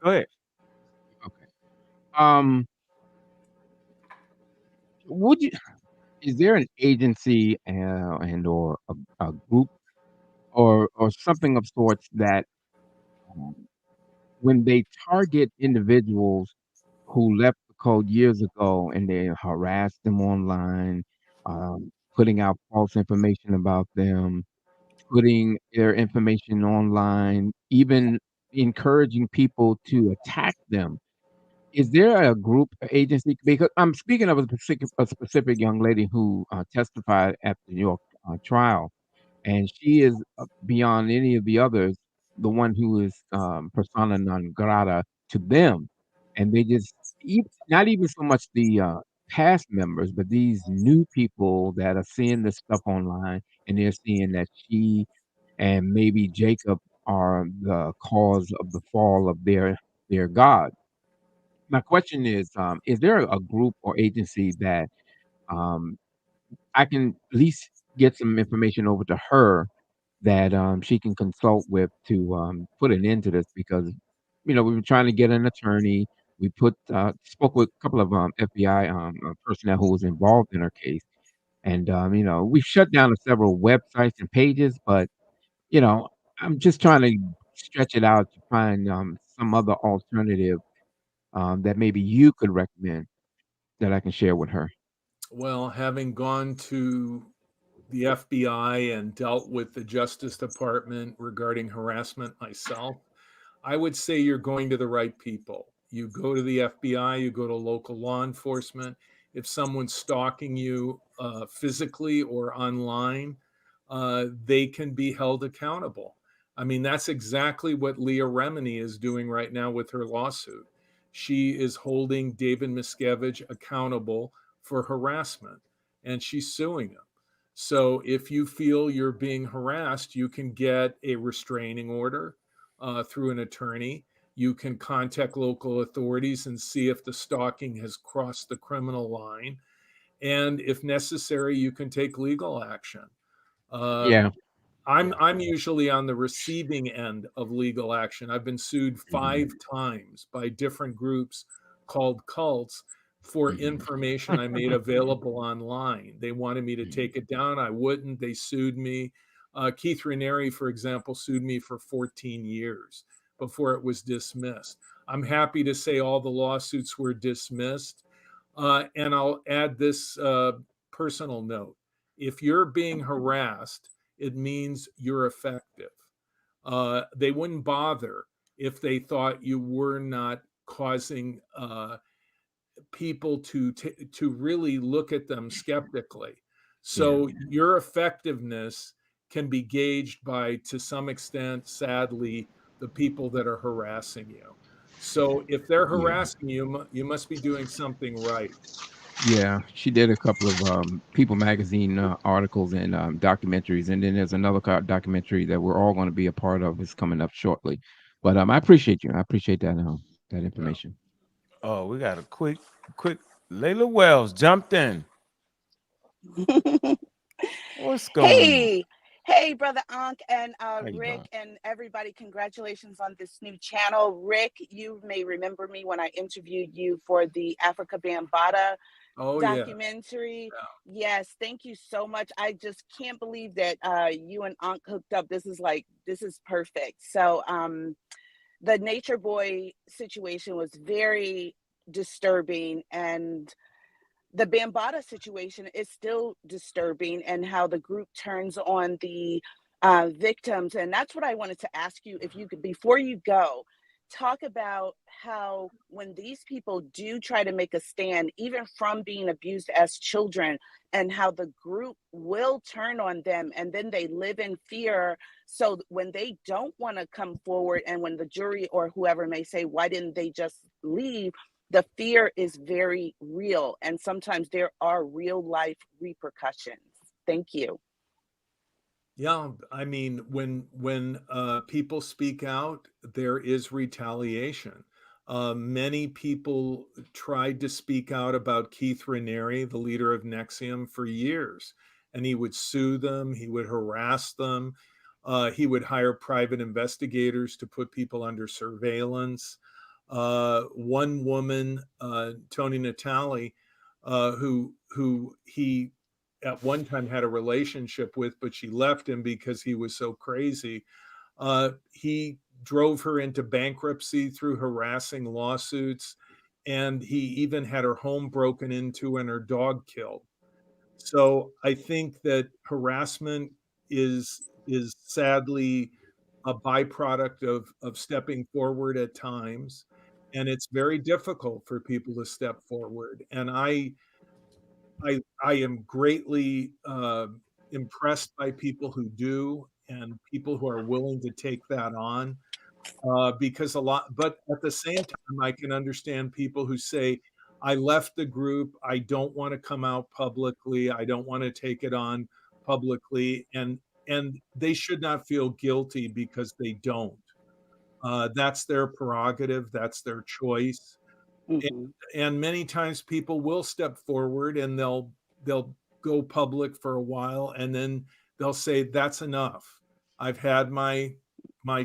Go ahead. Okay. Would you? Is there an agency and or a group or something of sorts that um, when they target individuals who left the code years ago and they harass them online, putting out false information about them, putting their information online, even encouraging people to attack them. Is there a group agency? Because I'm speaking of a specific young lady who testified at the New York trial, and she is beyond any of the others, the one who is persona non grata to them, and they just not even so much the past members, but these new people that are seeing this stuff online, and they're seeing that she and maybe Jacob are the cause of the fall of their God. My question is there a group or agency that um, I can at least get some information over to her that she can consult with to put an end to this? Because we were trying to get an attorney. We spoke with a couple of FBI personnel who was involved in her case, and we've shut down several websites and pages, but you know, I'm just trying to stretch it out to find some other alternative that maybe you could recommend that I can share with her. Well, having gone to the FBI and dealt with the Justice Department regarding harassment myself, I would say you're going to the right people. You go to the FBI, you go to local law enforcement. If someone's stalking you physically or online, they can be held accountable. I mean, that's exactly what Leah Remini is doing right now with her lawsuit. She is holding David Miscavige accountable for harassment, and she's suing him. So if you feel you're being harassed, you can get a restraining order through an attorney. You can contact local authorities and see if the stalking has crossed the criminal line. And if necessary, you can take legal action. Uh, Yeah. I'm usually on the receiving end of legal action. I've been sued 5 times by different groups called cults for information I made available online. They wanted me to take it down. I wouldn't. They sued me. Keith Raniere, for example, sued me for 14 years before it was dismissed. I'm happy to say all the lawsuits were dismissed. And I'll add this personal note. If you're being harassed, it means you're effective. They wouldn't bother if they thought you were not causing people to really look at them skeptically. So your effectiveness can be gauged by, to some extent, sadly, the people that are harassing you. So if they're Yeah. harassing you, you must be doing something right. Yeah, she did a couple of People magazine articles and documentaries, and then there's another documentary that we're all going to be a part of. Is coming up shortly, but I appreciate you. I appreciate that Yeah. information. Oh, we got a quick. Layla Wells jumped in. What's going on? Hey, hey, brother Ankh and How you Rick doing? and everybody. Congratulations on this new channel. Rick, you may remember me when I interviewed you for the Africa Bambaataa Oh yeah. documentary. Yes, thank you so much. I just can't believe that you and Ankh hooked up. This is perfect. So the Nature Boy situation was very disturbing, and the Bambaataa situation is still disturbing, and how the group turns on the victims. And that's what I wanted to ask you, if you could, before you go, talk about how when these people do try to make a stand, even from being abused as children, and how the group will turn on them and then they live in fear. So when they don't want to come forward, and when the jury or whoever may say, why didn't they just leave? The fear is very real, and sometimes there are real life repercussions. Thank you. Yeah, I mean, when people speak out, there is retaliation. Many people tried to speak out about Keith Raniere, the leader of NXIVM, for years, and he would sue them, he would harass them, he would hire private investigators to put people under surveillance. One woman, Tony Natale, who he at one time had a relationship with, but she left him because he was so crazy. He drove her into bankruptcy through harassing lawsuits, and he even had her home broken into and her dog killed. So I think that harassment is sadly a byproduct of stepping forward at times, and it's very difficult for people to step forward. And I am greatly impressed by people who do, and people who are willing to take that on, because but at the same time, I can understand people who say, I left the group, I don't want to come out publicly, I don't want to take it on publicly, and they should not feel guilty because they don't. That's their prerogative, that's their choice. And many times people will step forward and they'll go public for a while, and then they'll say, that's enough. I've had my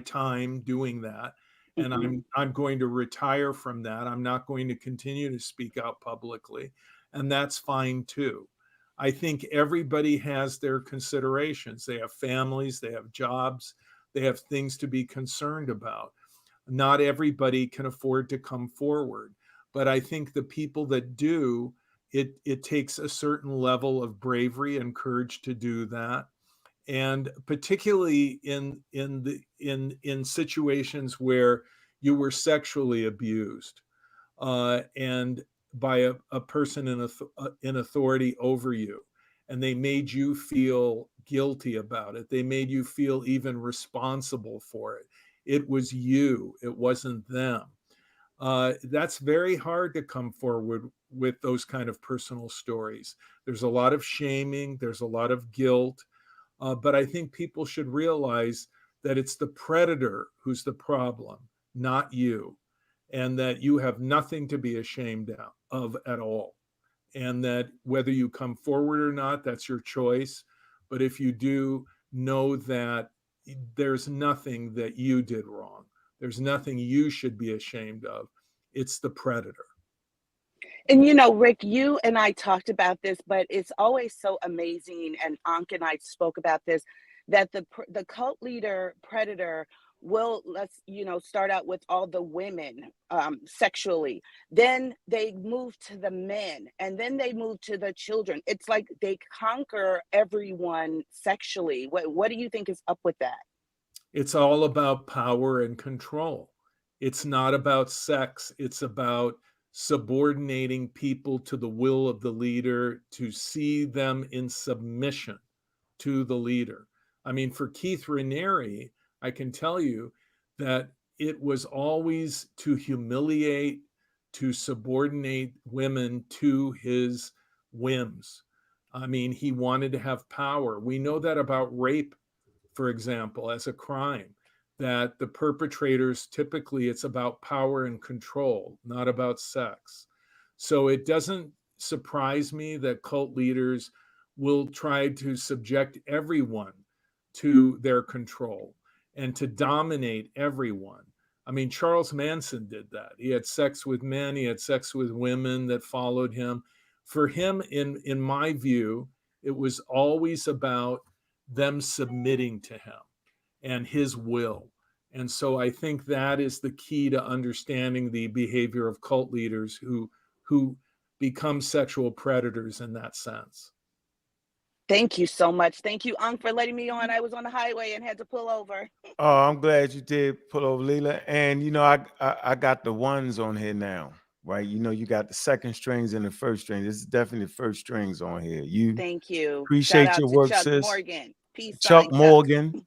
time doing that, and I'm going to retire from that. I'm not going to continue to speak out publicly, and that's fine too. I think everybody has their considerations. They have families, they have jobs, they have things to be concerned about. Not everybody can afford to come forward, but I think the people that do, it takes a certain level of bravery and courage to do that. And particularly in situations where you were sexually abused, and by a person in authority over you, and they made you feel guilty about it, they made you feel even responsible for it. It was you, it wasn't them. That's very hard to come forward with those kind of personal stories. There's a lot of shaming, there's a lot of guilt, but I think people should realize that it's the predator who's the problem, not you, and that you have nothing to be ashamed of at all. And that whether you come forward or not, that's your choice. But if you do, know that there's nothing that you did wrong. There's nothing you should be ashamed of. It's the predator. And you know, Rick, you and I talked about this, but it's always so amazing. And Ankh and I spoke about this, that the cult leader predator will, start out with all the women sexually. Then they move to the men, and then they move to the children. It's like they conquer everyone sexually. What do you think is up with that? It's all about power and control. It's not about sex. It's about subordinating people to the will of the leader, to see them in submission to the leader. I mean, for Keith Raniere, I can tell you that it was always to humiliate, to subordinate women to his whims. I mean, he wanted to have power. We know that about rape, for example, as a crime, that the perpetrators, typically it's about power and control, not about sex. So it doesn't surprise me that cult leaders will try to subject everyone to their control and to dominate everyone. I mean, Charles Manson did that. He had sex with men, he had sex with women that followed him. For him, in my view, it was always about them submitting to him and his will. And so I think that is the key to understanding the behavior of cult leaders who become sexual predators in that sense. Thank you so much. Thank you, Ankh, for letting me on. I was on the highway and had to pull over. Oh, I'm glad you did pull over, Leela. And I got the ones on here now, right? You got the second strings and the first string. This is definitely the first strings on here. You Thank you. appreciate Shout your out to work, Chuck sis. Morgan. Peace Chuck sign, Morgan,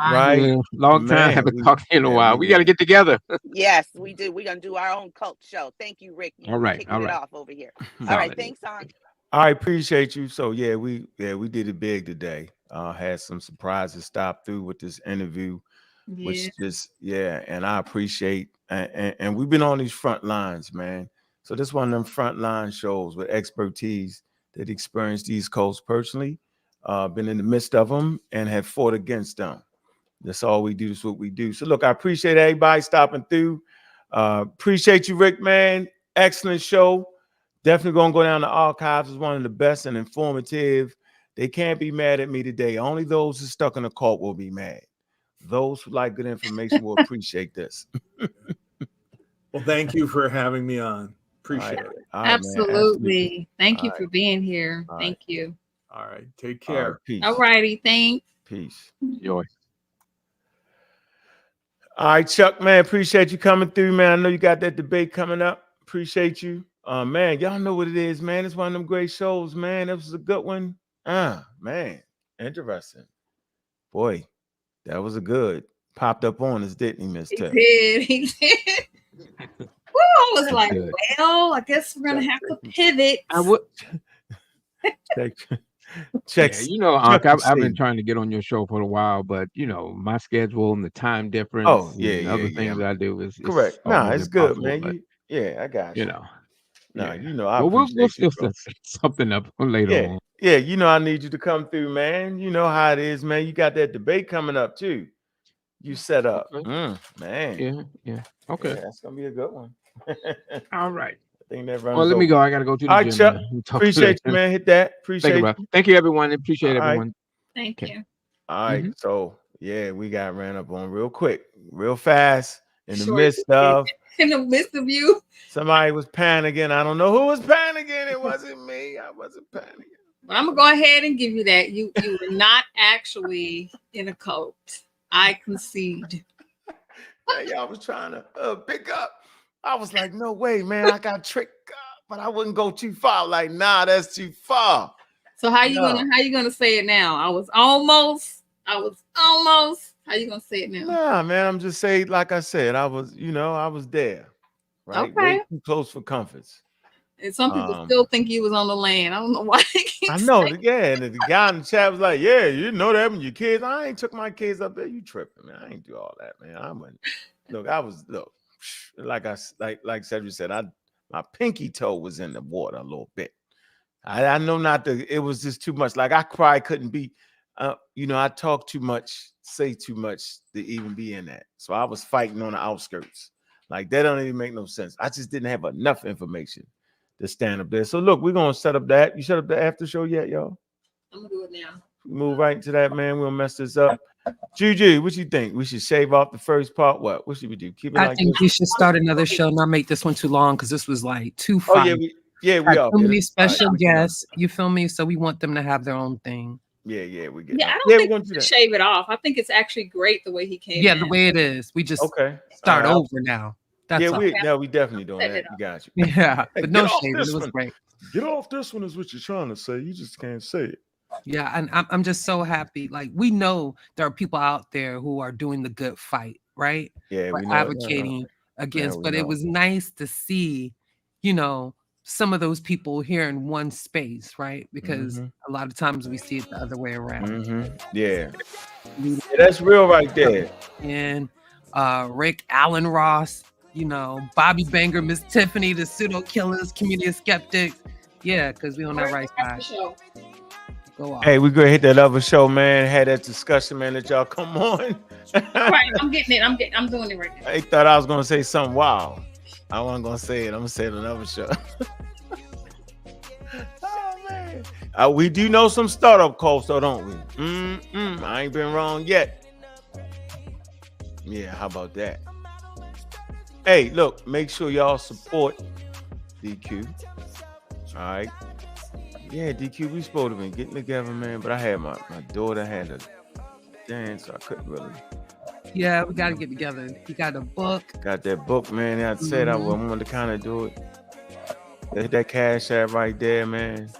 right? Yeah, long time. Man, Haven't talked in a while. We got to did. get together. Yes, we do. We're gonna do our own cult show. Thank you, Rick. You All right, kicking all it right. off over here. All right, thanks, Ankh. I appreciate you. So yeah, we did it big today. Had some surprises stop through with this interview, which just and I appreciate And we've been on these front lines, man. So this is one of them frontline shows with expertise that experienced these cults personally, been in the midst of them, and have fought against them. That's all we do. That's what we do. So look, I appreciate everybody stopping through. Appreciate you, Rick, man. Excellent show. Definitely gonna go down the archives as one of the best and informative. They can't be mad at me today. Only those who stuck in the cult will be mad. Those who like good information will appreciate this. Well, thank you for having me on. Appreciate it. All right, Absolutely. Thank you All for right. being here. All Thank you. All right. Take All right, care. peace. All righty. Thanks. Peace. Joy. All right, Chuck, man, appreciate you coming through, man. I know you got that debate coming up. Appreciate you. Man, y'all know what it is, man. It's one of them great shows, man. That was a good one. Man, interesting. Boy, that was a good. Popped up on us, didn't he, Miss Tiff? He did. Woo, I was like, good. well, I guess we're gonna have to pivot. I would. Check. Yeah, you know, Ankh, I've been trying to get on your show for a while, but you know, my schedule and the time difference. Oh, yeah, and other things that I do is correct. Nah, it's good, man. But, I got you. you know, Nah, yeah. you know, I well, we'll appreciate still you, bro. set something up later on. Yeah, you know, I need you to come through, man. You know how it is, man. You got that debate coming up too. You set up, Okay. man. Yeah. Okay. Yeah, that's gonna be a good one. All right. I think that runs. Well, let me go. I gotta go to the All gym. right, Chuck. Now. We'll talk Appreciate you, later. man. Hit that. Appreciate you. Thank you, everyone. Appreciate All right. everyone. Thank you. All right, so yeah, we got ran up on real quick, real fast in the Sure midst did. of In the midst of you. somebody was panicking. I don't know who was panicking. It wasn't me. I wasn't panicking. But I'm gonna go ahead and give you that. You were not actually in a cult. I concede. Y'all was trying to pick up. I was like, no way, man. I got tricked up, but I wouldn't go too far. Like, nah, that's too far. So how you gonna say it now? I was almost. How you gonna say it now? Nah, man. I'm just saying, like I said, I was there. Right? Okay. Way too close for comforts. And some people still think you was on the land. I don't know why. I know, and the guy in the chat was like, "Yeah, you know that when your kids." I ain't took my kids up there. You tripping, man? I ain't do all that, man. I wouldn't. Look, like Cedric said, my pinky toe was in the water a little bit. I know not to. It was just too much. Like I probably couldn't be. I talk too much, say too much to even be in that. So I was fighting on the outskirts. Like that don't even make no sense. I just didn't have enough information to stand up there. So look, we're gonna set up that. You set up the after show yet, y'all? I'm gonna do it now. Move right into that, man. We'll mess this up. Juju, what you think? We should shave off the first part. What should we do? Keep it I like think this? we should start another show, not make this one too long because this was like too Oh fun. we are. Too many special guests. You feel me? So we want them to have their own thing. Yeah, we get. Yeah, I don't think we should shave it off. I think it's actually great the way he came. Yeah, in. the way it is. We just start over now. That's we definitely doing that. You got you. Yeah, Hey, but no get off shaving. this It was one. great. Get off this one is what you're trying to say. You just can't say it. Yeah, and I'm just so happy. Like we know there are people out there who are doing the good fight, right? Yeah, We're we know. advocating against, but it was nice to see, some of those people here in one space, right? Because a lot of times we see it the other way around. Yeah, that's real right there. And Rick, Alan Ross, Bobby Banger, Miss Tiffany, the pseudo killers, community of skeptics. Yeah, because we on that right side. Go on. Hey, we're gonna hit that other show, man. Had that discussion, man. That y'all come on. Right, I'm getting it. I'm doing it right now. I thought I was gonna say something wild. I wasn't gonna say it. I'm gonna say it on another show. Oh man, we do know some startup cults, though, don't we? I ain't been wrong yet. Yeah, how about that? Hey, look, make sure y'all support DQ. All right. Yeah, DQ, we supposed to be getting together, man. But I had my daughter had a dance, so I couldn't really. Yeah, we got to get together. You got a book. Got that book, man. I said I wanted to kind of do it. Hit that cash app right there, man.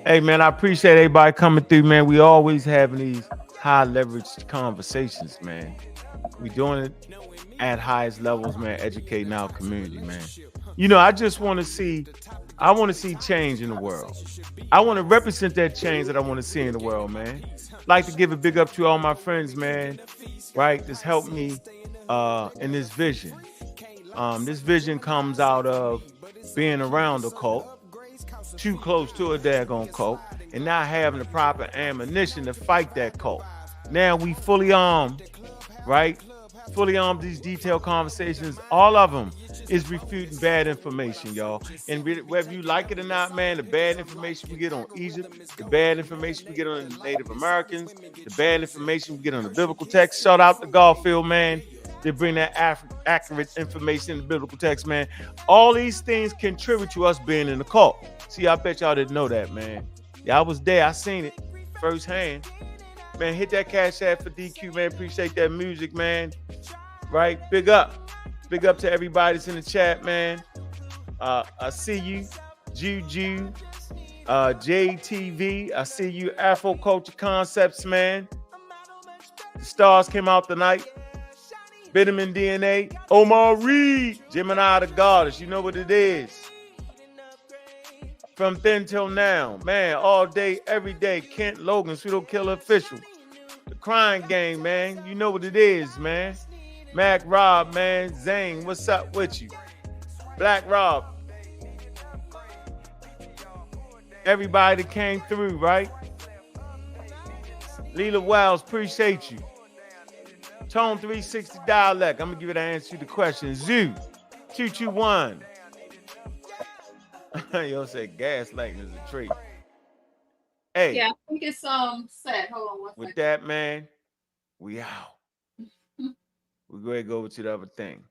Hey, man, I appreciate everybody coming through, man. We always having these high leverage conversations, man. We doing it at highest levels, man. Educating our community, man. I just want to see I want to see change in the world. I want to represent that change that I want to see in the world, man. Like to give a big up to all my friends, man. Right, this helped me in this vision. This vision comes out of being around a cult, too close to a daggone cult, and not having the proper ammunition to fight that cult. Now we fully armed, right? Fully armed. These detailed conversations, all of them is refuting bad information, y'all. And whether you like it or not, man, the bad information we get on Egypt, the bad information we get on the Native Americans, the bad information we get on the biblical text. Shout out to Garfield, man. They bring that accurate information in the biblical text, man. All these things contribute to us being in the cult. See, I bet y'all didn't know that, man. Yeah, I was there. I seen it firsthand. Man, hit that cash app for DQ, man. Appreciate that music, man. Right? Big up. Big up to everybody that's in the chat, man. I see you. Juju. JTV. I see you. Afro Culture Concepts, man. The stars came out tonight. Vitamin DNA. Omar Reed. Gemini the Goddess. You know what it is. From then till now. Man, all day, every day. Kent Logan, Pseudo Killer Official. The Crying Game, man. You know what it is, man. Mac Rob, man. Zane, what's up with you? Black Rob. Everybody that came through, right? Leela Wells, appreciate you. Tone 360 Dialect. I'm going to give it an answer to the question. Zoo, 221. You'll say gaslighting is a trait. Hey. Yeah, I think it's set. Hold on one with second. that, man, we out. We're going to go over to the other thing.